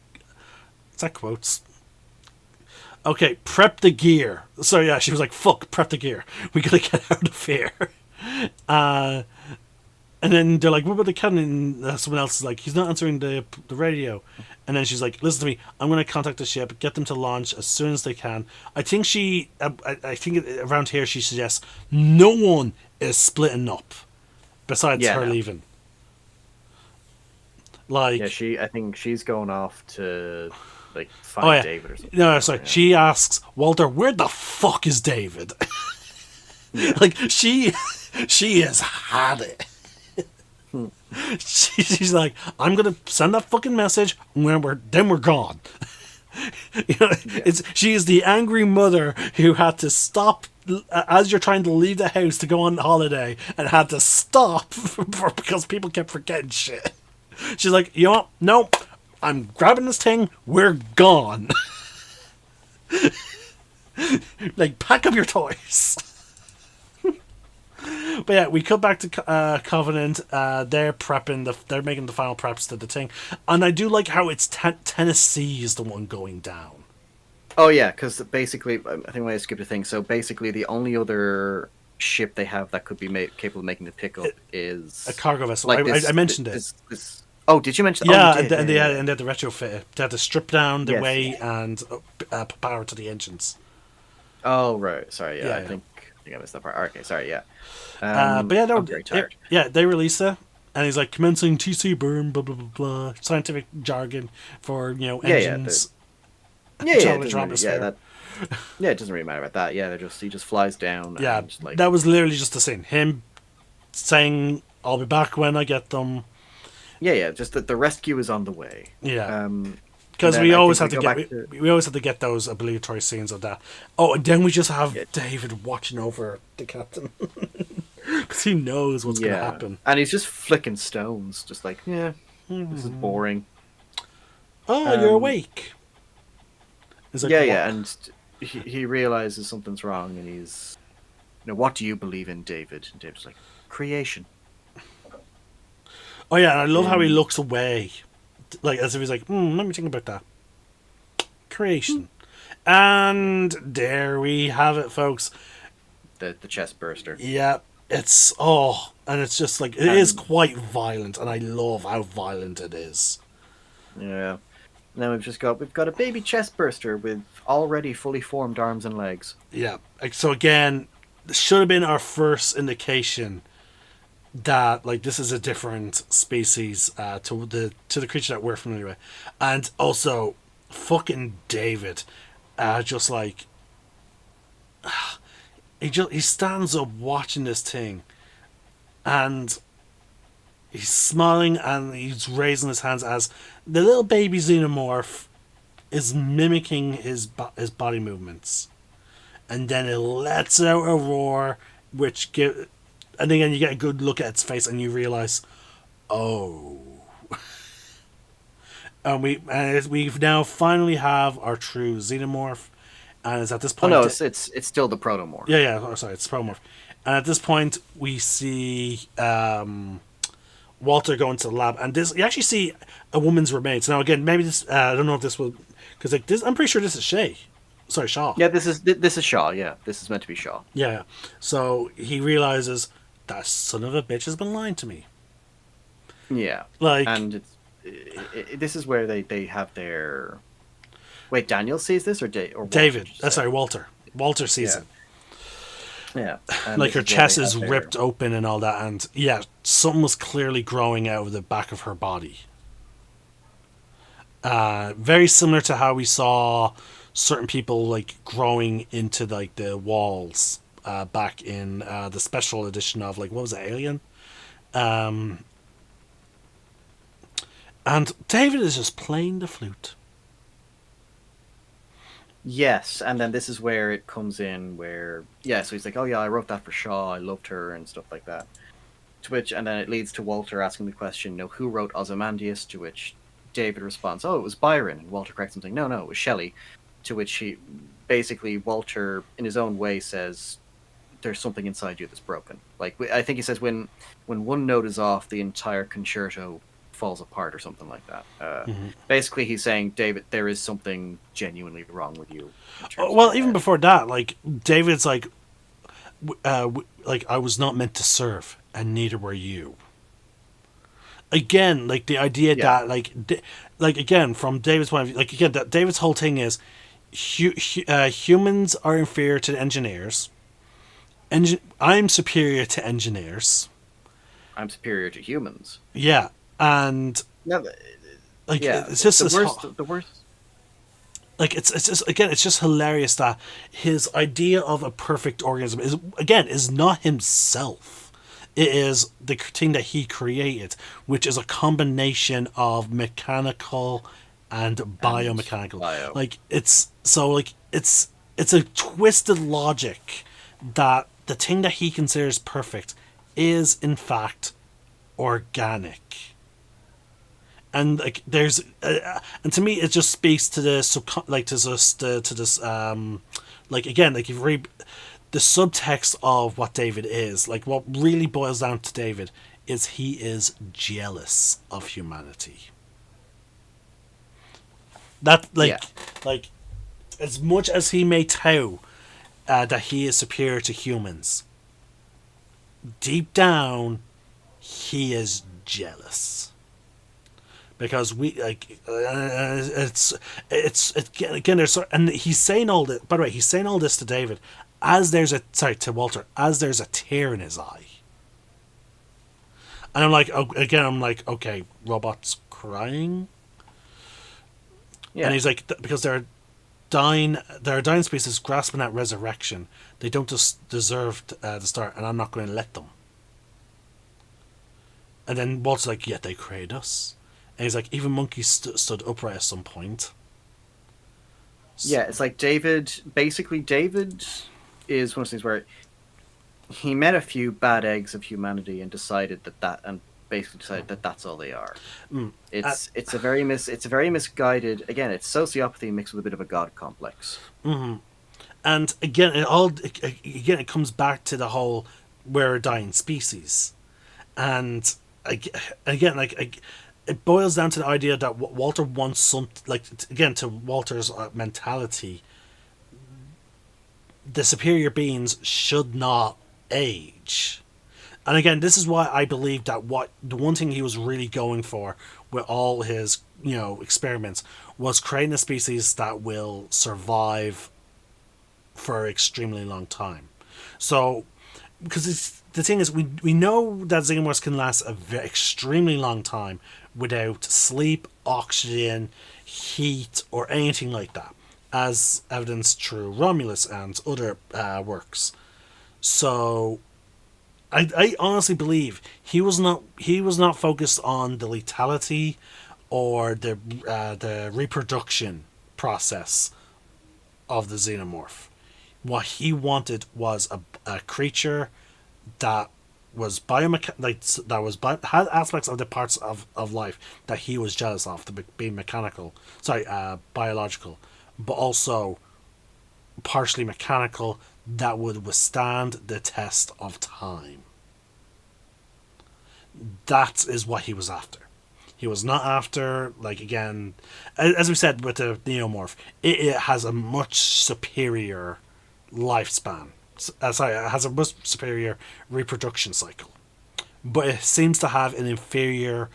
Is that quotes? Okay, prep the gear. So yeah, she was like, fuck, prep the gear. We gotta get out of here. And then they're like, what about the cannon? And someone else is like, he's not answering the radio. And then she's like, listen to me, I'm going to contact the ship, get them to launch as soon as they can. I think around here she suggests no one is splitting up besides her leaving. Like, yeah, I think she's going off to like find David or something. No, sorry. Yeah. She asks Walter, where the fuck is David? Like, she has had it. She's like, I'm gonna send that fucking message, and then we're gone. She is the angry mother who had to stop as you're trying to leave the house to go on holiday, and had to stop because people kept forgetting shit. She's like, you know what? No, I'm grabbing this thing. We're gone. Like, pack up your toys. But yeah, we cut back to Covenant. They're making the final preps to the thing, and I do like how it's Tennessee is the one going down. Oh yeah, because basically, I think I skipped a thing. So basically, the only other ship they have that could be capable of making the pickup is a cargo vessel. Like I mentioned it. Oh, did you mention? Yeah, oh, and they had to retrofit it. They had to strip down the way and power to the engines. Oh right, sorry. Yeah, I think I missed that part. Okay, sorry. Yeah. But yeah, I'm very tired. They release it, and he's like, commencing TC burn, blah blah blah blah, scientific jargon for engines. It doesn't really matter about that. Yeah, he just flies down. Yeah, and just, like, that was literally just the scene. Him saying, "I'll be back when I get them." Yeah, just that the rescue is on the way. Yeah. Because we always have to get those obligatory scenes of that. Oh, and then we just have David watching over the captain because he knows what's going to happen, and he's just flicking stones, just like, this is boring. Oh, you're awake. He's like, and he realizes something's wrong, and he's, what do you believe in, David? And David's like, creation. Oh yeah, and I love how he looks away. Like, as if he's like, let me think about that. Creation. And there we have it, folks. The chest burster. Yeah, and it's just like, it is quite violent, and I love how violent it is. Yeah. And then we've got a baby chest burster with already fully formed arms and legs. Yeah. Like, so again, this should have been our first indication that like this is a different species to the creature that we're familiar with, and also fucking David, just like he stands up watching this thing, and he's smiling and he's raising his hands as the little baby xenomorph is mimicking his body movements, and then it lets out a roar, which give, and again you get a good look at its face and you realize, oh, and we've now finally have our true xenomorph, and it's at this point. Oh no, it's still the protomorph. Yeah. Oh, sorry, it's promorph, and at this point we see Walter go into the lab, and this you actually see a woman's remains. Now again, maybe this I don't know if this will, because like this, I'm pretty sure this is Shaw. Yeah, this is Shaw. Yeah, this is meant to be Shaw. Yeah. So he realizes that son of a bitch has been lying to me. Yeah, Like, and this is where they have their. Wait, Daniel sees this or Walter, David. Sorry, Walter. Walter sees it. Yeah, Like her chest is ripped open and all that, and yeah, something was clearly growing out of the back of her body. Very similar to how we saw certain people like growing into like the walls back in the special edition of like what was it, Alien? And David is just playing the flute. Yes, and then this is where it comes in where so he's like, oh yeah, I wrote that for Shaw, I loved her and stuff like that. To which, and then it leads to Walter asking the question, who wrote Ozymandias? To which David responds, oh, it was Byron. And Walter corrects him saying, no, it was Shelley. To which he, basically, Walter, in his own way, says, there's something inside you that's broken. Like, I think he says when one note is off, the entire concerto falls apart or something like that. Basically, he's saying, David, there is something genuinely wrong with you. Well, even before that, like, David's like, I was not meant to serve, and neither were you. Again, like the idea that, like again, from David's point of view, like again, that David's whole thing is, humans are inferior to the engineers. I'm superior to engineers. I'm superior to humans. Yeah, and like it's just the worst. Like it's just again, it's just hilarious that his idea of a perfect organism is not himself. It is the thing that he created, which is a combination of mechanical and biomechanical. Like it's a twisted logic that the thing that he considers perfect is in fact organic. And like there's and to me it just speaks to this like again, like if you read the subtext of what David is, like what really boils down to David is he is jealous of humanity. That like as much as he may tout that he is superior to humans, deep down he is jealous. Because we like it's again there's, and he's saying all this, by the way, he's saying all this to David as there's to Walter as there's a tear in his eye, and I'm like, okay, robots crying, and he's like, because there are dying species grasping at resurrection, they don't just deserve to start, and I'm not going to let them. And then Walter's like, yet they create us. And he's like, even monkeys stood upright at some point. Yeah, it's like David is one of those things where he met a few bad eggs of humanity and decided that that's all they are. It's a very misguided. Again, it's sociopathy mixed with a bit of a god complex. Mm-hmm. And again, it comes back to the whole we're a dying species, and again, it boils down to the idea that Walter wants to Walter's mentality, the superior beings should not age. And again, this is why I believe that the one thing he was really going for with all his, experiments was creating a species that will survive for an extremely long time. So, because the thing is, we know that xenomorphs can last extremely long time without sleep, oxygen, heat, or anything like that, as evidenced through Romulus and other works. So, I honestly believe he was not focused on the lethality or the reproduction process of the xenomorph. What he wanted was a creature that was had aspects of the parts of life that he was jealous of, the being biological, but also partially mechanical, that would withstand the test of time. That is what he was after. He was not after, again, as we said with the Neomorph, it has a much superior lifespan. It has a much superior reproduction cycle. But it seems to have an inferior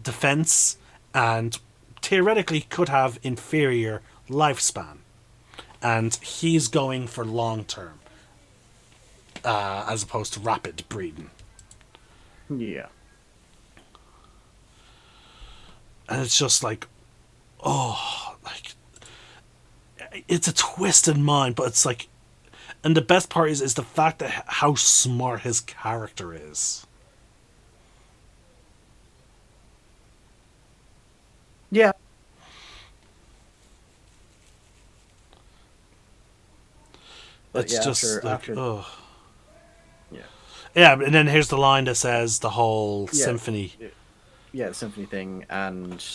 defense, and theoretically could have inferior lifespan. And he's going for long term, as opposed to rapid breeding. Yeah. And it's just it's a twisted mind, but it's and the best part is the fact that how smart his character is. Yeah. It's just after. Yeah. Yeah, and then here's the line that says the whole symphony. Yeah, the symphony thing, and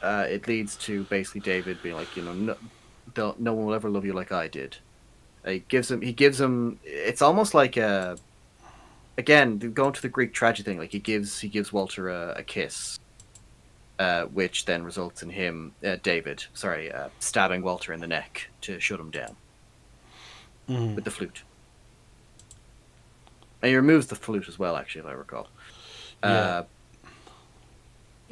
it leads to basically David being like, no one will ever love you like I did. He gives him. It's almost like again, going to the Greek tragedy thing. Like he gives Walter a kiss, which then results in him, David, stabbing Walter in the neck to shut him down with the flute. And he removes the flute as well, actually, if I recall. Yeah.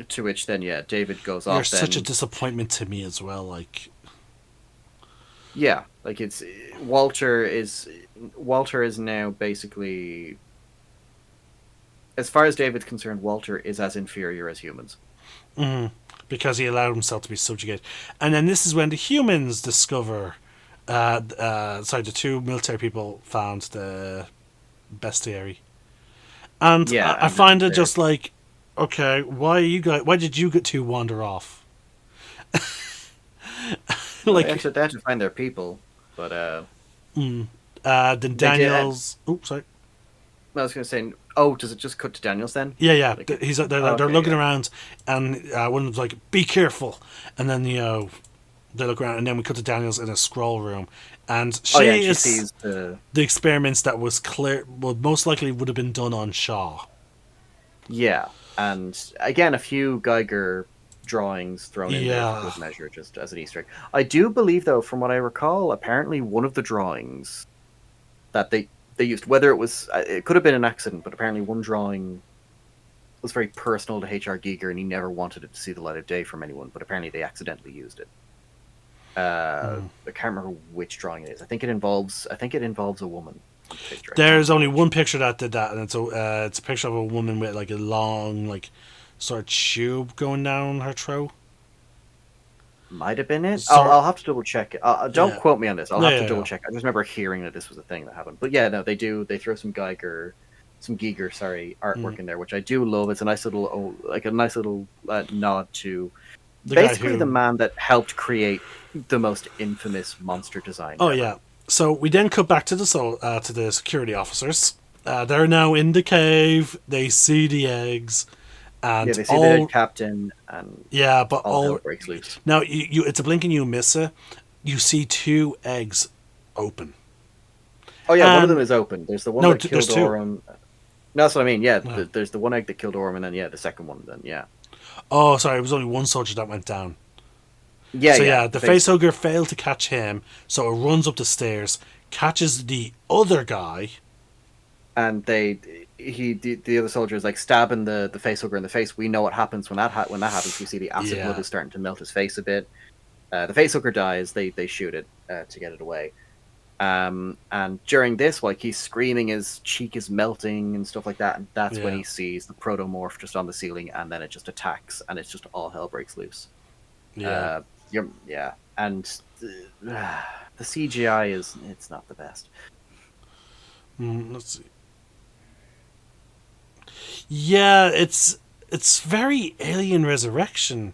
To which then, David goes off. You're such a disappointment to me as well. Yeah, it's Walter is now basically, as far as David's concerned, Walter is as inferior as humans. Mm-hmm. Because he allowed himself to be subjugated. And then this is when the humans discover, the two military people found the bestiary. And I find it just okay, why did you get to wander off? They had to find their people, but then Daniels. Oops, sorry. I was going to say, does it just cut to Daniels then? Yeah. They're looking around, and one of them's like, "Be careful," and then they look around, and then we cut to Daniels in a scroll room, and she sees the experiments that was most likely would have been done on Shaw. Yeah, and again, a few Geiger drawings thrown in there for good measure, just as an Easter egg. I do believe, though, from what I recall, apparently one of the drawings that they used, whether it could have been an accident, but apparently one drawing was very personal to H.R. Giger, and he never wanted it to see the light of day from anyone, but apparently they accidentally used it. I can't remember which drawing it is. I think it involves a woman. There's only one picture that did that, and it's a picture of a woman with a long sort of tube going down her throat. Might have been it. I'll have to double check. Don't quote me on this. I'll have to double check. I just remember hearing that this was a thing that happened. But yeah, no, they do. They throw some Giger artwork in there, which I do love. It's a nice little nod to basically the man that helped create the most infamous monster design. Oh yeah. So we then cut back to the security officers. They're now in the cave. They see the eggs, and they see the captain, and but all hell breaks loose. Now it's a blink and you miss it. You see two eggs open. Oh yeah, one of them is open. There's the one that killed Orem. No, that's what I mean. Yeah, there's the one egg that killed Orem, and then the second one. Then Oh, sorry, it was only one soldier that went down. Yeah, the facehugger failed to catch him, so it runs up the stairs, catches the other guy, and the other soldier is like stabbing the face hugger in the face. We know what happens when when that happens. We see the acid blood Yeah. is starting to melt his face a bit. The face hugger dies. They shoot it to get it away. And during this, like he's screaming, his cheek is melting and stuff like that, and that's when Yeah. he sees the protomorph just on the ceiling, and then it just attacks, and it's just all hell breaks loose. Yeah. Yeah, and the CGI it's not the best. Let's see. Yeah, it's very Alien Resurrection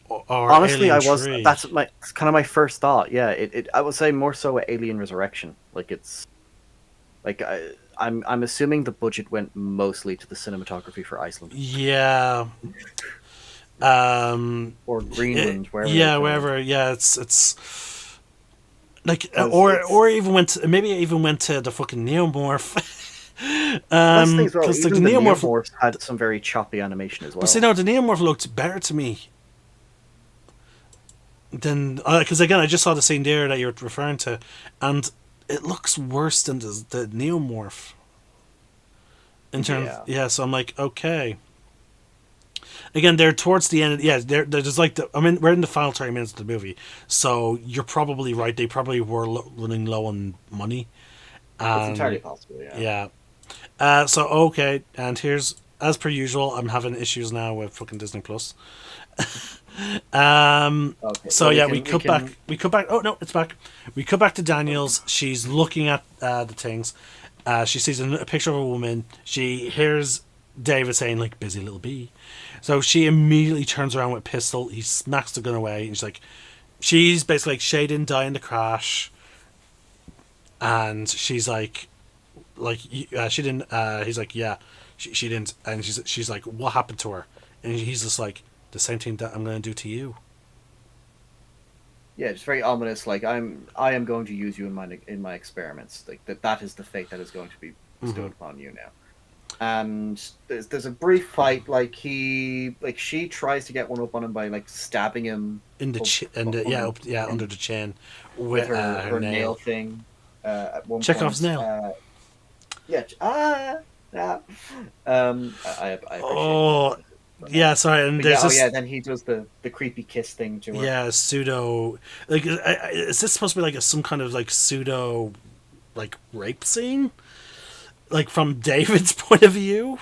or Honestly, Alien I was Tree. that's my it's kind of my first thought. Yeah, it I would say more so Alien Resurrection. Like it's like I'm assuming the budget went mostly to the cinematography for Iceland Yeah. or Greenland, wherever they Yeah, filmed. wherever. Yeah, it's like, Because it's or even went to, maybe it even went to the fucking Neomorph. that's the thing as well. Because like the Even the Neomorph, Neomorphs had some very choppy animation as but see, well. no, the Neomorph looked better to me than, because again, I just saw the scene there that you're referring to, and it looks worse than the Neomorph in terms. Yeah, Yeah, so I'm like, okay. Again, they're towards the end. Yeah, they're just like I mean, we're in the final 30 minutes of the movie, so you're probably right. They probably were running low on money, it's entirely and possible. Yeah. yeah. So okay, and here's, as per usual, I'm having issues now with fucking Disney Plus. Okay. So Well, yeah, we cut can. back. We cut back. Oh no, it's back. We cut back to Daniels. She's looking at the things. She sees a picture of a woman. She hears David saying like "busy little bee," so she immediately turns around with a pistol. He smacks the gun away, and she's basically like, Shay didn't die in the crash, and she's like she didn't. He's like, yeah, she didn't, and she's like, what happened to her? And he's just like, the same thing that I'm gonna do to you. Yeah, it's very ominous. Like I am going to use you in my experiments. Like that is the fate that is going to be bestowed upon you now. And there's a brief fight. She tries to get one up on him by like stabbing him In the up, and under, under the chin with with her her nail nail. thing. At one Chekhov's point, nail. yeah, ah. I appreciate Oh, that. yeah. Sorry, and But yeah, there's oh yeah, this. then he does the creepy kiss thing to her. Yeah, pseudo. Like, is this supposed to be like some kind of like pseudo, like rape scene? Like from David's point of view.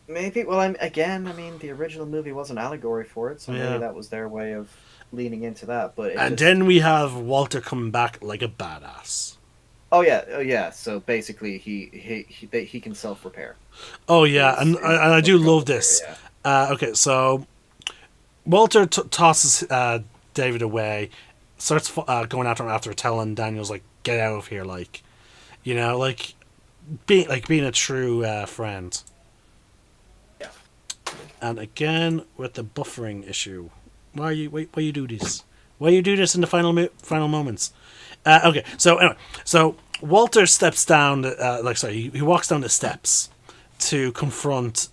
Maybe. Well, I mean, the original movie was an allegory for it, so maybe Yeah. that was their way of leaning into that. But it And just, then we have Walter coming back like a badass. oh yeah. So basically, he can self repair. Oh yeah, and I What do you're love going for, this. yeah. Okay, so Walter tosses David away, starts going after him after telling Daniels like, "Get out of here!" Like, like being a true friend. Yeah. And again with the buffering issue, why you do this? Why you do this in the final moments? Okay, so anyway, so Walter steps down. He walks down the steps to confront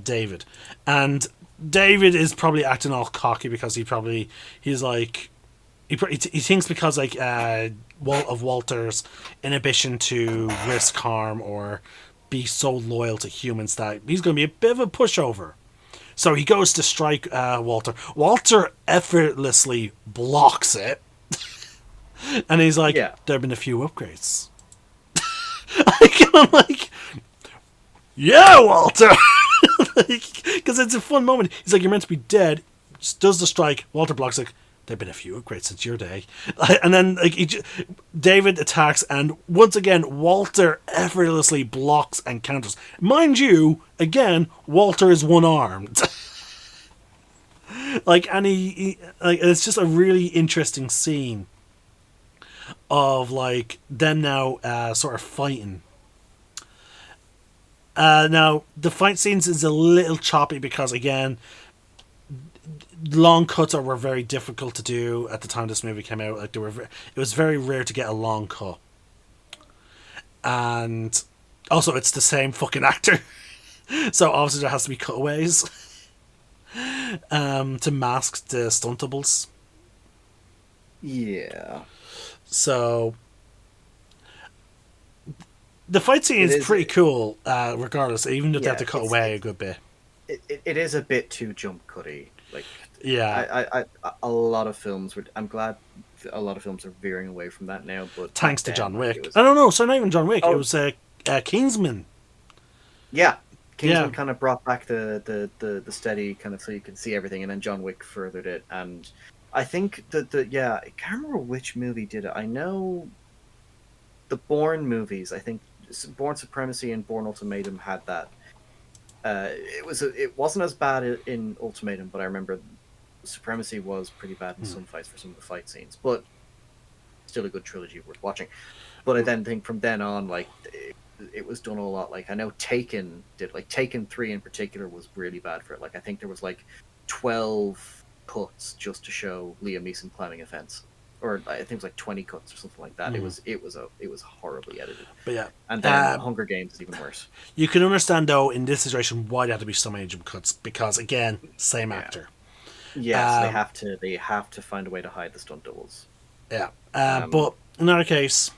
David, and David is probably acting all cocky because he's like he thinks because like of Walter's inhibition to risk harm or be so loyal to humans that he's going to be a bit of a pushover. So he goes to strike Walter. Walter effortlessly blocks it, and he's like, Yeah. "There have been a few upgrades." I'm like, "Yeah, Walter," because it's a fun moment. He's like, "You're meant to be dead." Just does the strike. Walter blocks like, "There've been a few upgrades since your day," and then David attacks, and once again Walter effortlessly blocks and counters. Mind you, again Walter is one armed. And it's just a really interesting scene of like them now sort of fighting. Now the fight scenes is a little choppy because again long cuts were very difficult to do at the time this movie came out. Like it was very rare to get a long cut, and also it's the same fucking actor, so obviously there has to be cutaways to mask the stuntables. Yeah. So The fight scene It is is. pretty cool, regardless, even if they have Yeah, to cut away a good bit. it is a bit too jump cutty. Like Yeah. a lot of films would. I'm glad a lot of films are veering away from that now. But Thanks back to then, John like it Wick. was. I don't know, so not even John Wick. It Oh was Kingsman. yeah, Yeah. Kingsman kind of brought back the steady kind of so you can see everything, and then John Wick furthered it. And I think the yeah, I can't remember which movie did it. I know the Bourne movies. I think Bourne Supremacy and Bourne Ultimatum had that. It wasn't as bad in Ultimatum, but I remember Supremacy was pretty bad in some fights for some of the fight scenes, but still a good trilogy worth watching. But I then think from then on, like it was done a lot. Like I know Taken did, like Taken 3 in particular was really bad for it. Like I think there was like 12 cuts just to show Liam Neeson climbing a fence, or I think it was like 20 cuts or something like that. It was horribly edited. But yeah. And then Hunger Games is even worse. You can understand, though, in this situation, why there have to be so many jump cuts, because, again, same actor. Yes, they have to find a way to hide the stunt doubles. Yeah. But in our case,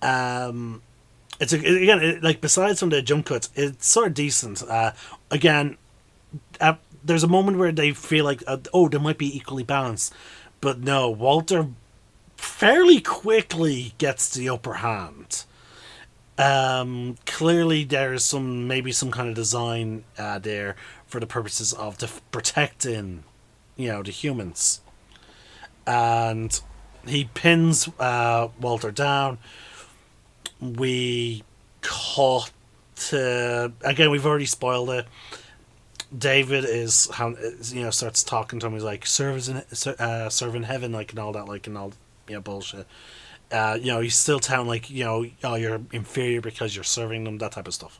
like, besides from the jump cuts, it's sort of decent. Again, there's a moment where they feel like, they might be equally balanced. But no, Walter fairly quickly gets the upper hand. Clearly there's maybe some kind of design there for the purposes of protecting, the humans. And he pins Walter down. We cut again, we've already spoiled it. David starts talking to him. He's like, serve in heaven, like, and all that, like, and all, bullshit. He's still telling, like, oh, you're inferior because you're serving them, that type of stuff.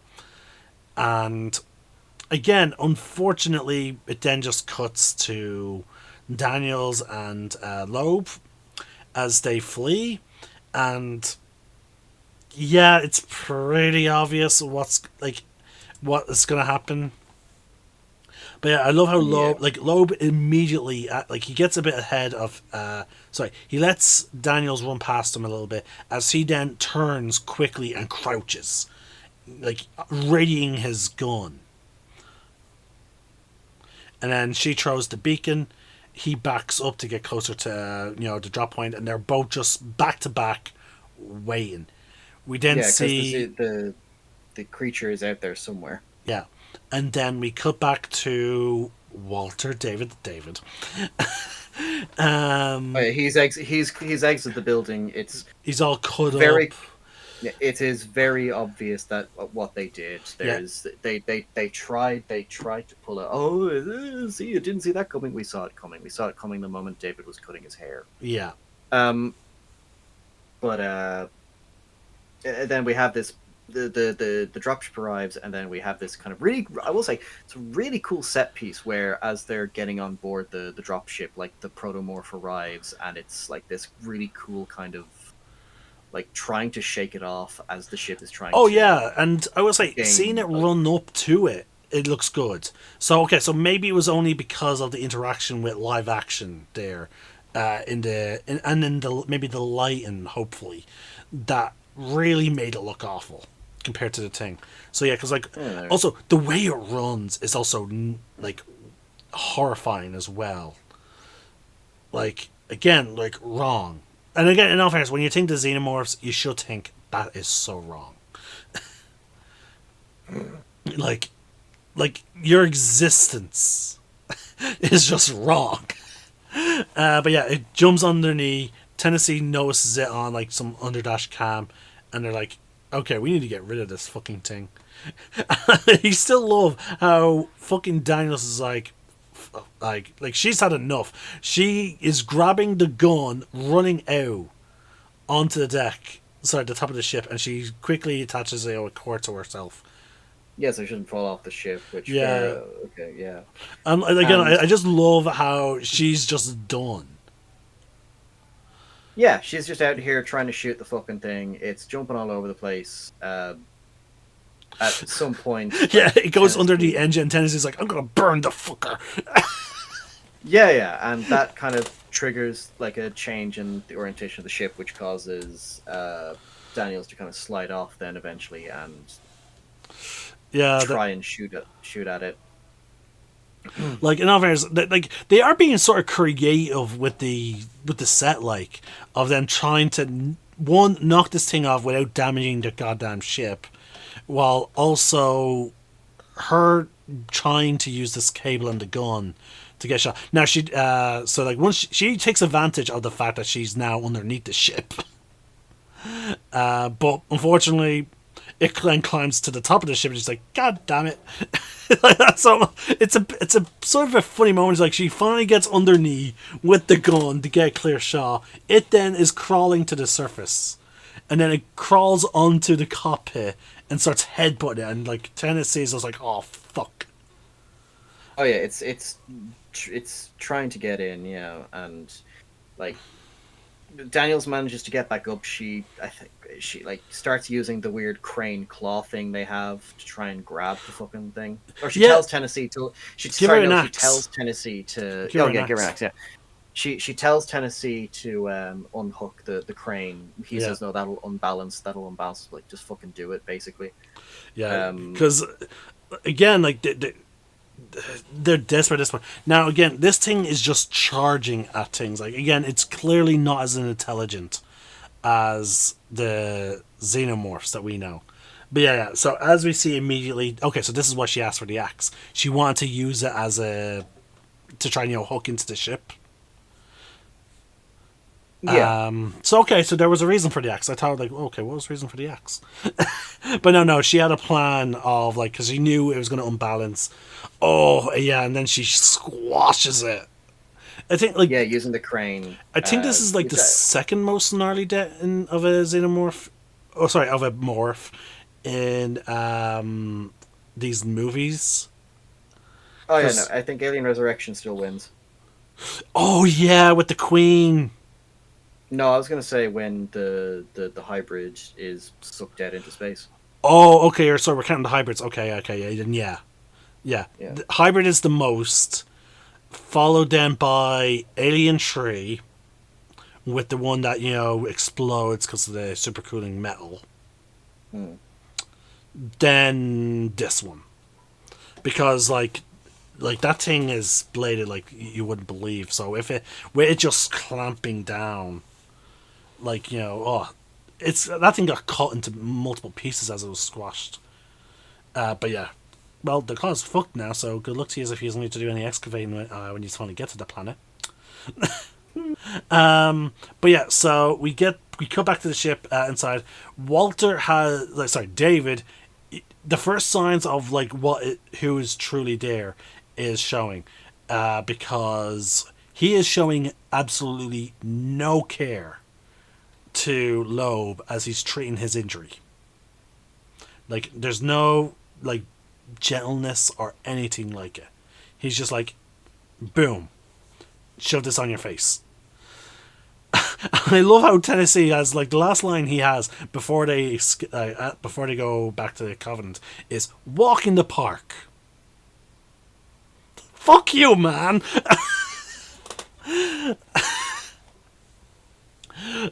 And again, unfortunately, it then just cuts to Daniels and Loeb as they flee, and yeah, it's pretty obvious what is going to happen. But yeah, I love how Loeb immediately, he gets a bit ahead of, he lets Daniels run past him a little bit as he then turns quickly and crouches, like, readying his gun. And then she throws the beacon, he backs up to get closer to, the drop point, and they're both just back to back waiting. We then see the creature is out there somewhere. Yeah. And then we cut back to Walter, David. He's exited the building. He's all cut up. It is very obvious that what they did. They tried to pull it. Oh, see, you didn't see that coming. We saw it coming. We saw it coming the moment David was cutting his hair. Yeah. But then we have this. The dropship arrives, and then we have this kind of really, I will say, it's a really cool set piece where, as they're getting on board the dropship, like the protomorph arrives, and it's like this really cool kind of like trying to shake it off as the ship is trying. Oh yeah, and I will say, seeing it run up to it, it looks good. So so maybe it was only because of the interaction with live action there, maybe the lighting, hopefully, that really made it look awful compared to the thing. So yeah, because also the way it runs is also like horrifying as well. Like, again, like, wrong. And again, in all fairness, when you think the xenomorphs, you should think that is so wrong. like your existence is just wrong. But yeah, it jumps underneath. Tennessee notices it on like some underdash cam, and they're like, okay, we need to get rid of this fucking thing. You still love how fucking Daniels is like she's had enough. She is grabbing the gun, running out onto the deck, the top of the ship, and she quickly attaches a cord to herself. Yes, I shouldn't fall off the ship. Which okay, yeah. And again, I just love how she's just done. Yeah, she's just out here trying to shoot the fucking thing. It's jumping all over the place. At some point... yeah, it goes under the engine. Tennessee's like, I'm going to burn the fucker. yeah, and that kind of triggers like a change in the orientation of the ship, which causes Daniels to kind of slide off then eventually and Yeah, try and shoot at it. like in all fairness, like they are being sort of creative with the set, like of them trying to one knock this thing off without damaging the goddamn ship, while also her trying to use this cable and the gun to get shot. Now so like once she takes advantage of the fact that she's now underneath the ship, but unfortunately, it then climbs to the top of the ship and she's like, God damn it. Like that's so it's a sort of a funny moment. It's like she finally gets underneath with the gun to get a clear shot. It then is crawling to the surface. And then it crawls onto the cockpit and starts headbutting it, and like Tennessee is just like, oh fuck. Oh yeah, it's trying to get in, yeah, and like Daniels manages to get back up. I think she like starts using the weird crane claw thing they have to try and grab the fucking thing. Or she tells Tennessee to. She tells Tennessee to. Give her an axe. Yeah. She tells Tennessee to unhook the crane. He says no, that'll unbalance. Like just fucking do it, basically. Yeah, because again, like they're desperate at this point. Now, again, this thing is just charging at things. Like, again, it's clearly not as intelligent as the xenomorphs that we know. But yeah, so as we see immediately, okay, so this is why she asked for the axe. She wanted to use it as to try and, hook into the ship. Yeah. So there was a reason for the axe. I thought, like, okay, what was the reason for the axe? But no, she had a plan of, like, because she knew it was going to unbalance. Oh, yeah, and then she squashes it. I think, like... Yeah, using the crane. I think this is, like, the second most gnarly death of a xenomorph... Oh, sorry, of a morph in these movies. Oh, yeah, no, I think Alien Resurrection still wins. Oh, yeah, with the Queen... No, I was going to say when the hybrid is sucked dead into space. Oh, okay, or so we're counting the hybrids. Okay, then yeah. The hybrid is the most, followed then by Alien 3, with the one that, explodes because of the supercooling metal. Then this one. Because, like that thing is bladed like you wouldn't believe. So with it just clamping down, like, it's that thing got cut into multiple pieces as it was squashed. But yeah, well, the car's fucked now. So good luck to you if you need to do any excavating when you finally get to the planet. But yeah, so we cut back to the ship inside. David. The first signs of like who is truly there is showing, because he is showing absolutely no care to Loeb as he's treating his injury. Like, there's no, like, gentleness or anything like it. He's just like, boom, shove this on your face. I love how Tennessee has, like, the last line he has before they go back to the Covenant is, walk in the park. Fuck you, man!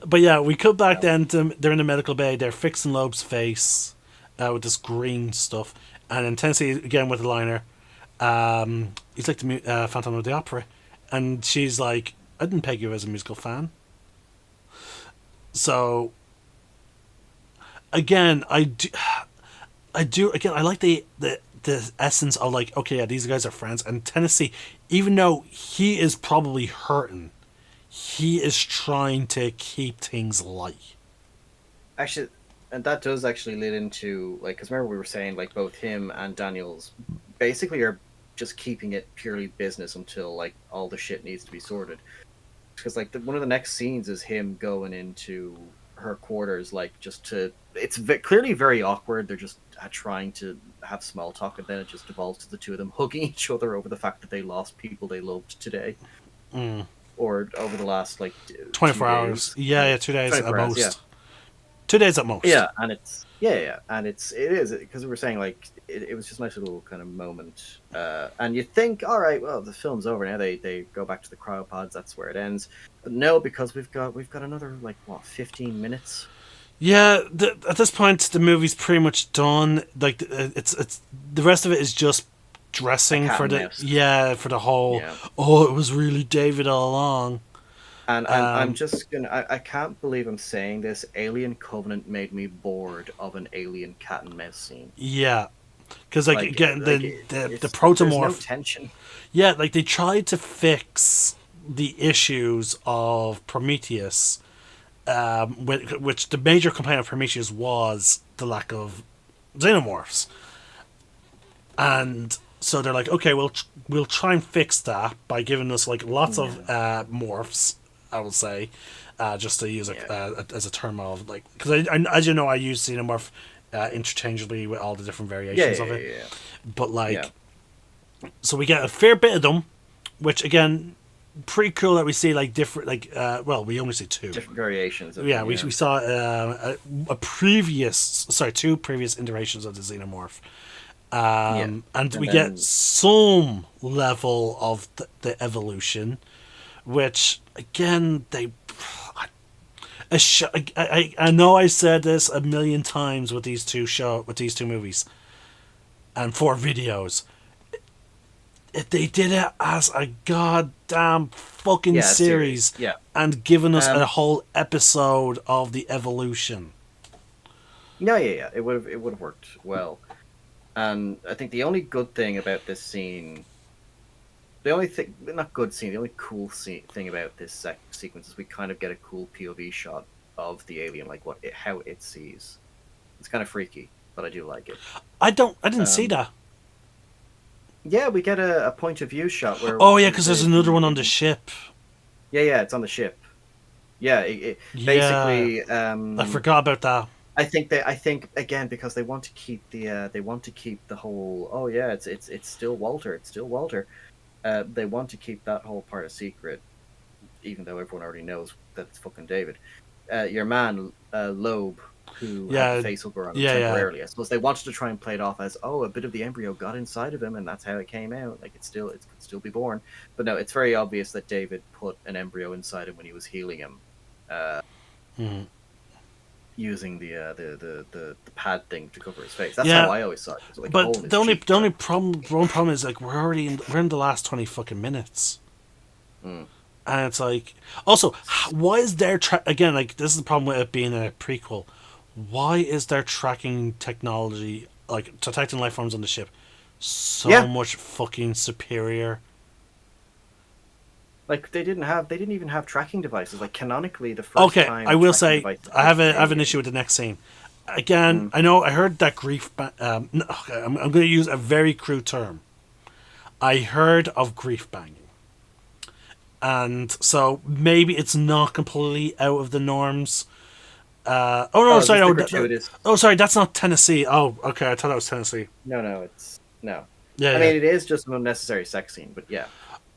But yeah, we cut back then to they're in the medical bay. They're fixing Loeb's face with this green stuff, and then Tennessee again with the liner. He's like the Phantom of the Opera, and she's like, "I didn't peg you as a musical fan." So again, I do again. I like the essence of like, okay, yeah, these guys are friends, and Tennessee, even though he is probably hurting, he is trying to keep things light. Actually, and that does actually lead into, like, because remember we were saying, like, both him and Daniels basically are just keeping it purely business until, like, all the shit needs to be sorted. Because, like, one of the next scenes is him going into her quarters, like, just to... It's clearly very awkward. They're just trying to have small talk, and then it just devolves to the two of them hugging each other over the fact that they lost people they loved today. Or over the last, like, 24 hours. Yeah, 2 days at most. Yeah. 2 days at most. Yeah, and it's... Yeah, and it is, because we were saying, like, it was just a nice little kind of moment. And you think, all right, well, the film's over now. They go back to the cryopods. That's where it ends. But no, because we've got another, like, 15 minutes? Yeah, at this point, the movie's pretty much done. Like, it's the rest of it is just A dressing cat for and the mouse. for the whole. Yeah. Oh, it was really David all along. And I'm Um, just gonna. I can't believe I'm saying this. Alien Covenant made me bored of an alien cat and mouse scene. yeah, because like again, the It's there's no protomorph. tension. Yeah, like they tried to fix the issues of Prometheus, which the major complaint of Prometheus was the lack of xenomorphs, and so they're like, okay, we'll try and fix that by giving us like lots of Yeah. morphs. I will say, just to use it Yeah. as a term of like, because as you know, I use xenomorph interchangeably with all the different Yeah. variations Yeah. of it. Yeah. But Yeah. like, so we get a fair bit of them, which again, pretty cool that we see like different like well, we only see two. Different variations of Yeah, them. we Yeah. saw a previous, sorry, two previous iterations of the xenomorph. Yeah. And And we get then some level of the evolution, which again I know I said this a million times with these two movies and four videos. They did it as a goddamn fucking yeah, series series. Yeah. and given us a Um. whole episode of the evolution. Yeah. Yeah. Yeah. It would have worked well. And I think the only good thing about this scene, the only thing, not good scene, the only cool thing about this sequence is we kind of get a cool POV shot of the alien, like how it sees. It's kind of freaky, but I do like it. I didn't see Um, that. yeah, we get a point of view shot where Oh yeah, because there's another one on the ship. yeah, it's on the ship. Yeah, Yeah, basically, I forgot about that. I think again because they want to keep the whole, oh yeah, it's still Walter, it's still Walter. They want to keep that whole part a secret, even though everyone already knows that it's fucking David. Your man, Loeb, who had the Yeah, facehugger on him yeah. temporarily. I suppose they wanted to try and play it off as, oh, a bit of the embryo got inside of him, and that's how it came out. Like it could still be born. But no, it's very obvious that David put an embryo inside him when he was healing him, uh, Hmm. using the pad thing to cover his face. That's Yeah, how I always saw it. It was like a hole in but his cheek. the only problem is like we're in the last 20 fucking minutes, Mm. and it's like also why is there again like this is the problem with it being a prequel. Why is their tracking technology like detecting life forms on the ship so Yeah, much fucking superior? like they didn't even have tracking devices. Like canonically, the first Okay, time I a will tracking say device I have an issue with the next scene. Again, Mm. I know I heard that no, okay, I'm going to use a very crude term. I heard of grief banging, and so maybe it's not completely out of the norms. Oh no, Oh, sorry, just the no, gratuitous. oh sorry, that's not Tennessee. Oh, okay, I thought that was Tennessee. No, it's no. Yeah, I yeah. mean, it is just an unnecessary sex scene, but yeah.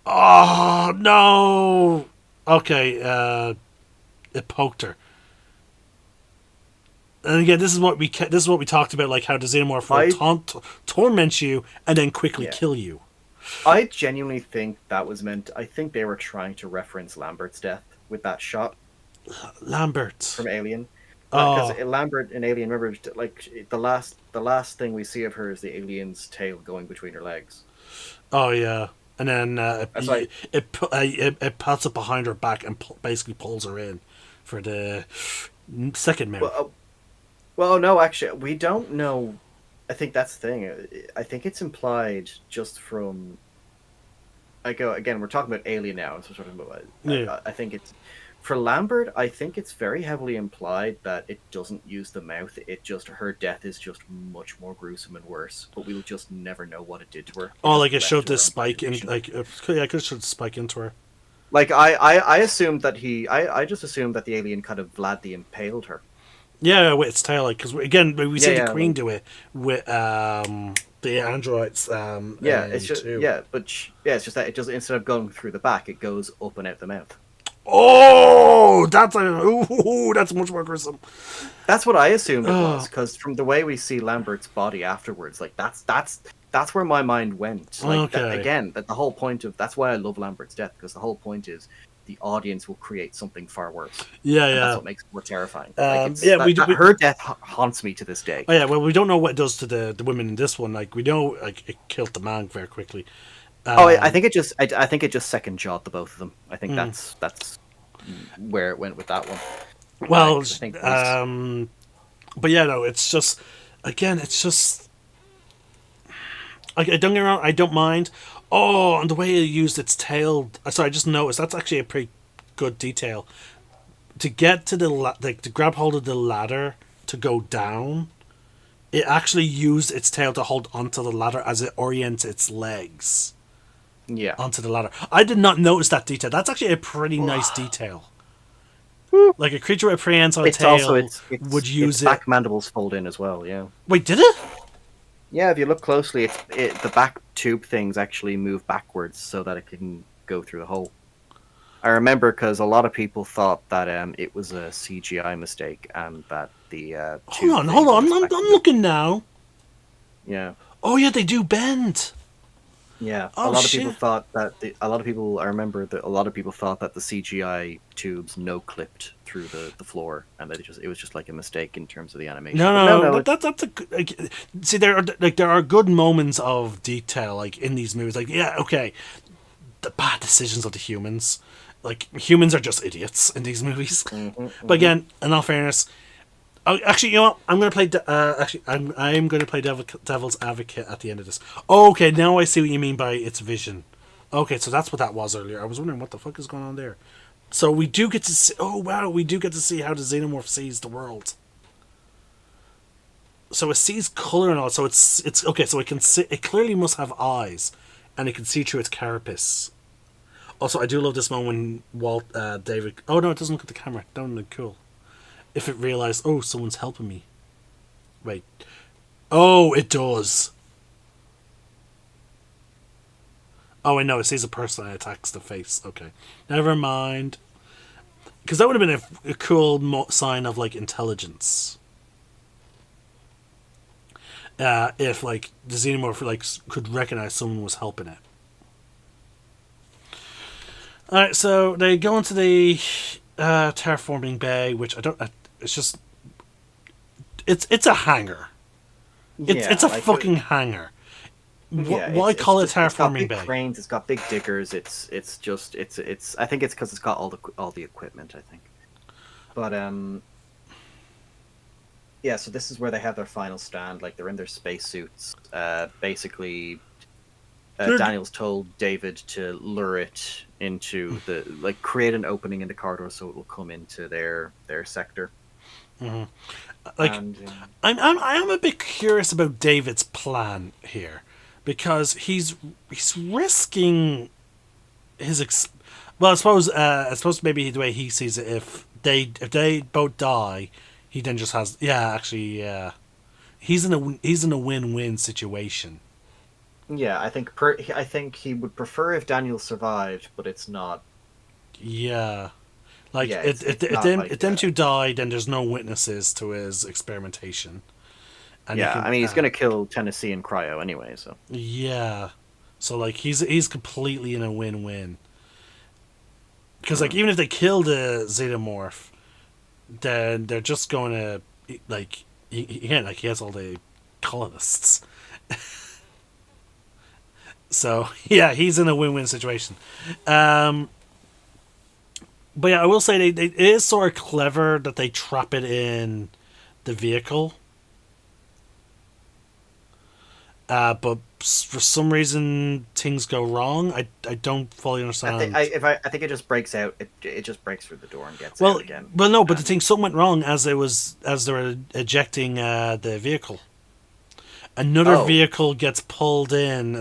Oh no. Okay, it poked her. And again, this is what we talked about, like how the xenomorph will I torment you and then quickly yeah, kill you. I genuinely think that was meant. I think they were trying to reference Lambert's death with that shot Lambert. from Alien, because Oh, Lambert in Alien, remember, like the last thing we see of her is the alien's tail going between her legs. oh yeah. And then That's like, it puts it behind her back and basically pulls her in for the second well, mount. well, no, actually, we don't know. I think that's the thing. I think it's implied just from. I go again. We're talking about Alien now, so sort of. Yeah. I think it's for Lambert. I think it's very heavily implied that it doesn't use the mouth. It just her death is just much more gruesome and worse. But we'll just never know what it did to her. Oh, Because like it's it left showed to her this own spike in, imagination. like yeah, I could have showed the spike into her. Like I assumed that I just assumed that the alien kind of Vlad the impaled her. Yeah, with its tail, like because again we Yeah, see the yeah, queen like do it with the androids yeah. It's in just two. yeah, but yeah, it's just that it just instead of going through the back, it goes up and out the mouth. Oh, that's much more gruesome. That's what I assumed it was, Oh, because from the way we see Lambert's body afterwards, like that's where my mind went. Like that okay. again. That the whole point of that's why I love Lambert's death, because the whole point is the audience will create something far worse. Yeah, And that's yeah. what makes it more terrifying. Like Yeah, her death haunts me to this day. Oh yeah, well, we don't know what it does to the women in this one. Like, we know, like, it killed the man very quickly. Oh, I think it just I think it just second jawed the both of them. I think Hmm. that's where it went with that one. Well, 'Cause I think it was, but yeah, no, it's just, again, it's just, like, don't get me wrong, I don't mind. Oh, and the way it used its tail. Sorry, I just noticed that's actually a pretty good detail. To get to like, to grab hold of the ladder to go down, it actually used its tail to hold onto the ladder as it orients its legs yeah. onto the ladder. I did not notice that detail. That's actually a pretty nice detail. Like, a creature with a prehensile It's tail also would its use it. back mandibles fold in as well. Yeah. Wait, did it? Yeah, if you look closely, the back tube things actually move backwards so that it can go through the hole. I remember because a lot of people thought that it was a CGI mistake and that the Hold on. I'm looking now. Yeah, Oh yeah, they do bend. yeah. Oh A lot of shit. people thought that a lot of people. I remember that a lot of people thought that the CGI tubes no clipped through the floor, and that it was just like a mistake in terms of the animation. No, But no, no. that's a like. See, there are good moments of detail, like, in these movies. Like, yeah, okay, the bad decisions of the humans. Like, humans are just idiots in these movies. But again, in all fairness, actually, you know what? I'm gonna play. I'm gonna play devil's advocate at the end of this. Okay, now I see what you mean by its vision. Okay, so that's what that was earlier. I was wondering what the fuck is going on there. So we do get to see. Oh wow, we do get to see how the xenomorph sees the world. So it sees color and all. So it's okay. So it can see. It clearly must have eyes, and it can see through its carapace. Also, I do love this moment when David. Oh no, it doesn't look at the camera. That would look cool. If it realized, oh, someone's helping me. Wait. Oh, it does. Oh, I know. It sees a person and attacks the face. Okay. Never mind. Because that would have been a cool sign of, like, intelligence. If, like, the xenomorph, like, could recognize someone was helping it. Alright, so they go into the terraforming bay, which I don't. It's just. It's a hangar. It's a like fucking hangar. Yeah, Why call it it's got terraforming big bay? cranes. It's got big diggers. It's just it's. I think it's because it's got all the equipment. I think, but yeah. So this is where they have their final stand. Like, they're in their spacesuits. Basically, Daniel's told David to lure it into create an opening in the corridor so it will come into their sector. Mm-hmm. Like, And, I am a bit curious about David's plan here, because he's risking his well, I suppose maybe the way he sees it, if they both die, he then just has he's in a win-win situation. yeah, I think he would prefer if Daniel survived, but it's not. Yeah. Like, Yeah, if them two die, then there's no witnesses to his experimentation. And Yeah, I mean, he's gonna kill Tennessee and Cryo anyway, so. Yeah. So, like, he's completely in a win-win. Because, like, even if they kill the xenomorph, then they're just going to, like, again, like, he has all the colonists. So, yeah, he's in a win-win situation. But yeah, I will say it is sort of clever that they trap it in the vehicle. But for some reason things go wrong. I don't fully understand. I think it just breaks out. It just breaks through the door and gets Well, out again. well, no, but the thing, something went wrong as they were ejecting the vehicle. Another vehicle gets pulled in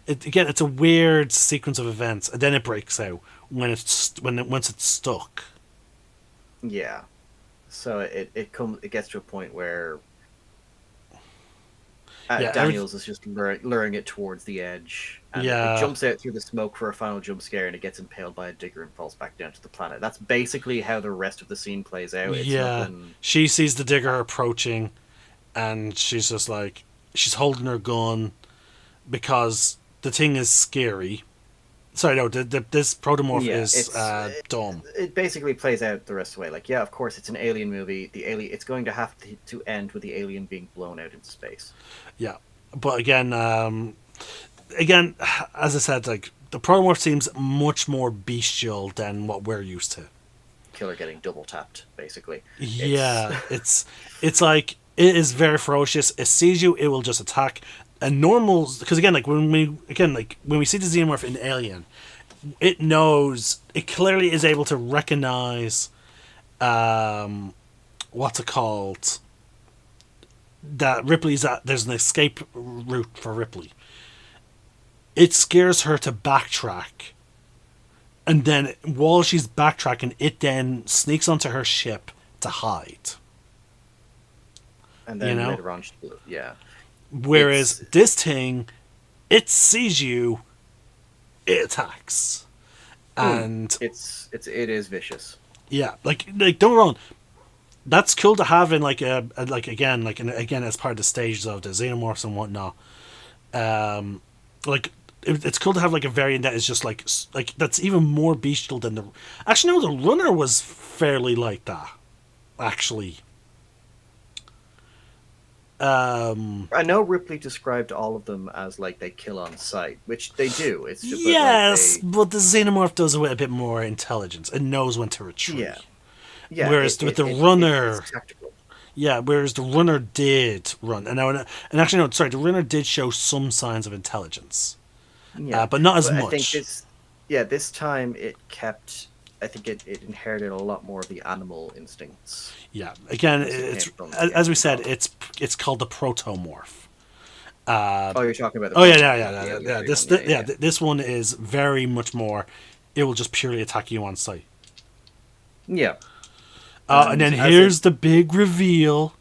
again. It's a weird sequence of events, and then it breaks out once it's stuck. Yeah, so it gets to a point where Daniels is just luring it towards the edge, and it jumps out through the smoke for a final jump scare, and it gets impaled by a digger and falls back down to the planet. That's basically how the rest of the scene plays out. It's nothing... She sees the digger approaching, and she's just like, she's holding her gun because the thing is scary. Sorry, no. This protomorph Yeah, is dumb. it basically plays out the rest of the way. Like, yeah, of course, it's an alien movie. It's going to have to end with the alien being blown out into space. Yeah, but again, as I said, like the protomorph seems much more bestial than what we're used to. Killer getting double tapped, basically. Yeah, it's like it is very ferocious. It sees you, it will just attack. And normal, because again, like when we see the xenomorph in Alien, it knows, it clearly is able to recognize, what's it called? That there's an escape route for Ripley. It scares her to backtrack. And then while she's backtracking, it then sneaks onto her ship to hide. And then later on, yeah. Whereas this thing, it sees you, it attacks. And it is vicious. Yeah, like don't get me wrong. That's cool to have in again as part of the stages of the xenomorphs and whatnot. It's cool to have like a variant that is just like that's even more bestial than the. Actually, no, the runner was fairly like that. Actually, I know Ripley described all of them as like they kill on sight, which they do. It's just but the xenomorph does it with a bit more intelligence. It knows when to retreat. Yeah. Yeah. Whereas with the runner, whereas the runner did run, and actually no, sorry, the runner did show some signs of intelligence. Yeah, but not as much. I think this time it kept. I think it inherited a lot more of the animal instincts. Yeah, again, it's as we said, it's called the protomorph. You're talking about. This one is very much more. It will just purely attack you on sight. Yeah. And then here's the big reveal.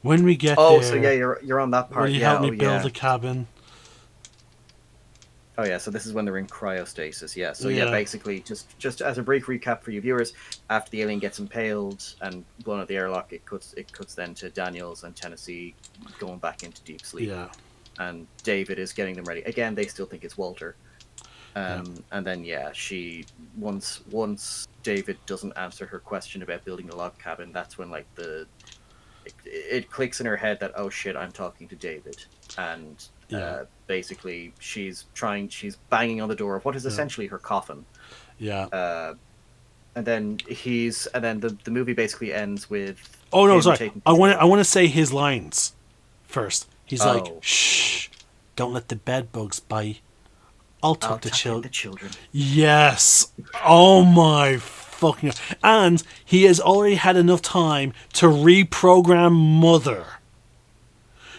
When we get there. Oh, so yeah, you're on that part. Will you help me build a cabin? Oh yeah, so this is when they're in cryostasis. Yeah, so basically, just as a brief recap for you viewers, after the alien gets impaled and blown out the airlock, it cuts then to Daniels and Tennessee going back into deep sleep. Yeah, and David is getting them ready. Again, they still think it's Walter. And then she once David doesn't answer her question about building a log cabin, that's when like it clicks in her head that, oh shit, I'm talking to David, and basically she's banging on the door of what is essentially her coffin. And then the movie basically ends with, oh no, sorry, I want to say his lines first. He's like, shh, don't let the bed bugs bite. I'll talk to children. Yes. Oh my fucking. And he has already had enough time to reprogram Mother.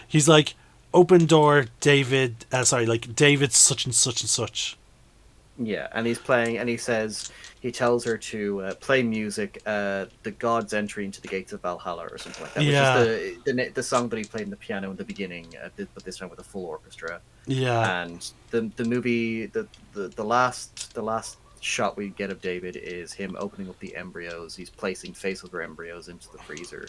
He's like, open door, David. David such and such and such. Yeah, and he's playing, and he tells her to play music, the God's Entry into the Gates of Valhalla or something like that. Which is the song that he played in the piano in the beginning, but this time with a full orchestra. Yeah. And the movie, the last shot we get of David is him opening up the embryos. He's placing facehugger embryos into the freezer,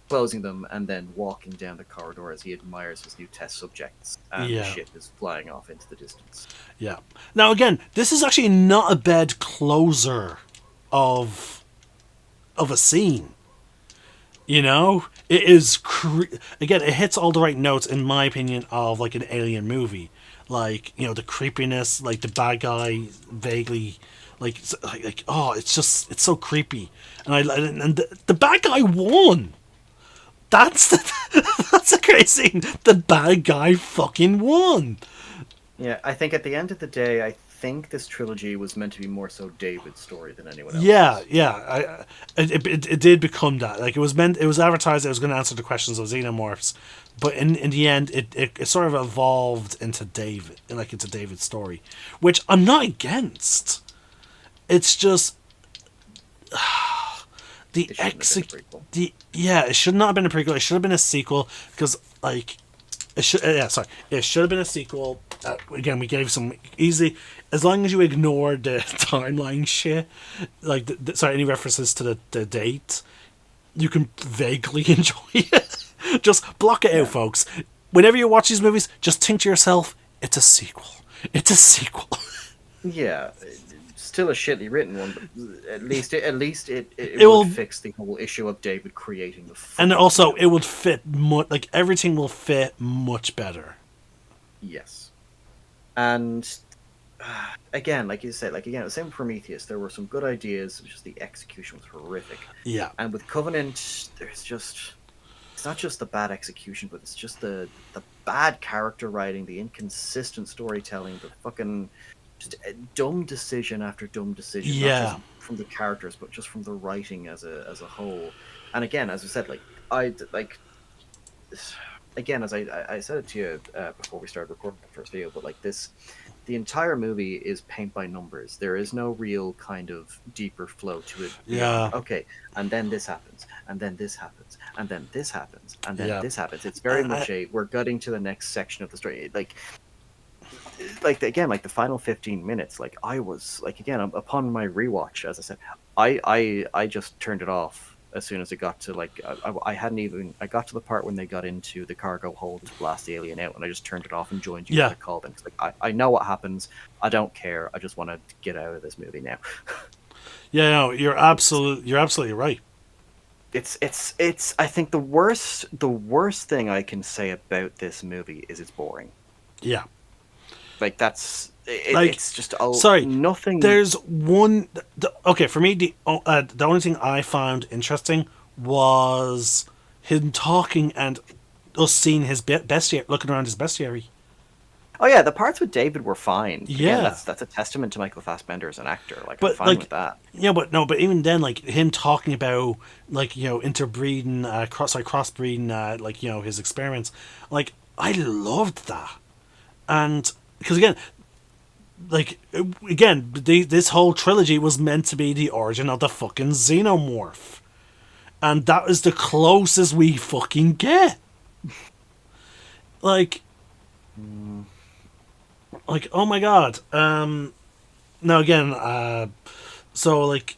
closing them, and then walking down the corridor as he admires his new test subjects. And the ship is flying off into the distance. Yeah. Now again, this is actually not a bad closer of a scene. You know, it is again, it hits all the right notes in my opinion of like an alien movie. Like, you know, the creepiness, like the bad guy vaguely it's so creepy. And the bad guy won. That's a great scene. The bad guy fucking won. Yeah, I think at the end of the day, I think this trilogy was meant to be more so David's story than anyone else. Yeah. It did become that. Like it was advertised that it was going to answer the questions of xenomorphs, but in the end, it sort of evolved into David, into David's story, which I'm not against. It's just it should not have been a prequel. It should have been a sequel because it should have been a sequel. Again, we gave some easy, as long as you ignore the timeline shit, any references to the date, you can vaguely enjoy it. Just block it out, folks. Whenever you watch these movies, just think to yourself, it's a sequel. It's a sequel. Yeah, still a shitly written one, but it It would will, fix the whole issue of David creating the and fucking also it kingdom. would fit like everything will fit much better. Yes, and again, like you said, like again, the same with Prometheus. There were some good ideas, just the execution was horrific. Yeah, And with Covenant, there's just it's not just the bad execution, but it's just the bad character writing, the inconsistent storytelling, the fucking just dumb decision after dumb decision, not yeah, just from the characters, but just from the writing as a whole. And again, as I said, I like again, as I said it to you before we started recording the first video, but like this, the entire movie is paint by numbers. There is no real kind of deeper flow to it beyond, yeah, okay, and then this happens, and then this happens, and then this happens, and then yeah. this happens. It's very I, much a we're gutting to the next section of the story. Again, like the final 15 minutes, like I was like again upon my rewatch, as I said, I just turned it off as soon as it got to like I hadn't even I got to the part when they got into the cargo hold to blast the alien out, and I just turned it off and joined you for yeah, the call then, 'cause, like I know what happens. I don't care. I just want to get out of this movie now. yeah. No, it's you're absolutely right. it's I think the worst thing I can say about this movie is it's boring. Yeah, Like that's like, it's just sorry. nothing. There's one. Okay, for me, the only thing I found interesting was him talking and us seeing his bestiary, looking around his bestiary. Oh yeah, the parts with David were fine. Again, Yeah, that's a testament to Michael Fassbender as an actor. Like I'm but fine with like, that. yeah, but no, but even then, like him talking about like interbreeding, crossbreeding, like his experiments, like I loved that, and because again, this whole trilogy was meant to be the origin of the fucking xenomorph, and that is the closest we fucking get. Like, Mm, oh my god. Now again, so like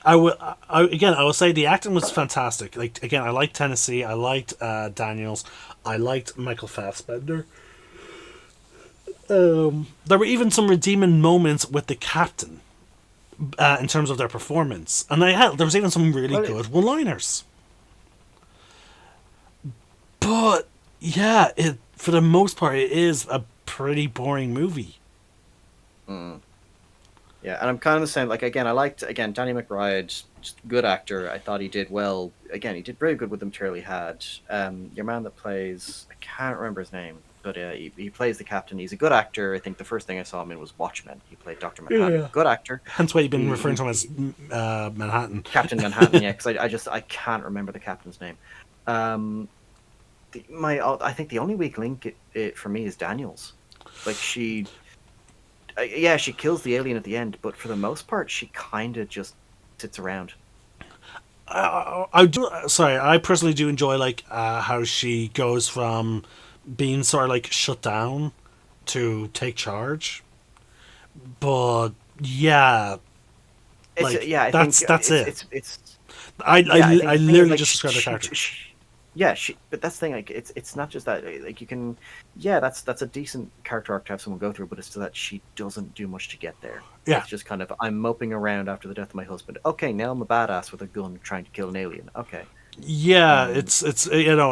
I will say the acting was fantastic. Like again, I liked Tennessee, I liked Daniels, I liked Michael Fassbender. There were even some redeeming moments with the captain in terms of their performance, and there was even some really well, good one-liners. But yeah, it for the most part it is a pretty boring movie. mm, yeah, and I'm kind of the same. Like again, I liked again Danny McBride, just good actor. I thought he did well. Again, he did very good with the material he had. Your man that plays, I can't remember his name, but he plays the captain. He's a good actor. I think the first thing I saw him in was Watchmen. He played Doctor Manhattan. Yeah. Good actor. Hence why you've been referring to him as He Manhattan. Captain Manhattan. Yeah, because I can't remember the captain's name. Um, I think the only weak link it for me is Daniels. Like yeah, she kills the alien at the end, but for the most part, she kind of just sits around. I do. Sorry, I personally do enjoy like how she goes from being sort of like shut down to take charge. But yeah, It's like yeah, I think that's it. it's I, yeah, I think I the thing is literally like just described the character. yeah, but that's the thing. Like it's not just that. Like you can, yeah, that's a decent character arc to have someone go through, but it's still that she doesn't do much to get there. Yeah, It's just kind of I'm moping around after the death of my husband. Okay, now I'm a badass with a gun trying to kill an alien. Okay, yeah. um, It's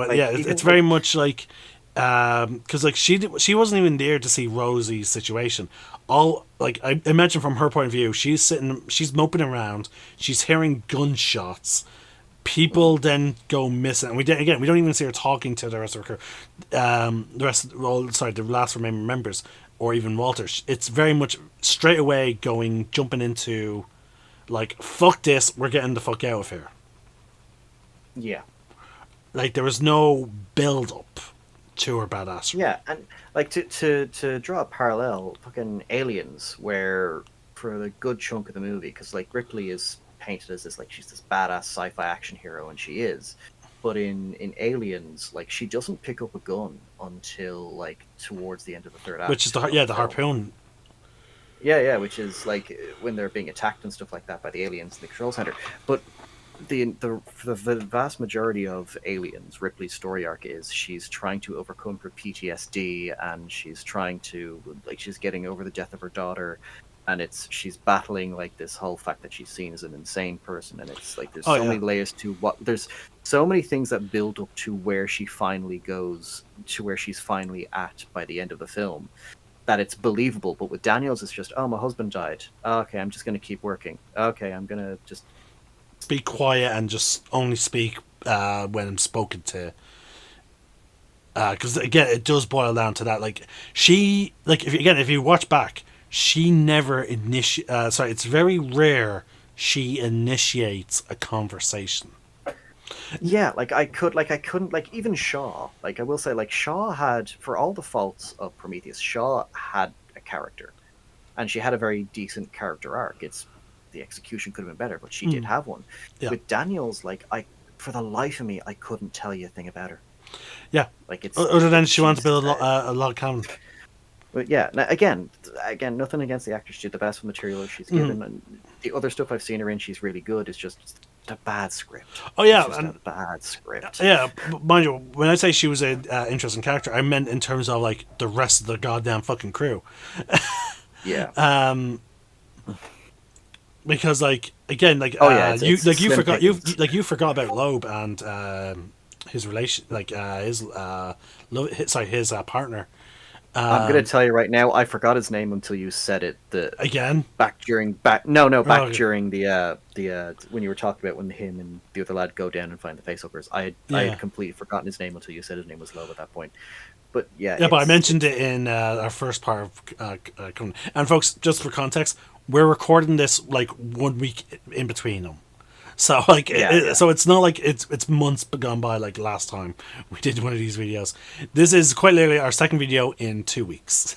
like it's even very like much like because like she wasn't even there to see Rosie's situation. All like I imagine from her point of view, she's moping around, she's hearing gunshots. People mm, then go missing, and we don't even see her talking to the rest of her crew. The last remaining members, or even Walter. It's very much straight away jumping into like fuck this, we're getting the fuck out of here. yeah. Like there was no build up to her badassery. Yeah, and like to draw a parallel, fucking Aliens, where for a good chunk of the movie, because like Ripley is painted as this like she's this badass sci-fi action hero, and she is, but in Aliens, like she doesn't pick up a gun until like towards the end of the third Which is act of the the film. harpoon. Yeah, yeah, which is like when they're being attacked and stuff like that by the aliens in the control center. But the vast majority of Aliens, Ripley's story arc is she's trying to overcome her PTSD, and she's trying to, like, she's getting over the death of her daughter, and she's battling like this whole fact that she's seen as an insane person, and it's like there's Oh so yeah. many layers to there's so many things that build up to where she finally goes, to where she's finally at by the end of the film, that it's believable. But with Daniels, it's just, oh, my husband died. Okay, I'm just going to keep working. Okay, I'm going to just. Be quiet and just only speak when spoken to. Because again, it does boil down to that. Like she, like if you watch back, she never initiate. Sorry, it's very rare she initiates a conversation. Yeah, like I couldn't, like, even Shaw. Like, I will say, like, Shaw had, for all the faults of Prometheus, Shaw had a character, and she had a very decent character arc. The execution could have been better, but she did have one. Yeah, With Daniels, like, for the life of me, I couldn't tell you a thing about her. yeah. Like, Other than she wanted to she's build a log cabin. but yeah, now, again, nothing against the actress. She did the best material she's given, and the other stuff I've seen her in, she's really good. It's just a bad script. Oh yeah, It's just and a bad script. yeah. Mind you, when I say she was an interesting character, I meant in terms of like the rest of the goddamn fucking crew. Yeah. Because like again, like Oh yeah, you like you slim forgot pickings. you forgot about Loeb and his relation, like his partner. I'm gonna tell you right now, I forgot his name until you said it. Again. Back Oh, okay. during the when you were talking about when him and the other lad go down and find the facehuggers. I Yeah. had completely forgotten his name until you said his name was Loeb at that point. But yeah, Yeah, but I mentioned it in our first part of and folks, just for context, we're recording this like 1 week in between them. So like, yeah. so it's not like it's months gone by like last time we did one of these videos. This is quite literally our second video in 2 weeks.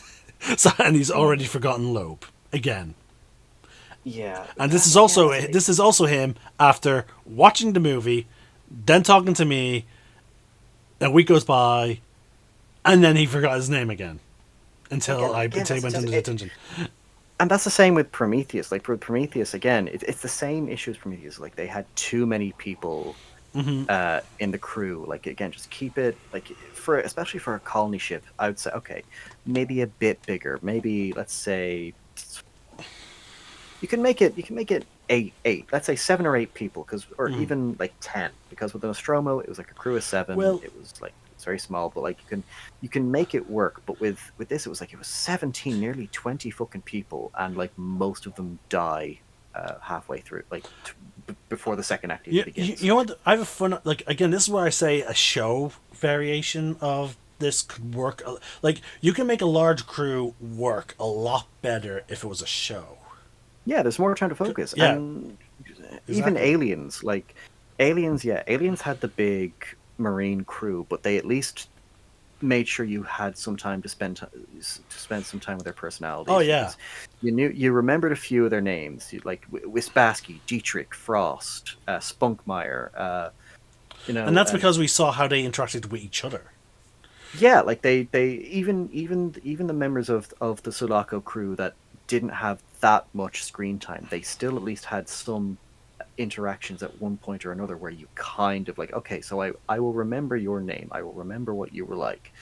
So and he's already forgotten Loeb again. Yeah, And this is also him after watching the movie, then talking to me. A week goes by, and then he forgot his name again until until he went into detention. and that's the same with Prometheus. Like, for Prometheus, again, it's the same issue as Prometheus. Like, they had too many people in the crew. Like, again, just keep it, like, especially for a colony ship, I would say, okay, maybe a bit bigger. Maybe, let's say, you can make it eight. Let's say 7 or 8 people, or even like 10, because with the Nostromo, it was like a crew of 7. Well, it was like, it's very small, but like you can make it work. But with this, it was 17, nearly 20 fucking people, and like most of them die halfway through, like before the second act even begins. You know what? I have a fun. Like again, this is where I say a show variation of this could work. Like you can make a large crew work a lot better if it was a show. Yeah, there's more time to focus. Yeah, And even exactly. Aliens, like Aliens had the big marine crew, but they at least made sure you had some time to spend some time with their personalities. Oh yeah. You remembered a few of their names, like Wispaski, Dietrich, Frost, Spunkmeyer. And that's because we saw how they interacted with each other. Yeah, like they even the members of the Sulaco crew that didn't have that much screen time, they still at least had some interactions at one point or another where you kind of like, okay, so I will remember your name, I will remember what you were like.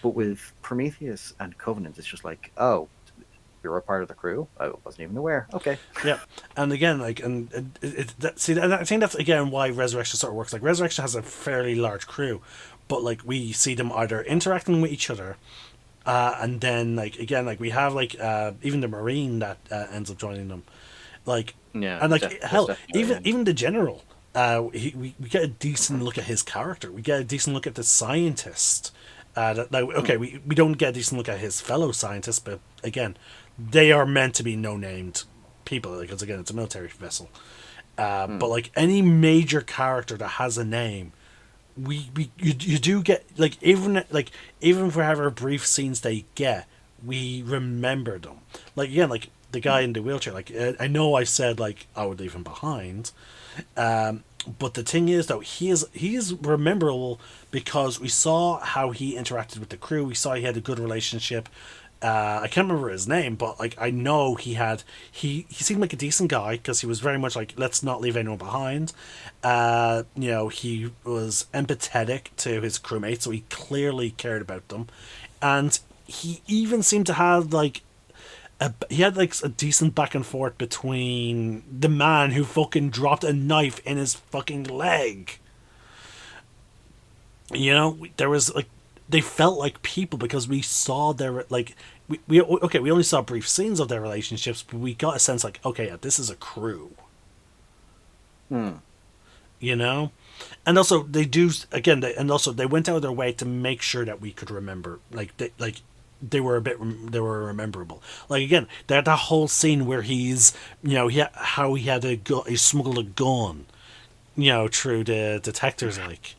But with Prometheus and Covenant, it's just like, oh, you're a part of the crew? I wasn't even aware. Okay. Yeah, and again, like, and I think that's again why Resurrection sort of works. Like, Resurrection has a fairly large crew, but like we see them either interacting with each other, and then like again, like we have like even the Marine that ends up joining them, like, Yeah, and like that's hell, definitely even the general, we get a decent look at his character. We get a decent look at the scientist. Okay, we don't get a decent look at his fellow scientists, but again, they are meant to be no-named people because again, it's a military vessel. But like any major character that has a name, you do get even for however brief scenes they get, we remember them. Like again, like the guy in the wheelchair. Like I know I said like I would leave him behind. But the thing is, though, he is memorable because we saw how he interacted with the crew. We saw he had a good relationship. I can't remember his name, but like I know he seemed like a decent guy because he was very much like, let's not leave anyone behind. He was empathetic to his crewmates, so he clearly cared about them, and he even seemed to have like he had like a decent back and forth between the man who fucking dropped a knife in his fucking leg. There was like, they felt like people because we saw their like we only saw brief scenes of their relationships, but we got a sense like, okay, yeah, this is a crew. You know, and also they do again, they went out of their way to make sure that we could remember, they were they were rememberable. Like again, that whole scene where he's, how he had he smuggled a gun, through the detectors, like.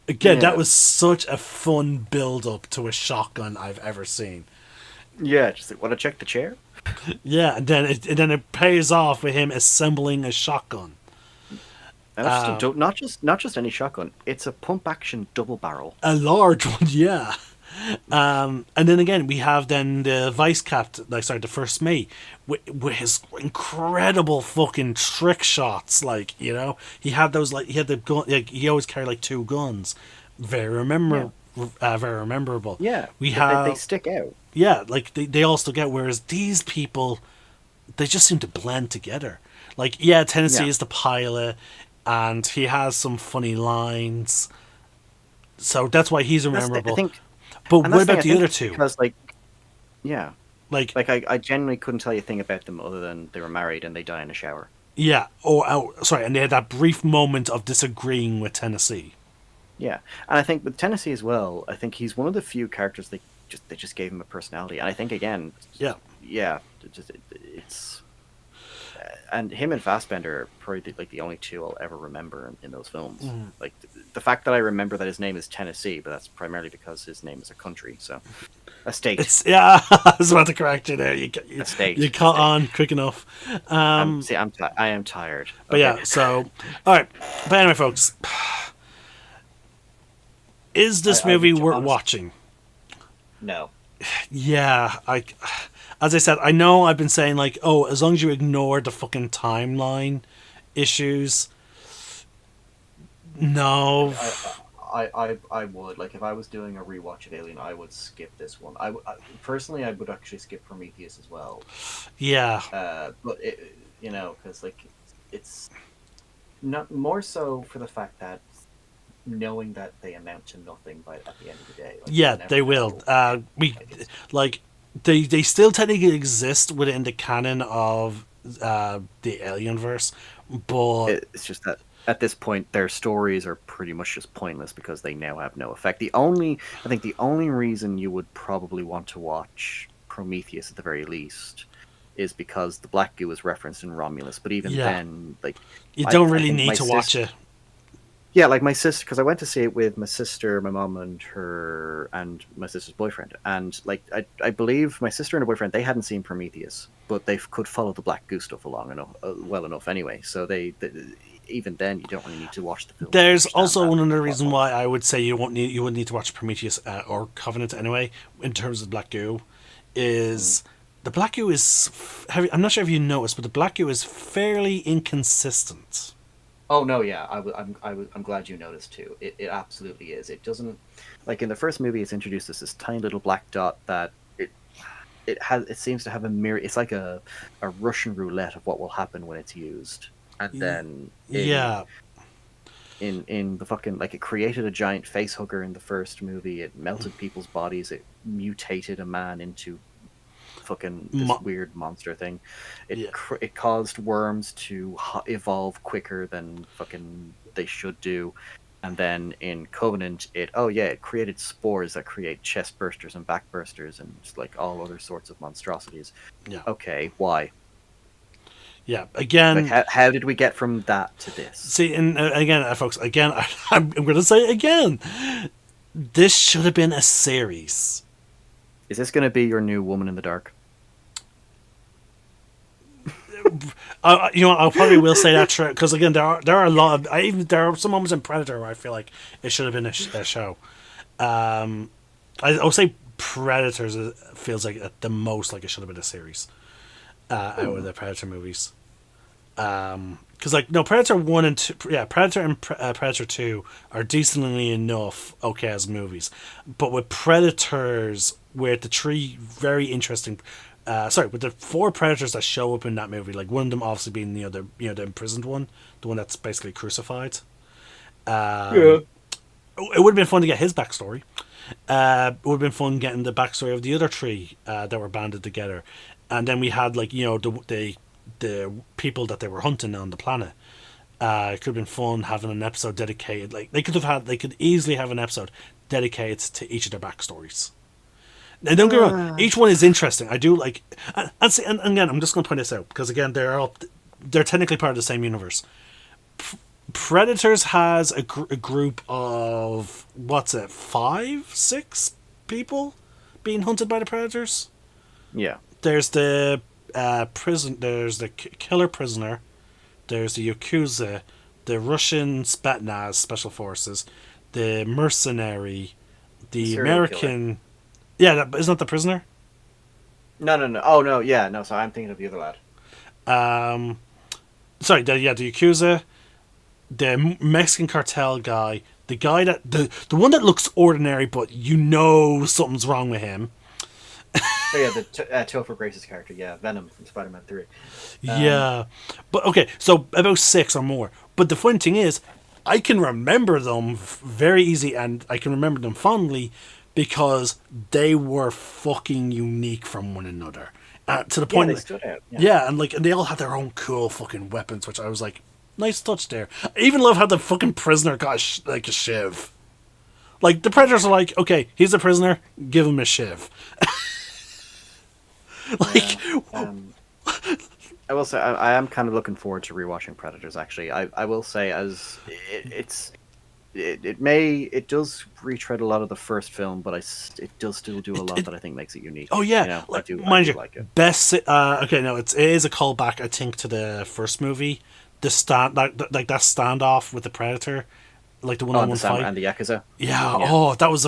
Again, that was such a fun build-up to a shotgun I've ever seen. Yeah, just like, want to check the chair? Yeah, and then it pays off with him assembling a shotgun. And not just any shotgun. It's a pump-action double barrel. A large one, yeah. And then again, we have then the vice captain, the first mate, with his incredible fucking trick shots. Like, he had those, like, he had the gun, like, he always carried like two guns. Very very rememberable. Yeah, they stick out. Yeah, like they all stick out. Whereas these people, they just seem to blend together. Like, yeah, Tennessee is the pilot, and he has some funny lines, so that's why he's memorable. But what about the other two? Because, I genuinely couldn't tell you a thing about them other than they were married and they die in a shower. Yeah. Sorry, and they had that brief moment of disagreeing with Tennessee. Yeah, and I think with Tennessee as well, I think he's one of the few characters they just gave him a personality, and I think again, it's. And him and Fassbender are probably the only two I'll ever remember in those films. Like the fact that I remember that his name is Tennessee, but that's primarily because his name is a country, so a state. I was about to correct you there. A state. You caught on quick enough. I am tired. But yeah, so all right. But anyway, folks, is this movie worth watching? No. Yeah, as I said, I know I've been saying like, oh, as long as you ignore the fucking timeline issues. No. I would, like, if I was doing a rewatch of Alien, I would skip this one. Personally, I would actually skip Prometheus as well. Yeah. But because like it's not more so for the fact that knowing that they amount to nothing at the end of the day. Like, they will. They still technically exist within the canon of the Alienverse, but it's just that at this point their stories are pretty much just pointless because they now have no effect. I think the only reason you would probably want to watch Prometheus at the very least is because the black goo is referenced in Romulus, but even then, like, you don't really need to watch it. Yeah, like my sister, because I went to see it with my sister, my mom, and my sister's boyfriend, and like I believe my sister and her boyfriend, they hadn't seen Prometheus, but they could follow the Black Goo stuff well enough anyway. So they even then you don't really need to watch the film. There's also another reason why I would say you wouldn't need to watch Prometheus or Covenant anyway. In terms of Black Goo, is the Black Goo is I'm not sure if you noticed, but the Black Goo is fairly inconsistent. Oh no, yeah, I'm glad you noticed too. It absolutely is. It doesn't, like, in the first movie, it's introduced as this tiny little black dot that it seems to have a mirror. It's like a Russian roulette of what will happen when it's used, and then in the fucking, like, it created a giant face hugger in the first movie. It melted people's bodies. It mutated a man into fucking this weird monster thing. It caused worms to evolve quicker than fucking they should do, and then in Covenant it created spores that create chest bursters and back bursters and just, like, all other sorts of monstrosities. Okay, why? Again, like, how did we get from that to this? See, and again, folks, again, I'm going to say it again, this should have been a series. Is this going to be your new Woman in the Dark? I probably will say that because again, there are a lot of there are some moments in Predator where I feel like it should have been a show. I'll say Predators feels like at the most like it should have been a series out of the Predator movies. Because like no, Predator 1 and 2, yeah, Predator and Predator 2 are decently enough okay as movies, but with Predators, with the three very interesting, with the four Predators that show up in that movie, like one of them obviously being the imprisoned one, the one that's basically crucified. Yeah. It would have been fun to get his backstory. It would have been fun getting the backstory of the other three that were banded together, and then we had like the people that they were hunting on the planet. It could have been fun having an episode dedicated. Like they could easily have an episode dedicated to each of their backstories. Now, don't get me wrong, each one is interesting. I do like, and again, I'm just going to point this out because again, they're technically part of the same universe. Predators has a group of what's it, 5, 6 people being hunted by the Predators. Yeah. There's the prison. There's the killer prisoner. There's the Yakuza, the Russian Spetsnaz special forces, the mercenary, the American. Yeah, isn't that the prisoner? No. Oh no, yeah, no. So I'm thinking of the other lad. The Yakuza, the Mexican cartel guy, the guy that the one that looks ordinary, but something's wrong with him. Oh yeah, the Topher Grace's character, yeah, Venom from Spider-Man 3. Yeah, but okay, so about 6 or more. But the fun thing is, I can remember them very easy, and I can remember them fondly because they were fucking unique from one another. To the point, they stood out. Yeah, and they all had their own cool fucking weapons, which I was like, nice touch there. I even love how the fucking prisoner got a shiv. Like the Predators are like, okay, he's a prisoner, give him a shiv. I will say I am kind of looking forward to rewatching Predators. Actually, I will say as it does retread a lot of the first film, but it does still do a lot that I think makes it unique. Oh yeah, I do like it. Best. Okay, no, it is a callback, I think, to the first movie. The that standoff with the Predator, like the one-on-one fight and the Yakuza. Yeah. Oh, that was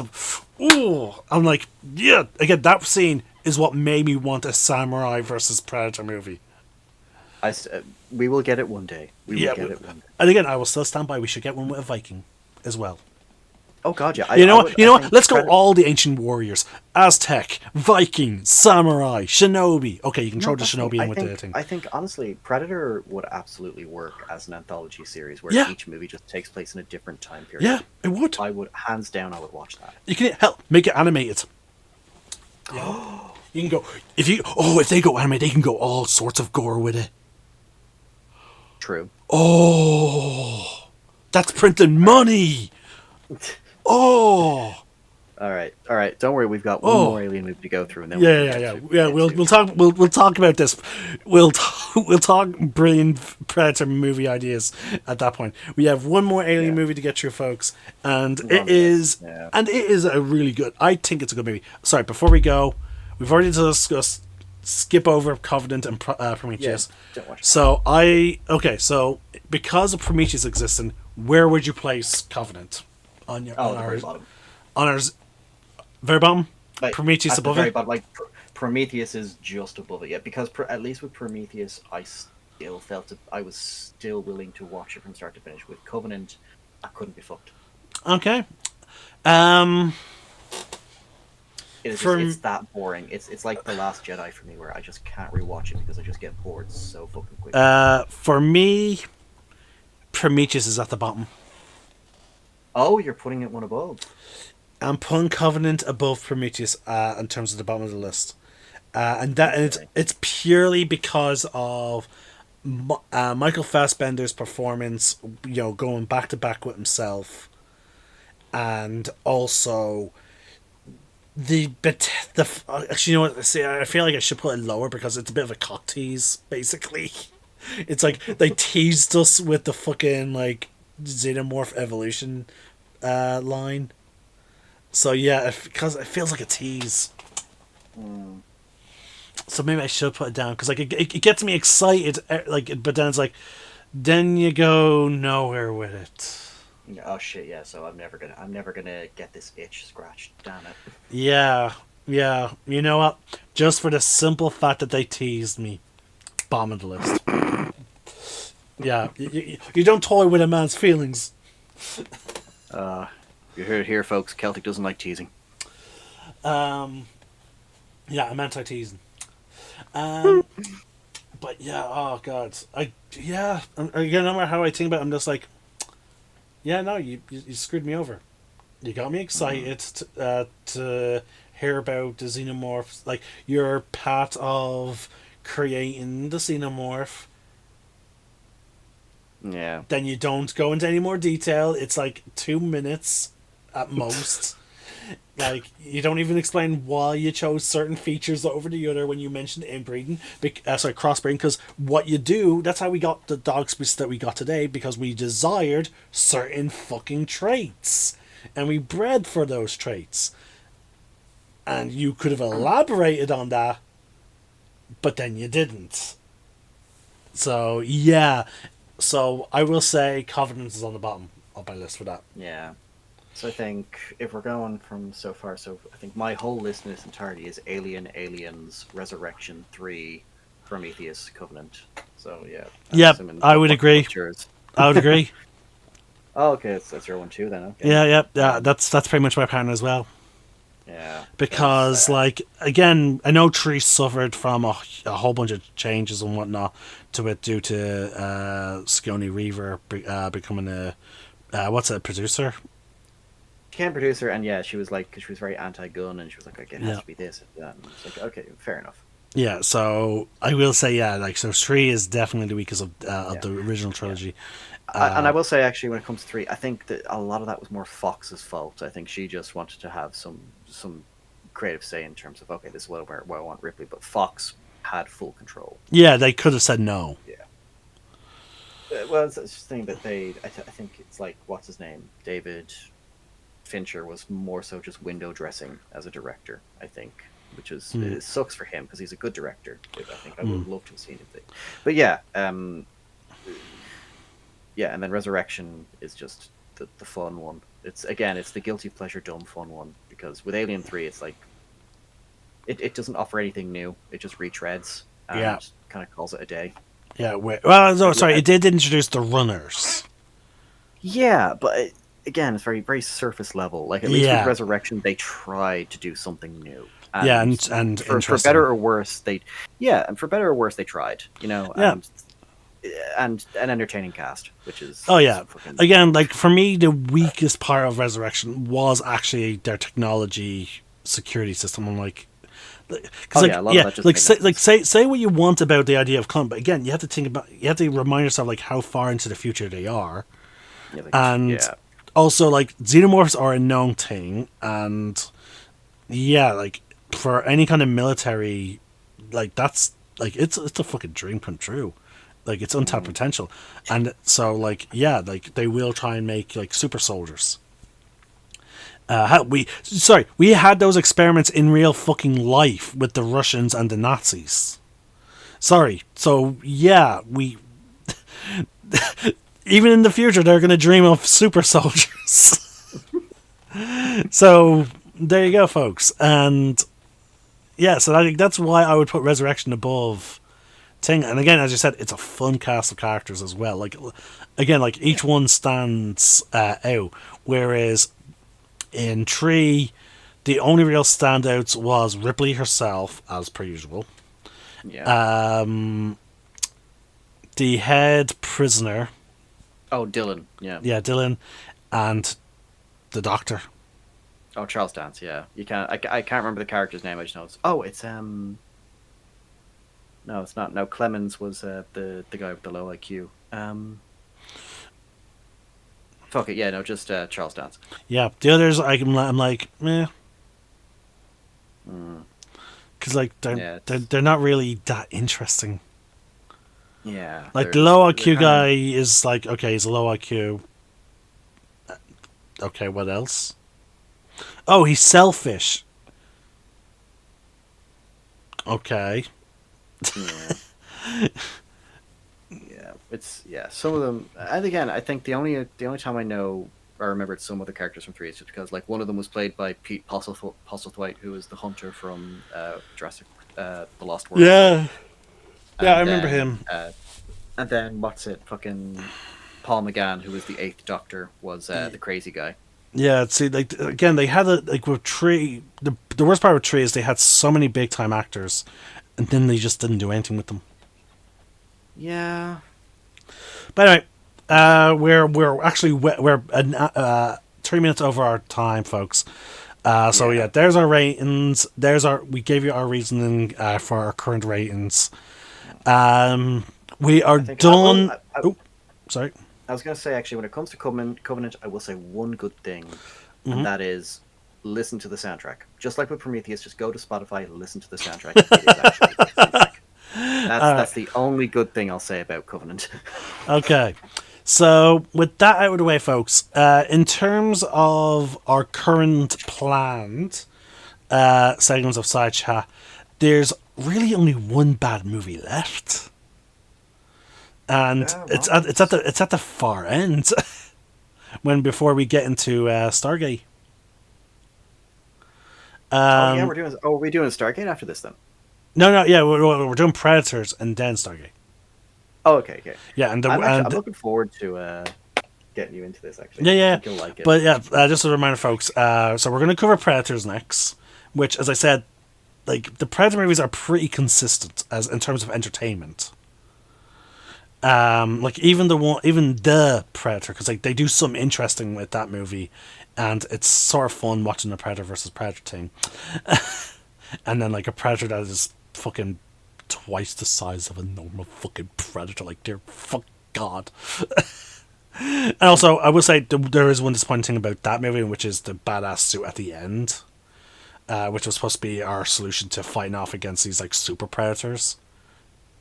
I'm like, yeah. Again, that scene is what made me want a samurai versus Predator movie. We will get it one day. We will get it one day. And again, I will still stand by. We should get one with a Viking as well. Oh God, yeah. You know what? Let's go all the ancient warriors: Aztec, Viking, Samurai, Shinobi. Okay, you can throw the Shinobi in with the thing. I think honestly, Predator would absolutely work as an anthology series where each movie just takes place in a different time period. Yeah, it would. I would hands down. I would watch that. You can make it animated. Yeah. You can go if they go anime, they can go all sorts of gore with it. True. Oh, that's printing money. Oh. All right. Don't worry, we've got one more alien movie to go through, and then We'll talk about this. We'll talk brilliant Predator movie ideas at that point. We have one more alien movie to get through, folks, and it is a really good. I think it's a good movie. Sorry, before we go, we've already discussed. Skip over Covenant and Prometheus. Yeah, don't watch it. So because of Prometheus existing, where would you place Covenant on your on very bottom? On our very bottom. Like, Prometheus above very it. bottom, Prometheus is just above it. Yeah, because at least with Prometheus, I still felt I was still willing to watch it from start to finish. With Covenant, I couldn't be fucked. Okay. It's that boring. It's like The Last Jedi for me, where I just can't rewatch it because I just get bored so fucking quick. For me, Prometheus is at the bottom. Oh, you're putting it one above. I'm putting Covenant above Prometheus in terms of the bottom of the list, it's purely because of Michael Fassbender's performance. Going back to back with himself, and also. Actually, you know what? See, I feel like I should put it lower because it's a bit of a cock tease. Basically, it's like they teased us with the fucking xenomorph evolution line. So yeah, because it feels like a tease. So maybe I should put it down because it gets me excited. But then it's then you go nowhere with it. Oh shit! Yeah, so I'm never gonna get this itch scratched. Damn it. Yeah, Yeah, you know what? Just for the simple fact that they teased me, bottom of the list. Yeah, you don't toy with a man's feelings. Uh, you heard it here, folks. Celtic doesn't like teasing. Um, yeah, I'm anti-teasing. Um, but yeah, oh god, again, no matter how I think about it, I'm just like, yeah, no, you screwed me over. You got me excited to hear about the xenomorphs. Like, you're part of creating the xenomorph. Yeah. Then you don't go into any more detail. It's like 2 minutes at most. Like, you don't even explain why you chose certain features over the other when you mentioned inbreeding. Crossbreeding, because what you do, that's how we got the dog species that we got today, because we desired certain fucking traits. And we bred for those traits. And you could have elaborated on that, but then you didn't. So, yeah. So, I will say Covenant is on the bottom of my list for that. Yeah. So I think if we're going from so far, so I think my whole list in its entirety is Alien, Aliens, Resurrection 3, Prometheus, Covenant. So yeah. Yep, I would agree. What's yours? I would agree. Oh, okay, that's your one too then. Okay. Yeah. That's pretty much my pattern as well. Yeah. Because, like, again, I know Tree suffered from a whole bunch of changes and whatnot to it due to Sigourney Weaver becoming a producer. She became producer, and yeah, she was like, because she was very anti-gun, and she was like, it has to be this and that. And it's like, okay, fair enough. Yeah, so I will say, so 3 is definitely the weakest of the original trilogy. And I will say, actually, when it comes to 3, I think that a lot of that was more Fox's fault. I think she just wanted to have some creative say in terms of, okay, this is what I want Ripley, but Fox had full control. Yeah, they could have said no. Yeah. Well, it's just the thing that I think it's like, what's his name? David Fincher was more so just window dressing as a director, I think, which is it sucks for him because he's a good director. I think I would love to have seen it. But yeah, and then Resurrection is just the fun one. It's the guilty pleasure dumb fun one, because with Alien 3 it's like it doesn't offer anything new. It just retreads and kind of calls it a day. Yeah, it did introduce the runners. Yeah, but again, it's very, very surface level. Like, at least with Resurrection, they tried to do something new. And for better or worse, they tried. You know, and an entertaining cast, which is again, like, for me, the weakest part of Resurrection was actually their technology security system. I'm like, say what you want about the idea of clone, but again, you have to remind yourself, like, how far into the future they are, also, like, xenomorphs are a known thing, and like, for any kind of military, like, that's like, it's a fucking dream come true. Like, it's untapped potential, and so, like, like, they will try and make, like, super soldiers. We had those experiments in real fucking life with the Russians and the Nazis. Sorry, so we even in the future they're gonna dream of super soldiers. So there you go, folks, and so I think that's why I would put Resurrection above Ting. And again, as you said, it's a fun cast of characters as well. Like, again, like, each one stands out, whereas in 3, the only real standouts was Ripley herself, as per usual. Yeah. The head prisoner. Oh, Dylan. Yeah. Yeah, Dylan, and the doctor. Oh, Charles Dance. Yeah, you can't. I can't remember the character's name. I just know it's. Oh, it's No, it's not. No, Clemens was the guy with the low IQ. Fuck it. Yeah, no, just Charles Dance. Yeah, the others, I'm like, meh. Because, like, they're not really that interesting. Yeah. Like, the low IQ guy is like, okay, he's a low IQ. Okay, what else? Oh, he's selfish. Okay. Yeah. Some of them. And again, I think the only time I know I remembered some other characters from 3 is just because like one of them was played by Pete Postlethwaite, who was the hunter from Jurassic The Lost World. Yeah, yeah, I And remember then him. and then what's it? Fucking Paul McGann, who was the Eighth Doctor, was the crazy guy. Yeah, see, like again, they had like with Tree. The worst part with Tree is they had so many big time actors, and then they just didn't do anything with them. Yeah. But anyway, we're actually we're 3 minutes over our time, folks. So yeah, there's our ratings. We gave you our reasoning for our current ratings. We are done. Oh, sorry. I was going to say, actually, when it comes to Covenant, I will say one good thing, and that is listen to the soundtrack. Just like with Prometheus, just go to Spotify, listen to the soundtrack. It is actually a good soundtrack. That's the only good thing I'll say about Covenant. Okay. So, with that out of the way, folks, in terms of our current planned segments of SideChat, there's really only one bad movie left. And it's at the far end before we get into Stargate. We're doing Stargate after this then. No, yeah, we're doing Predators and then Stargate. Oh, okay. Yeah, and I'm looking forward to getting you into this. Actually, yeah. I think you'll like it. But yeah, just a reminder, folks. So we're going to cover Predators next, which, as I said, like the Predator movies are pretty consistent as in terms of entertainment. Like even the Predator, because like they do something interesting with that movie, and it's sort of fun watching the Predator versus Predator thing, and then like a Predator that is fucking twice the size of a normal fucking Predator, like dear fuck God. And also, I will say there is one disappointing thing about that movie, which is the badass suit at the end, which was supposed to be our solution to fighting off against these like super predators.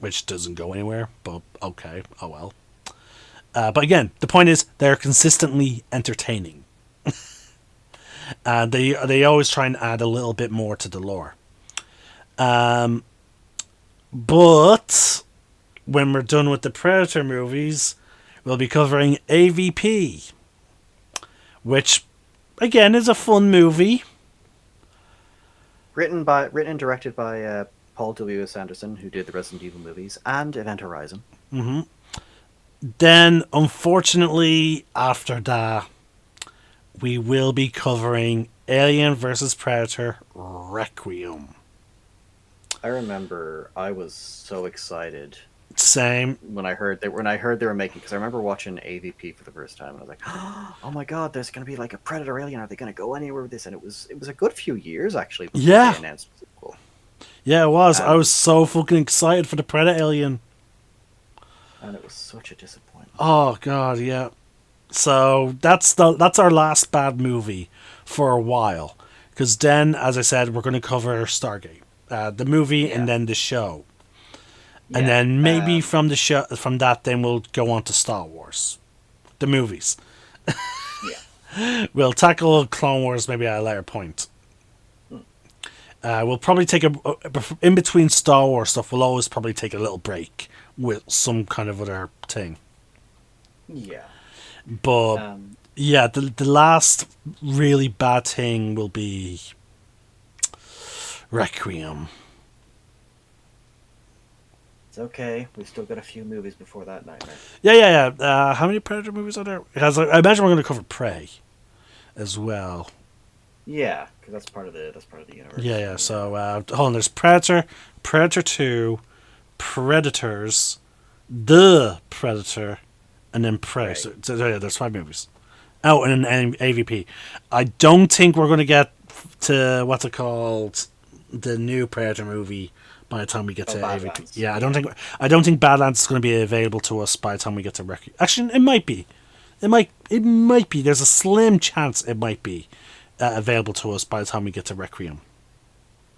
Which doesn't go anywhere, but okay, oh well. But again, the point is they're consistently entertaining. They always try and add a little bit more to the lore. But when we're done with the Predator movies, we'll be covering AVP, which again is a fun movie. Written and directed by Paul W.S. Anderson, who did the Resident Evil movies and Event Horizon. Mm-hmm. Then, unfortunately, after that, we will be covering Alien vs. Predator Requiem. I remember I was so excited. Same. When I heard they were making, because I remember watching AVP for the first time, and I was like, "Oh my god, there's going to be like a Predator Alien. Are they going to go anywhere with this?" And it was a good few years actually before they announced the sequel. Yeah, it was. I was so fucking excited for the Predator Alien. And it was such a disappointment. Oh god, yeah. So that's our last bad movie for a while, because then, as I said, we're going to cover Stargate, the movie, and then the show, and then maybe from that, then we'll go on to Star Wars, the movies. We'll tackle Clone Wars maybe at a later point. We'll probably take in between Star Wars stuff. We'll always probably take a little break with some kind of other thing. Yeah. But the last really bad thing will be Requiem. It's okay. We've still got a few movies before that nightmare. Yeah. How many Predator movies are there? Because I imagine we're going to cover Prey as well. Yeah, because that's part of the universe. Yeah. So hold on. There's Predator, Predator 2, Predators, The Predator, and then Prey. Right. So yeah, there's 5 movies. Oh, and an AVP. I don't think we're going to get to what's it called, the new Predator movie by the time we get to AVP. Yeah, I don't think Badlands is going to be available to us by the time we get to Requiem. Actually, it might be. It might be. There's a slim chance it might be available to us by the time we get to Requiem.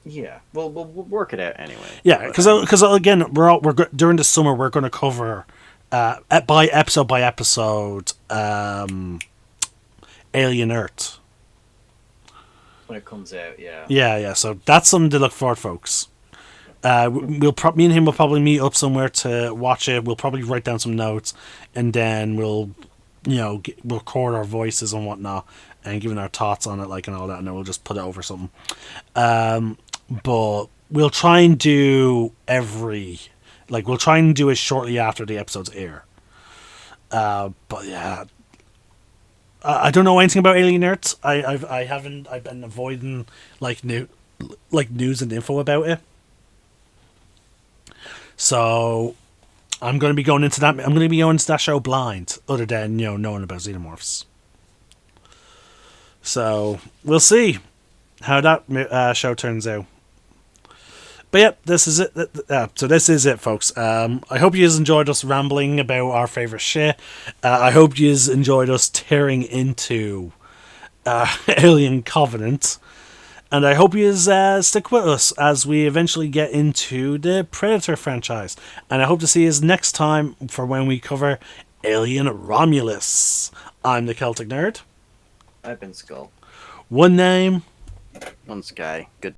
Yeah, we'll work it out anyway. Yeah, because again, we're during the summer we're going to cover by episode Alien Earth when it comes out. Yeah. So that's something to look for, folks. Me and him will probably meet up somewhere to watch it. We'll probably write down some notes, and then we'll record our voices and whatnot and giving our thoughts on it, like, and all that, and then we'll just put it over something. But we'll try and do we'll try and do it shortly after the episodes air. But yeah, I don't know anything about Alien Earth. I've been avoiding news and info about it. So I'm going to be going into that. I'm going to be going into that show blind, other than knowing about xenomorphs. So we'll see how that show turns out. But yeah, this is it. So this is it, folks. I hope you enjoyed us rambling about our favorite shit. I hope you enjoyed us tearing into Alien Covenant. And I hope you stick with us as we eventually get into the Predator franchise. And I hope to see you next time for when we cover Alien Romulus. I'm the Celtic Nerd. I've been Skull. One name. One sky. Good.